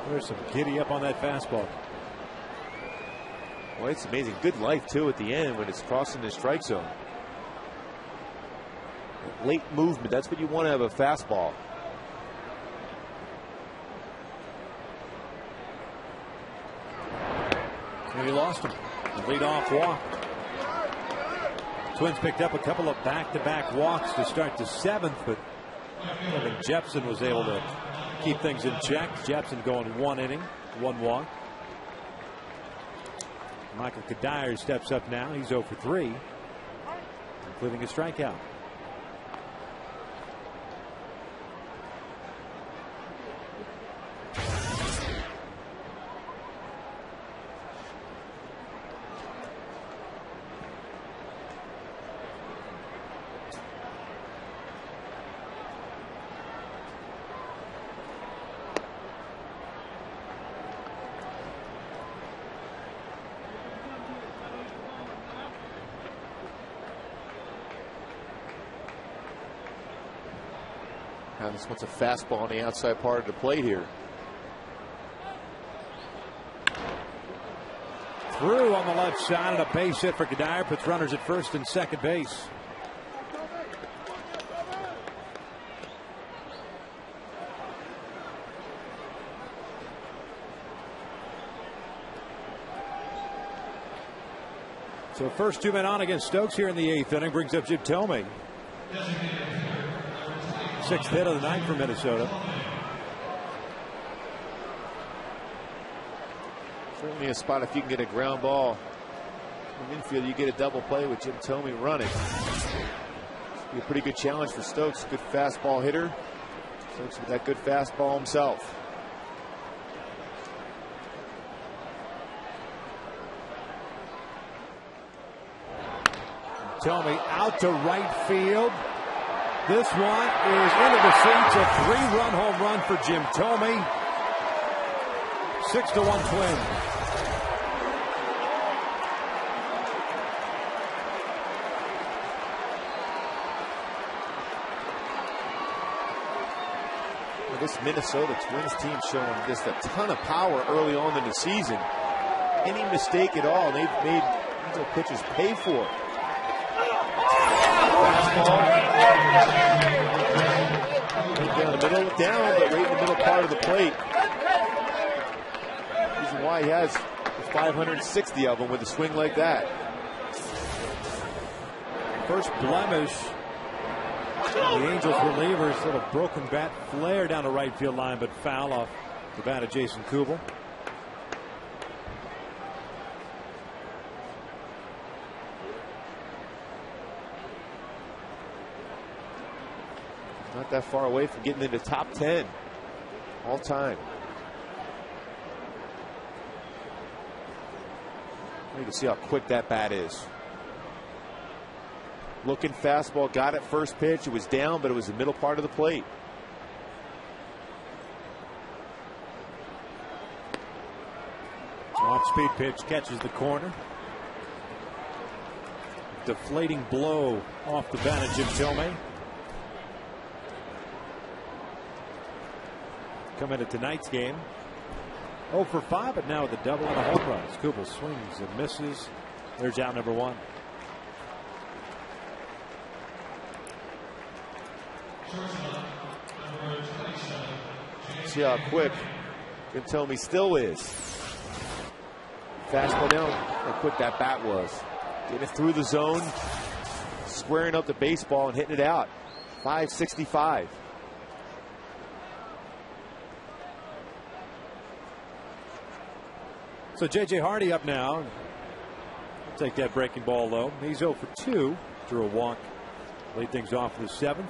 There's some giddy up on that fastball. Well, it's amazing. Good life, too, at the end when it's crossing the strike zone. Late movement, that's what you want to have a fastball. And he lost him. Lead-off walk. Twins picked up a couple of back-to-back walks to start the 7th, but Kevin Jepson was able to keep things in check. Jepson going 1 inning, 1 walk. Michael Kadire steps up now. He's 0 for 3, including a strikeout. Now this one's a fastball on the outside part of the plate here. Through on the left side, and a base hit for Kadire. Puts runners at first and second base. So first 2 men on against Stokes here in the 8th inning brings up Jim Thome. 6th hit of the night for Minnesota. Certainly a spot if you can get a ground ball in the infield, you get a double play with Jim Thome running. Be a pretty good challenge for Stokes. Good fastball hitter. Stokes with that good fastball himself. Thome out to right field. This one is into the seats. A 3-run home run for Jim Thome. 6-1 Twins. This Minnesota Twins team showing just a ton of power early on in the season. Any mistake at all, they've made Angel pitchers pay for it. Fastball. Down the middle, down, but right in the middle part of the plate. Reason why he has 560 of them with a swing like that. First blemish. The Angels relievers, little broken bat flare down the right field line, but foul off the bat of Jason Kubel. Not that far away from getting into top 10 all time. You can see how quick that bat is. Looking fastball, got it first pitch. It was down, but it was the middle part of the plate. Off-speed pitch catches the corner. Deflating blow off the bat of Jim Thome. Come into tonight's game 0 for 5, but now with a double and a home run. Kubel swings and misses. There's out number 1. See how quick Thome still is. Fastball down. How quick that bat was. Getting it through the zone, squaring up the baseball and hitting it out. 565. So J.J. Hardy up now. Take that breaking ball low. He's 0 for 2. Drew a walk. Laid things off in the 7th.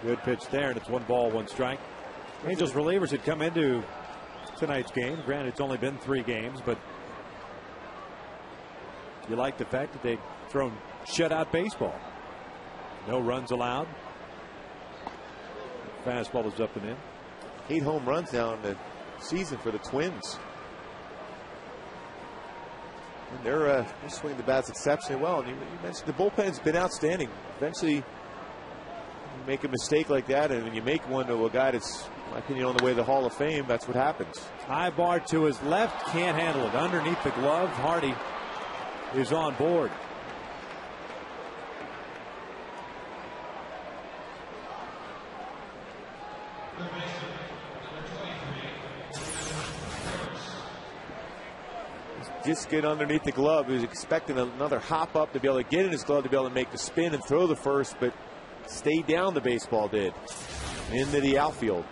Good pitch there, and it's 1 ball, 1 strike. Angels relievers had come into tonight's game. Granted, it's only been 3 games, but you like the fact that they've thrown shutout baseball. No runs allowed. Fastball is up and in. 8 home runs now in the season for the Twins. And they're swinging the bats exceptionally well. And you mentioned the bullpen's been outstanding. Eventually, you make a mistake like that, and when you make one to a guy that's, in my opinion, on the way to the Hall of Fame, that's what happens. High bar to his left, can't handle it. Underneath the glove, Hardy is on board. Just get underneath the glove. He was expecting another hop up to be able to get in his glove to be able to make the spin and throw the first, but stayed down, the baseball did, into the outfield.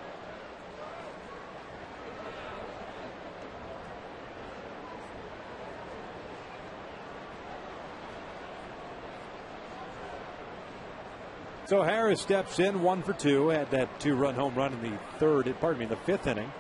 So Harris steps in, 1 for 2. Had that 2-run home run in the the 5th inning.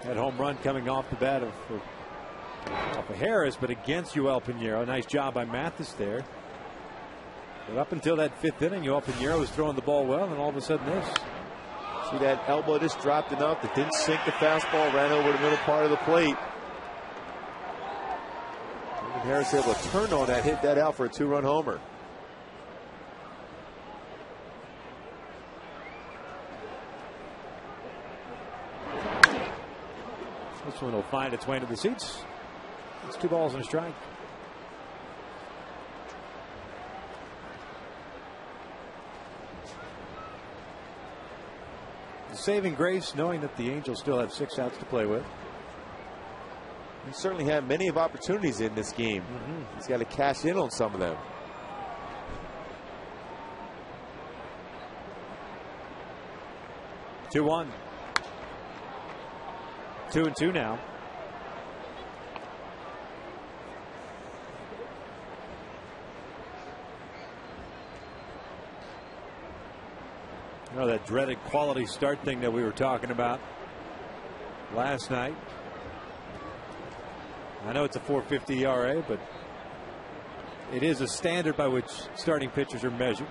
That home run coming off the bat of Harris, but against Yoel Pinheiro. Nice job by Mathis there. But up until that 5th inning, Yoel Pinheiro was throwing the ball well, and all of a sudden this. See that elbow just dropped enough. It didn't sink the fastball, ran over the middle part of the plate. And Harris able to turn on that, hit that out for a 2-run homer. This one will find its way to the seats. It's 2 balls and a strike. The saving grace, knowing that the Angels still have 6 outs to play with. He certainly had many of opportunities in this game. He's got to cash in on some of them. Two-1. 2-2 now. You know, that dreaded quality start thing that we were talking about last night. I know it's a 4.50 ERA, but it is a standard by which starting pitchers are measured.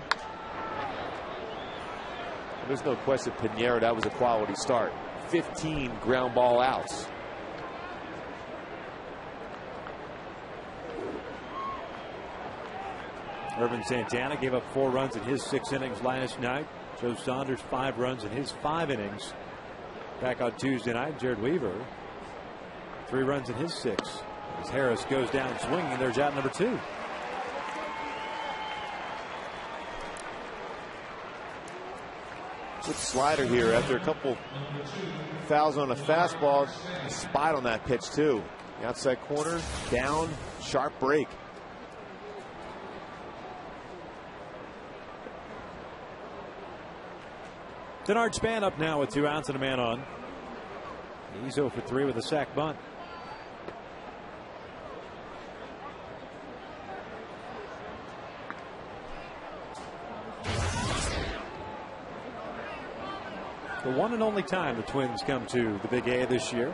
There's no question, Pinheiro, that was a quality start. 15 ground ball outs. Irvin Santana gave up 4 runs in his 6 innings last night. Joe Saunders 5 runs in his 5 innings back on Tuesday night. Jared Weaver 3 runs in his 6. As Harris goes down swinging, there's out number 2. Good slider here after a couple fouls on a fastball. Spot on that pitch too. The outside corner, down, sharp break. Denard Span up now with 2 outs and a man on. He's 0 for 3 with a sac bunt. The one and only time the Twins come to the Big A this year.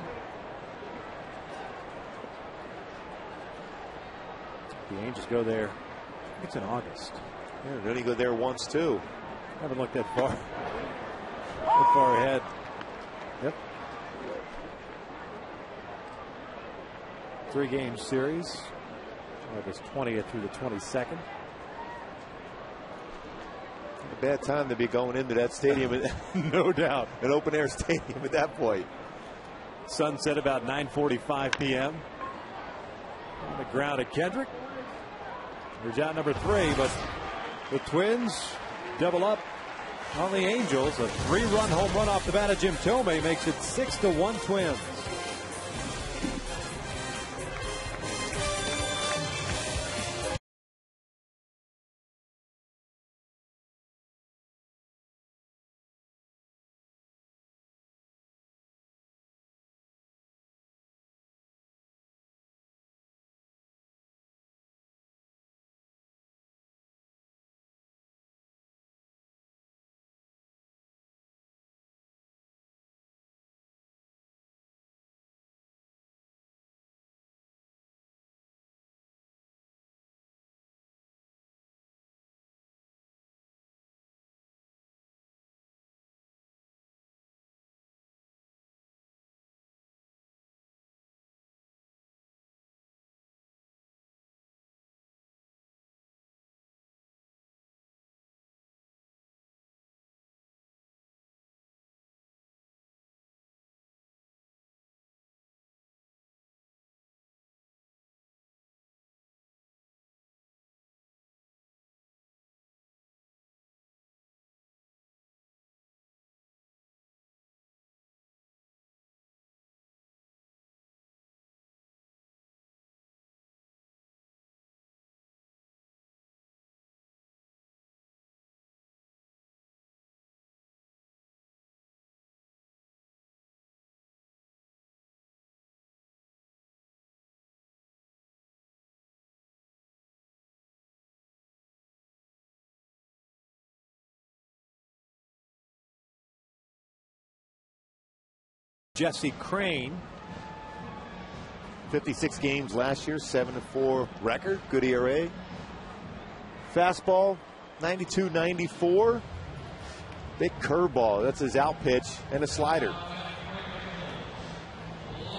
The Angels go there. I think it's in August. Yeah, they only go there once too. Haven't looked that far. That far ahead. Yep. 3-game series. August 20th through the 22nd. A bad time to be going into that stadium. No doubt. An open air stadium at that point. Sunset about 9:45 p.m. On the ground at Kendrick. There's out number 3, but the Twins double up on the Angels. A 3-run home run off the bat of Jim Tomei makes it 6-1 Twins. Jesse Crane. 56 games last year, 7-4 record, good ERA. Fastball, 92-94. Big curveball, that's his out pitch, and a slider.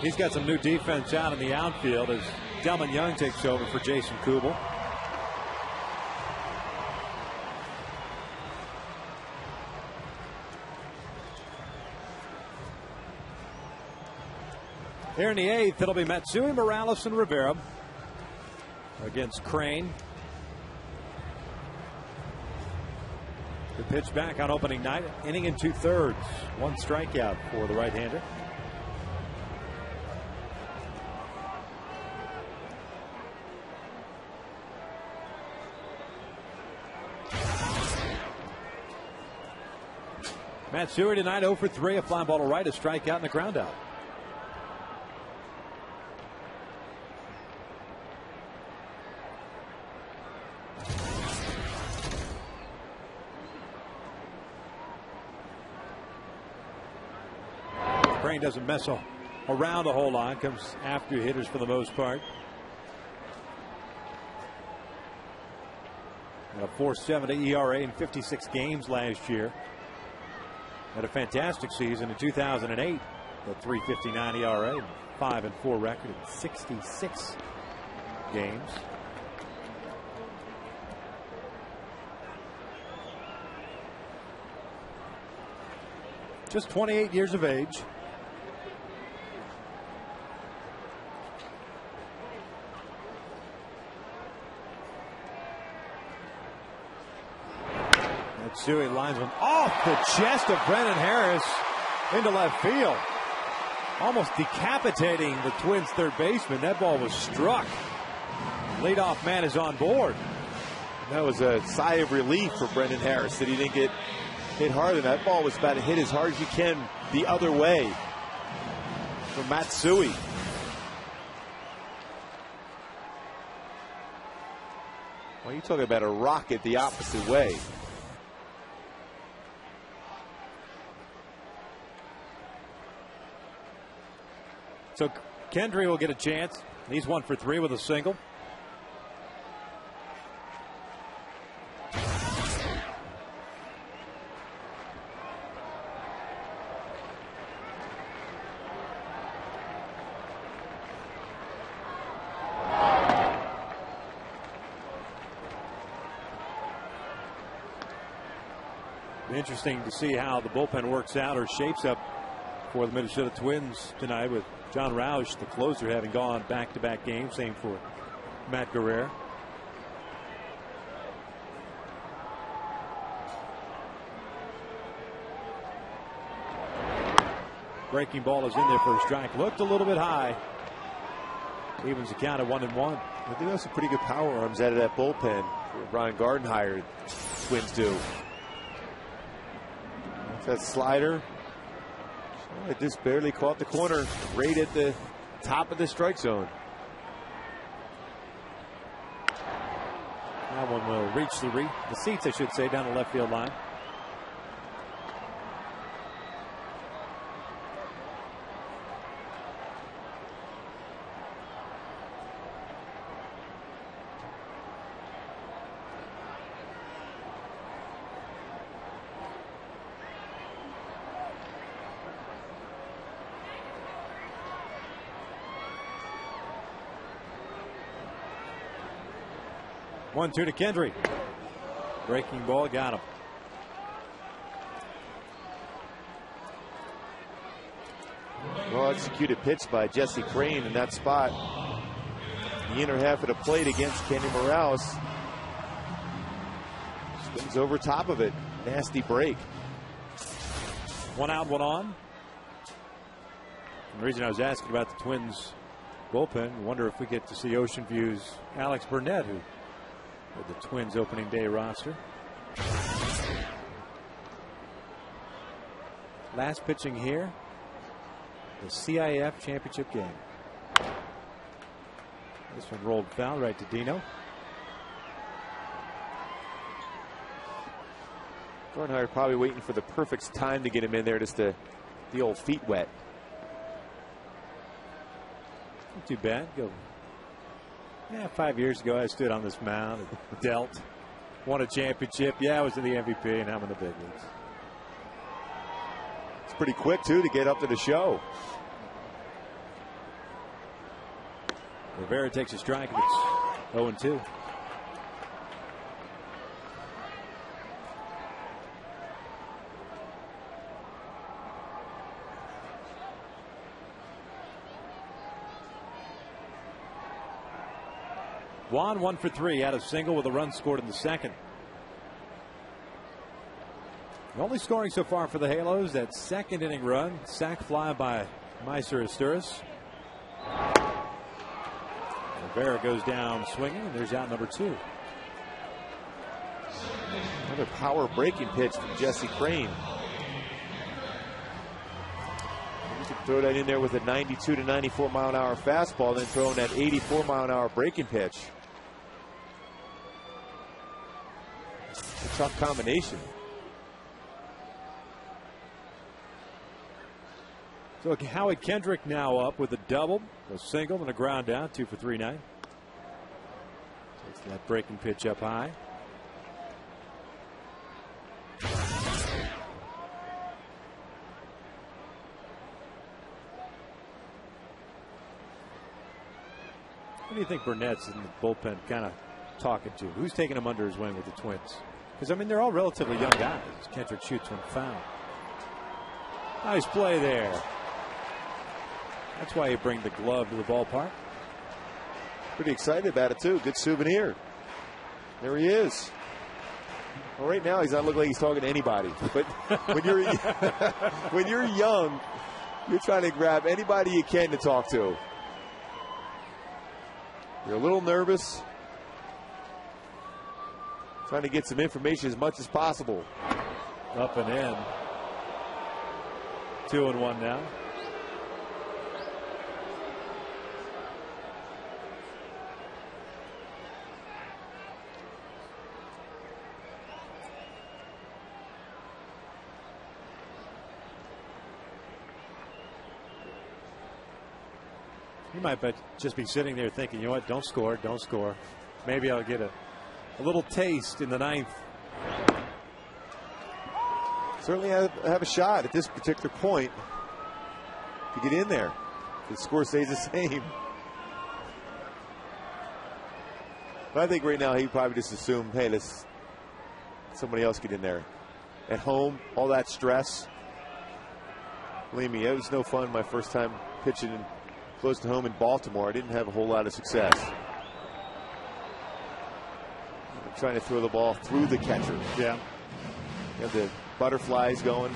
He's got some new defense out in the outfield as Delman Young takes over for Jason Kubel. Here in the 8th, it'll be Matsui, Morales, and Rivera against Crane. The pitch back on opening night, inning and 2/3. 1 strikeout for the right-hander. Matsui tonight 0 for 3, a fly ball to right, a strikeout, and a ground out. Crane doesn't mess around a whole lot. Comes after hitters for the most part. Had a 4.70 ERA in 56 games last year. Had a fantastic season in 2008. A 3.59 ERA, 5-4 record in 66 games. Just 28 years of age. Matsui lines one off the chest of Brennan Harris into left field. Almost decapitating the Twins' third baseman. That ball was struck. Leadoff man is on board. That was a sigh of relief for Brennan Harris that he didn't get hit harder. That ball was about to hit as hard as you can the other way from Matsui. Well, you talking about a rocket the opposite way. So Kendry will get a chance. He's 1 for 3 with a single. Interesting to see how the bullpen works out or shapes up for the Minnesota Twins tonight, with John Roush, the closer, having gone back-to-back games. Same for Matt Guerrero. Breaking ball is in there for a strike. Looked a little bit high. Evens the count at 1-1. I think that's some pretty good power arms out of that bullpen. Brian Gardenhire, Twins do. That slider, it just barely caught the corner, right at the top of the strike zone. That one will reach the seats, I should say, down the left field line. One-two to Kendry. Breaking ball, got him. Well executed pitch by Jesse Crane in that spot. The inner half of the plate against Kenny Morales. Swings over top of it. Nasty break. 1 out, 1 on. And the reason I was asking about the Twins bullpen, I wonder if we get to see Ocean View's Alex Burnett, who with the Twins opening day roster. Last pitching here, the CIF championship game. This one rolled foul right to Dino. Gardenhire probably waiting for the perfect time to get him in there, just the old feet wet. Not too bad. Go. Yeah, 5 years ago I stood on this mound and dealt, won a championship. Yeah, I was in the MVP, and I'm in the big leagues. It's pretty quick too to get up to the show. Rivera takes a strike, and it's 0-2. Juan 1 for 3, had a single with a run scored in the second. The only scoring so far for the Halos, that second inning run, sac fly by Meiser Asturis. Rivera goes down swinging, and there's out number 2. Another power breaking pitch from Jesse Crane. You can throw that in there with a 92 to 94 mile an hour fastball, then throw in that 84 mile an hour breaking pitch. A tough combination. So Howie Kendrick now up with a double, a single, and a ground down. 2 for 3 now. Takes that breaking pitch up high. Who do you think Burnett's in the bullpen kind of talking to? Who's taking him under his wing with the Twins? Because, I mean, they're all relatively young guys. Kendrick shoots one foul. Nice play there. That's why you bring the glove to the ballpark. Pretty excited about it, too. Good souvenir. There he is. Well, right now, he's not looking like he's talking to anybody. But when you're young, you're trying to grab anybody you can to talk to. You're a little nervous. Trying to get some information as much as possible. Up and in. 2-1 now. You might just be sitting there thinking, you know what, don't score, don't score. Maybe I'll get a little taste in the 9th. Certainly have a shot at this particular point to get in there. The score stays the same. But I think right now he'd probably just assume, hey, let's somebody else get in there. At home, all that stress. Believe me, it was no fun my first time pitching close to home in Baltimore. I didn't have a whole lot of success. I'm trying to throw the ball through the catcher. Yeah. You have the butterflies going.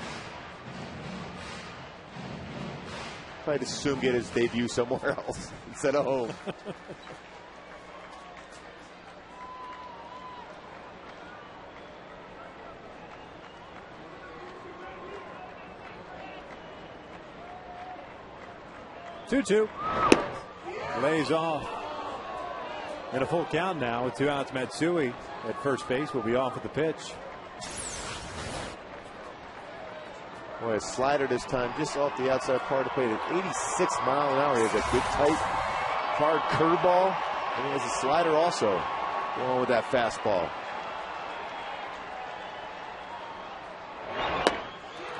Probably just assume get his debut somewhere else instead of home. Two. Lays off. And a full count now with 2 outs. Matsui at first base will be off at the pitch. Boy, a slider this time just off the outside part of the plate at 86 miles an hour. He has a good tight hard curveball, and he has a slider also going on with that fastball.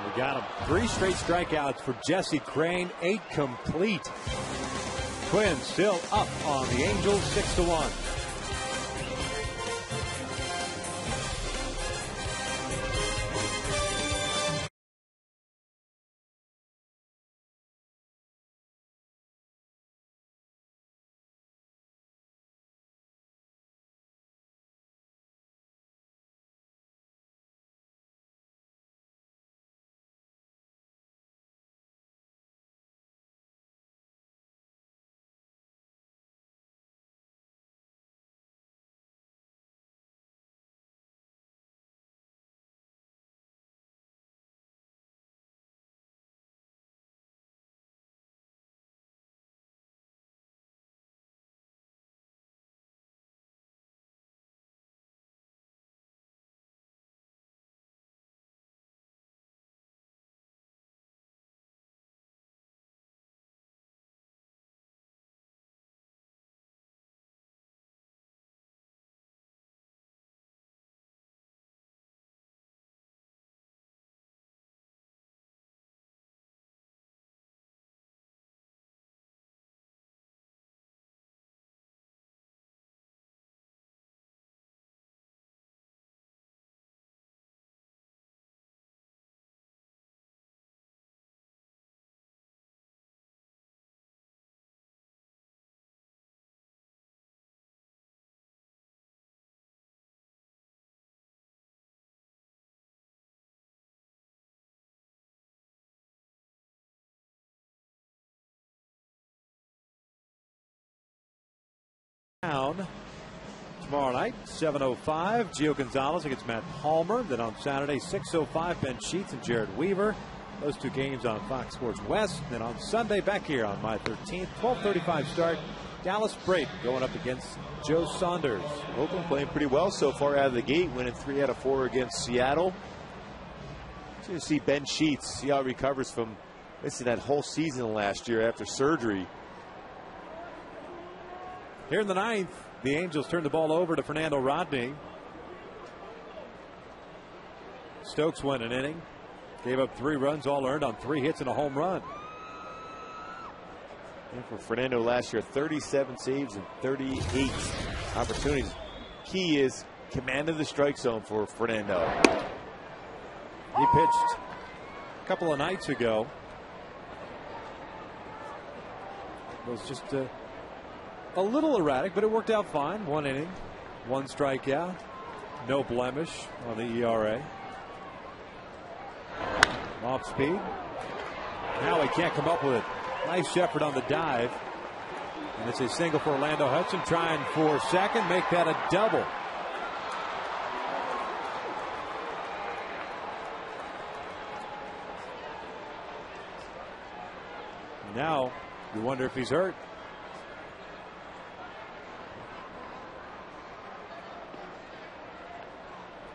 We got him. 3 straight strikeouts for Jesse Crain. 8 complete. Twins still up on the Angels 6-1. Tomorrow night, 7:05, Gio Gonzalez against Matt Palmer. Then on Saturday, 6:05, Ben Sheets and Jared Weaver. Those 2 games on Fox Sports West. Then on Sunday, back here on May 13th, 12:35 start. Dallas Braden going up against Joe Saunders. Oakland playing pretty well so far out of the gate, winning 3 out of 4 against Seattle. So you see Ben Sheets, see how he recovers from missing that whole season last year after surgery. Here in the ninth, the Angels turn the ball over to Fernando Rodney. Stokes went an inning. Gave up 3 runs, all earned on 3 hits and a home run. And for Fernando last year, 37 saves and 38 opportunities. Key is command of the strike zone for Fernando. He pitched a couple of nights ago. It was just a little erratic, but it worked out fine. 1 inning, 1 strikeout, no blemish on the ERA. Off speed. Now he can't come up with it. Nice effort on the dive. And it's a single for Orlando Hudson, trying for second, make that a double. Now you wonder if he's hurt.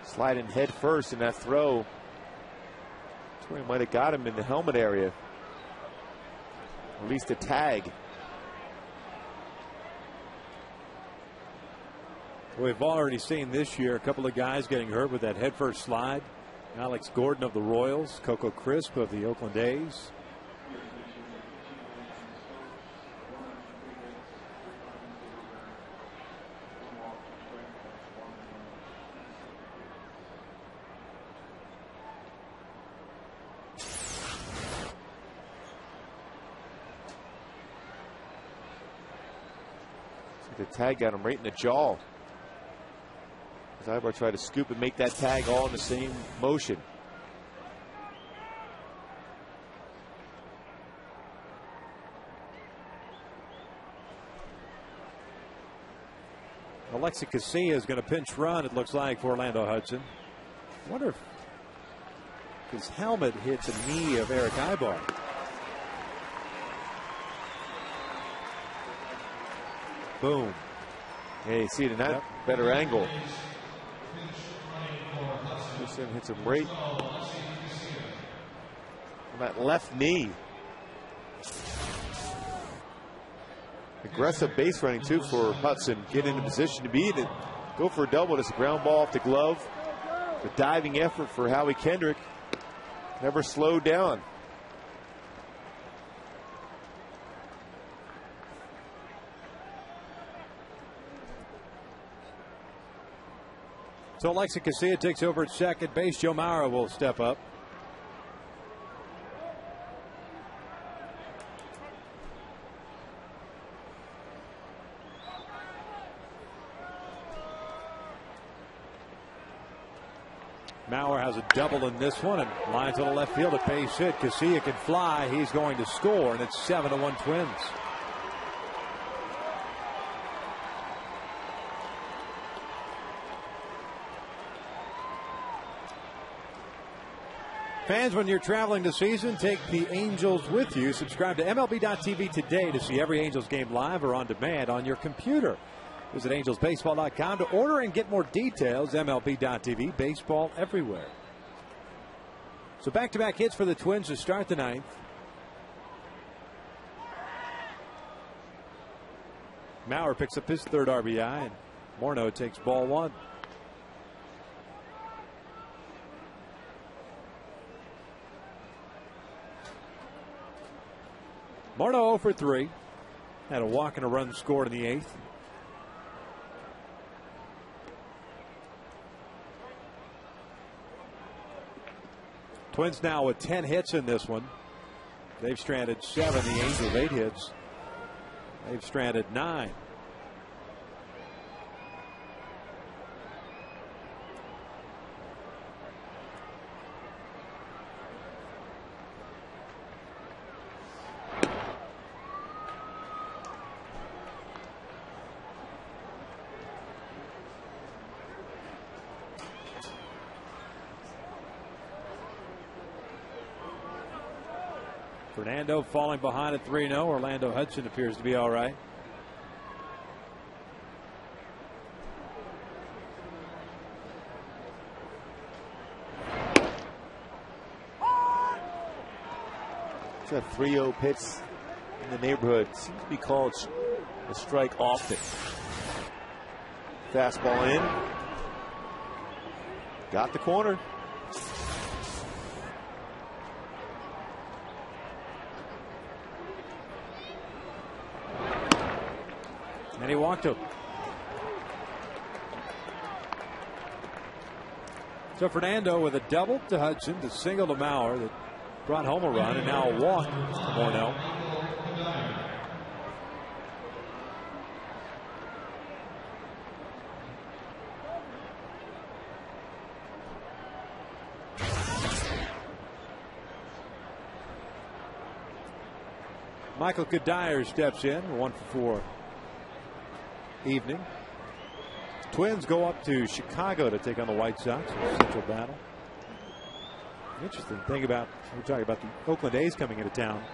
Sliding head first in that throw. He might have got him in the helmet area. At least a tag. We've already seen this year a couple of guys getting hurt with that headfirst slide. Alex Gordon of the Royals, Coco Crisp of the Oakland A's. The tag got him right in the jaw. Zybar tried to scoop and make that tag all in the same motion. Alexi Casilla is going to pinch run, it looks like, for Orlando Hudson. I wonder if his helmet hit the knee of Eric Ibar. Boom. Yeah, you see it in that better angle. This one hits him right on that left knee. Aggressive base running too for Hudson. Get into position to beat it. Go for a double. Just a ground ball off the glove. The diving effort for Howie Kendrick. Never slowed down. So Alexi Casilla takes over at second base. Joe Mauer will step up. Mauer has a double in this one and lines on the left field at base hit. Casilla can fly. He's going to score, and it's 7-1 Twins. Fans, when you're traveling this season, take the Angels with you. Subscribe to MLB.tv today to see every Angels game live or on demand on your computer. Visit angelsbaseball.com to order and get more details. MLB.tv, baseball everywhere. So back-to-back hits for the Twins to start the ninth. Mauer picks up his third RBI, and Morneau takes ball one. Morneau 0 for 3. Had a walk and a run scored in the eighth. Twins now with 10 hits in this one. They've stranded 7. The Angels 8 hits. They've stranded 9. Fernando falling behind at 3-0. Orlando Hudson appears to be all right. It's a 3-0 pitch in the neighborhood. Seems to be called a strike often. Fastball in. Got the corner. And he walked him. So Fernando with a double to Hudson, the single to Maurer that brought home a run, and now a walk to Morneau. Michael Cuddyer steps in, 1-for-4 evening. Twins go up to Chicago to take on the White Sox in a central battle. Interesting thing about, we're talking about the Oakland A's coming into town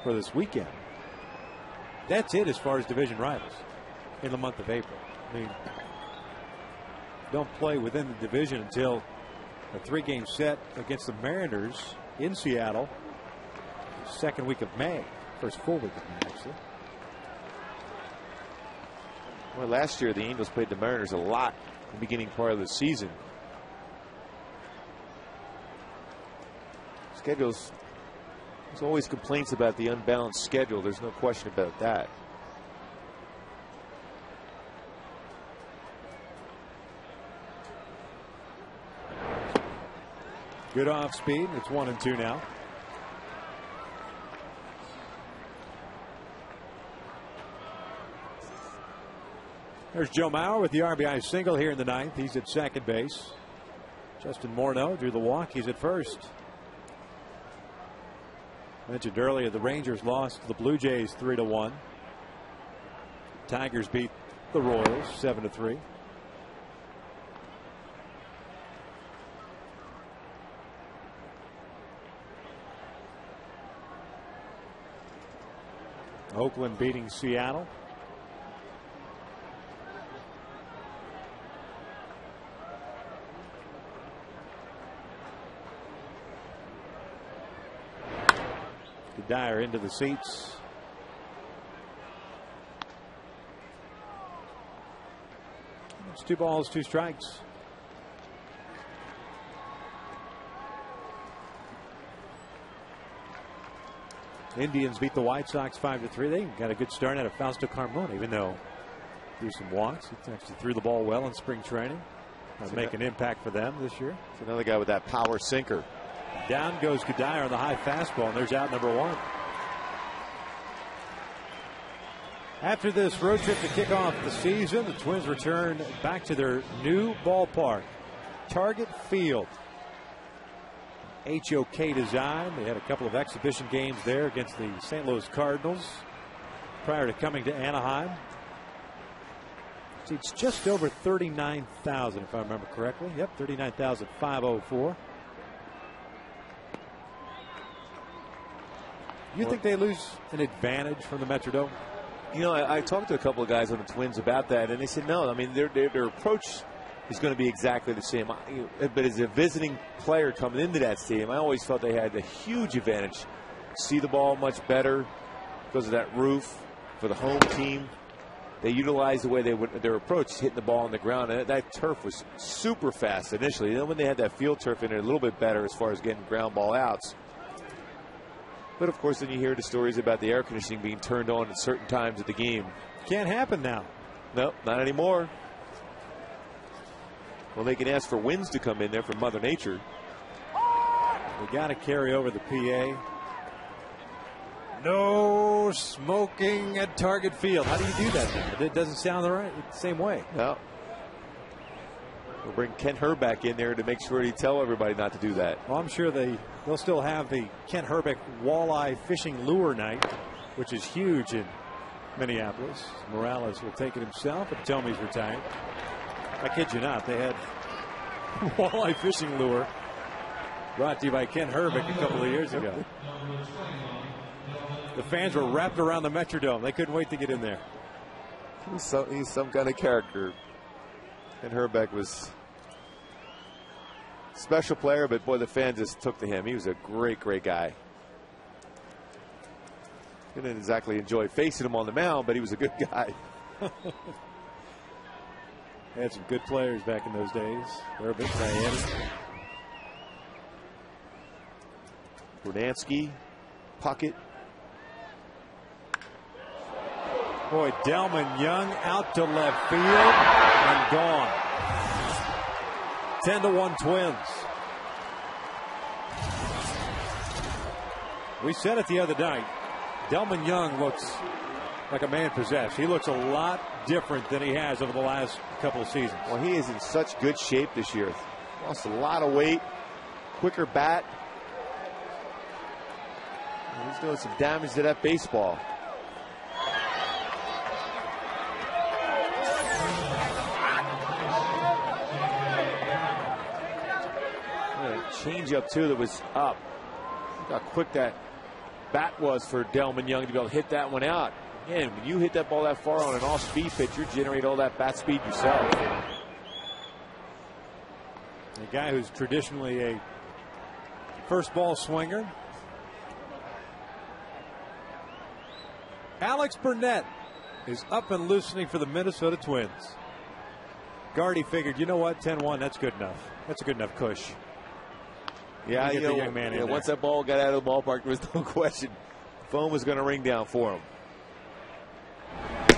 for this weekend. That's it as far as division rivals in the month of April. I mean, don't play within the division until a 3-game set against the Mariners in Seattle, second week of May. First full week of May, actually. Well, last year the Angels played the Mariners a lot in the beginning part of the season. Schedules, there's always complaints about the unbalanced schedule. There's no question about that. Good off speed. It's 1-2 now. There's Joe Mauer with the RBI single here in the ninth. He's at second base. Justin Morneau drew the walk. He's at first. Mentioned earlier, the Rangers lost to the Blue Jays 3-1. Tigers beat the Royals 7-3. Oakland beating Seattle. Dyer into the seats. It's 2 balls, 2 strikes. Indians beat the White Sox 5-3. They got a good start out of Fausto Carmona, even though threw some walks. He actually threw the ball well in spring training. Make an impact for them this year. It's another guy with that power sinker. Down goes Cuddyer on the high fastball, and there's out number 1. After this road trip to kick off the season, the Twins return back to their new ballpark, Target Field. HOK design. They had a couple of exhibition games there against the St. Louis Cardinals prior to coming to Anaheim. It's just over 39,000, if I remember correctly. Yep, 39,504. You think they lose an advantage from the Metrodome? You know, I talked to a couple of guys on the Twins about that, and they said no. I mean, their approach is going to be exactly the same. But as a visiting player coming into that stadium, I always felt they had a huge advantage. See the ball much better because of that roof for the home team. They utilized the way their approach, hitting the ball on the ground. And that turf was super fast initially. Then when they had that field turf in there, a little bit better as far as getting ground ball outs. But of course, then you hear the stories about the air conditioning being turned on at certain times of the game. Can't happen now. Nope, not anymore. Well, they can ask for winds to come in there from Mother Nature. We got to carry over the PA. No smoking at Target Field. How do you do that now? It doesn't sound the same way. No. We'll bring Ken Herbeck in there to make sure he tell everybody not to do that. Well, I'm sure they'll still have the Ken Herbeck walleye fishing lure night, which is huge in Minneapolis. Morales will take it himself, and Tomey's retired. I kid you not, they had walleye fishing lure brought to you by Ken Herbeck a couple of years ago. The fans were wrapped around the Metrodome. They couldn't wait to get in there. He's some kind of character. And Herbeck was a special player, but boy, the fans just took to him. He was a great, great guy. Didn't exactly enjoy facing him on the mound, but he was a good guy. They had some good players back in those days. Irvin, Diana. Bernansky, Puckett. Boy, Delman Young out to left field and gone. 10-1 Twins. We said it the other night. Delman Young looks like a man possessed. He looks a lot different than he has over the last couple of seasons. Well, he is in such good shape this year. Lost a lot of weight, quicker bat. And he's doing some damage to that baseball. Change up too that was up. Look how quick that bat was for Delman Young to be able to hit that one out. Again, when you hit that ball that far on an off-speed pitch, you generate all that bat speed yourself. A guy who's traditionally a first ball swinger. Alex Burnett is up and loosening for the Minnesota Twins. Gardy figured, you know what, 10-1, that's good enough. That's a good enough cush. Yeah, you know, young man in once that ball got out of the ballpark, there was no question. The phone was going to ring down for him. I'm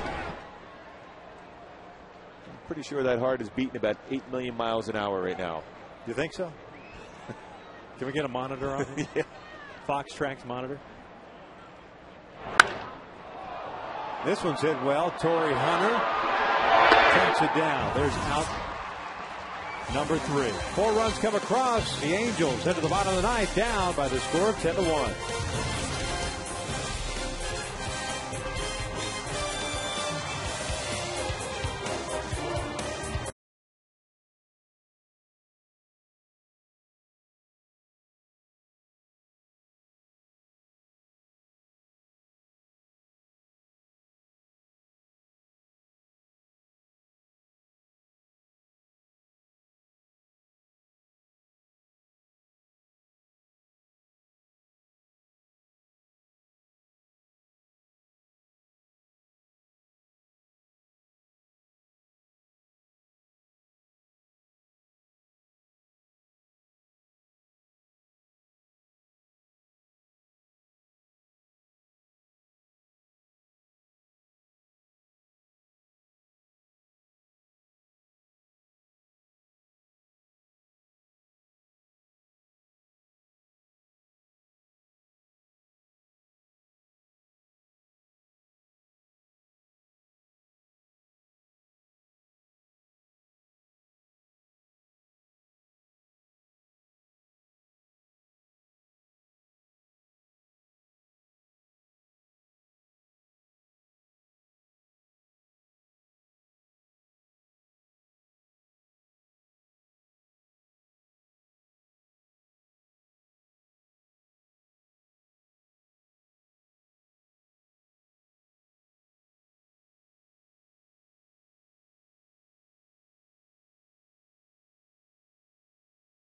pretty sure that heart is beating about 8 million miles an hour right now. You think so? Can we get a monitor on it? Yeah. Fox Tracks monitor. This one's hit well. Torrey Hunter takes it down. There's out number 3. 4 runs come across. The Angels head to the bottom of the ninth, down by the score of 10-1.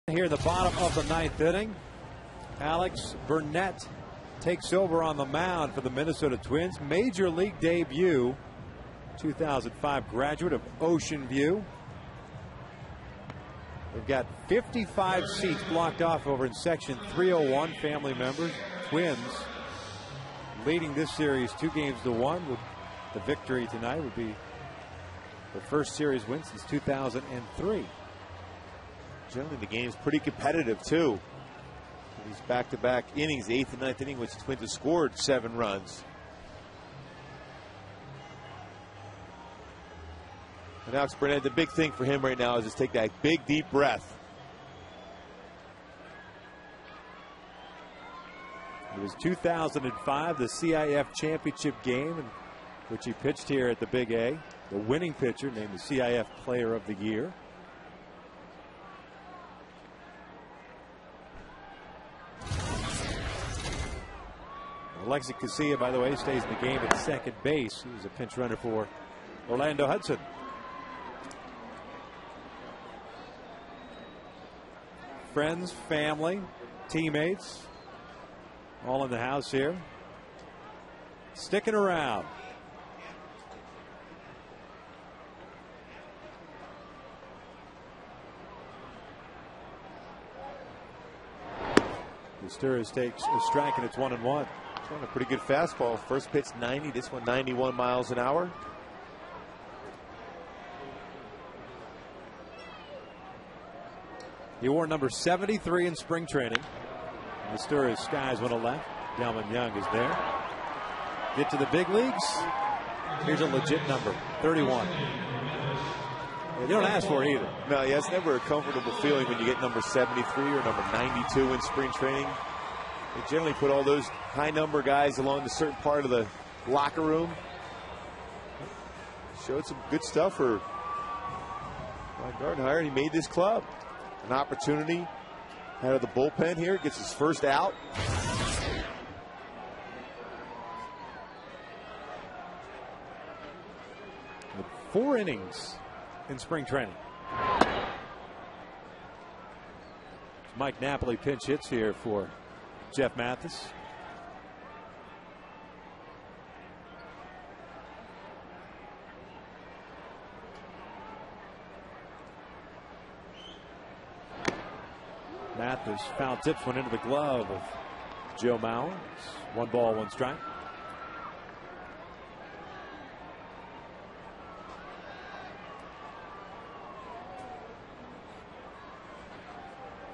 Here in the bottom of the ninth inning, Alex Burnett takes over on the mound for the Minnesota Twins. Major league debut, 2005 graduate of Ocean View. They've got 55 seats blocked off over in section 301, family members. Twins leading this series 2-1. With the victory tonight would be the first series win since 2003. Generally, the game's pretty competitive, too. These back-to-back innings, the 8th and 9th inning, which the Twins have scored 7 runs. And Alex Burnett, the big thing for him right now is just take that big, deep breath. It was 2005, the CIF championship game, in which he pitched here at the Big A. The winning pitcher, named the CIF Player of the Year. Alexi Casilla, by the way, stays in the game at second base. He was a pinch runner for Orlando Hudson. Friends, family, teammates, all in the house here. sticking around. Steers takes a strike, and it's 1-1. Throwing a pretty good fastball. First pitch 90, this one 91 miles an hour. He wore number 73 in spring training. The Steers skies one to left. Delman Young is there. Get to the big leagues. Here's a legit number, 31. You don't ask for it either. No, yeah, it's never a comfortable feeling when you get number 73 or number 92 in spring training. They generally put all those high number guys along a certain part of the locker room. Showed some good stuff for Gardenhire, and he made this club an opportunity out of the bullpen here. Gets his first out. 4 innings in spring training. Mike Napoli pinch hits here for Jeff Mathis. Mathis foul tips one into the glove of Joe Mauer. It's 1 ball, 1 strike.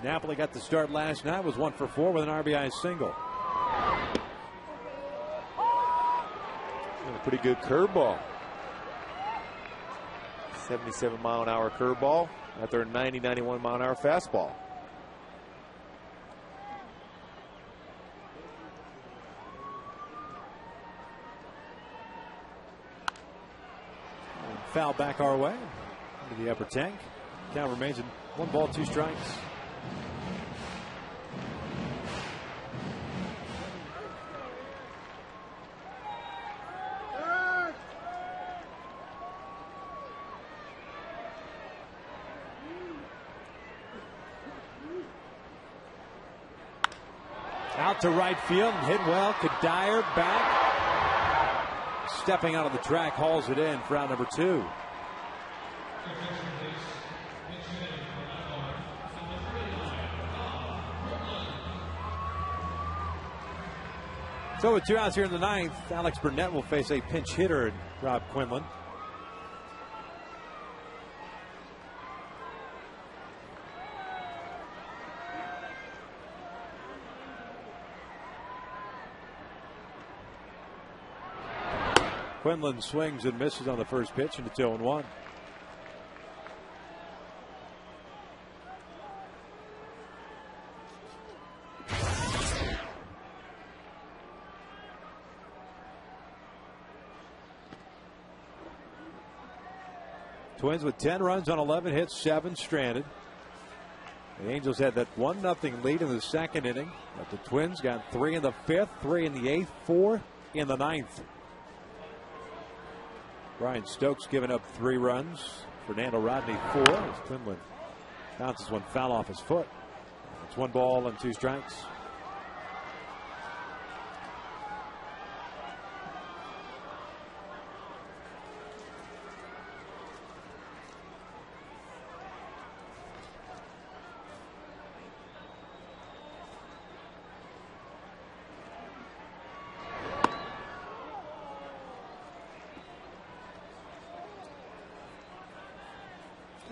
Napoli got the start last night, was 1 for 4 with an RBI single. A pretty good curveball. 77-mile-an-hour curveball after a 90-91-mile-an-hour fastball. And foul back our way into the upper tank. Count remains in 1 ball, 2 strikes. Out to right field and hit well. Kadire back. Stepping out of the track, hauls it in for out number 2. So with 2 outs here in the 9th, Alex Burnett will face a pinch hitter in Rob Quinlan. Quinlan swings and misses on the first pitch, and it's 0-1. Twins with 10 runs on 11 hits, 7 stranded. The Angels had that 1-0 lead in the 2nd inning, but the Twins got 3 in the 5th, 3 in the 8th, 4 in the 9th. Brian Stokes giving up 3 runs. Fernando Rodney 4. As Quinlan bounces one foul off his foot. It's 1 ball and 2 strikes.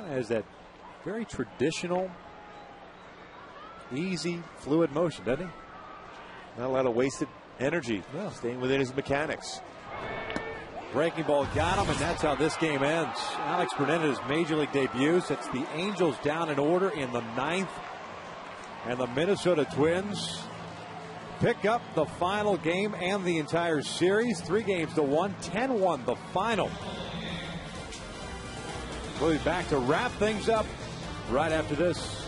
Has that very traditional, easy, fluid motion, doesn't he? Not a lot of wasted energy. No. Staying within his mechanics. Breaking ball got him, and that's how this game ends. Alex Burnett, his major league debut, sets the Angels down in order in the 9th. And the Minnesota Twins pick up the final game and the entire series. 3-1, 10-1 the final. We'll be back to wrap things up right after this.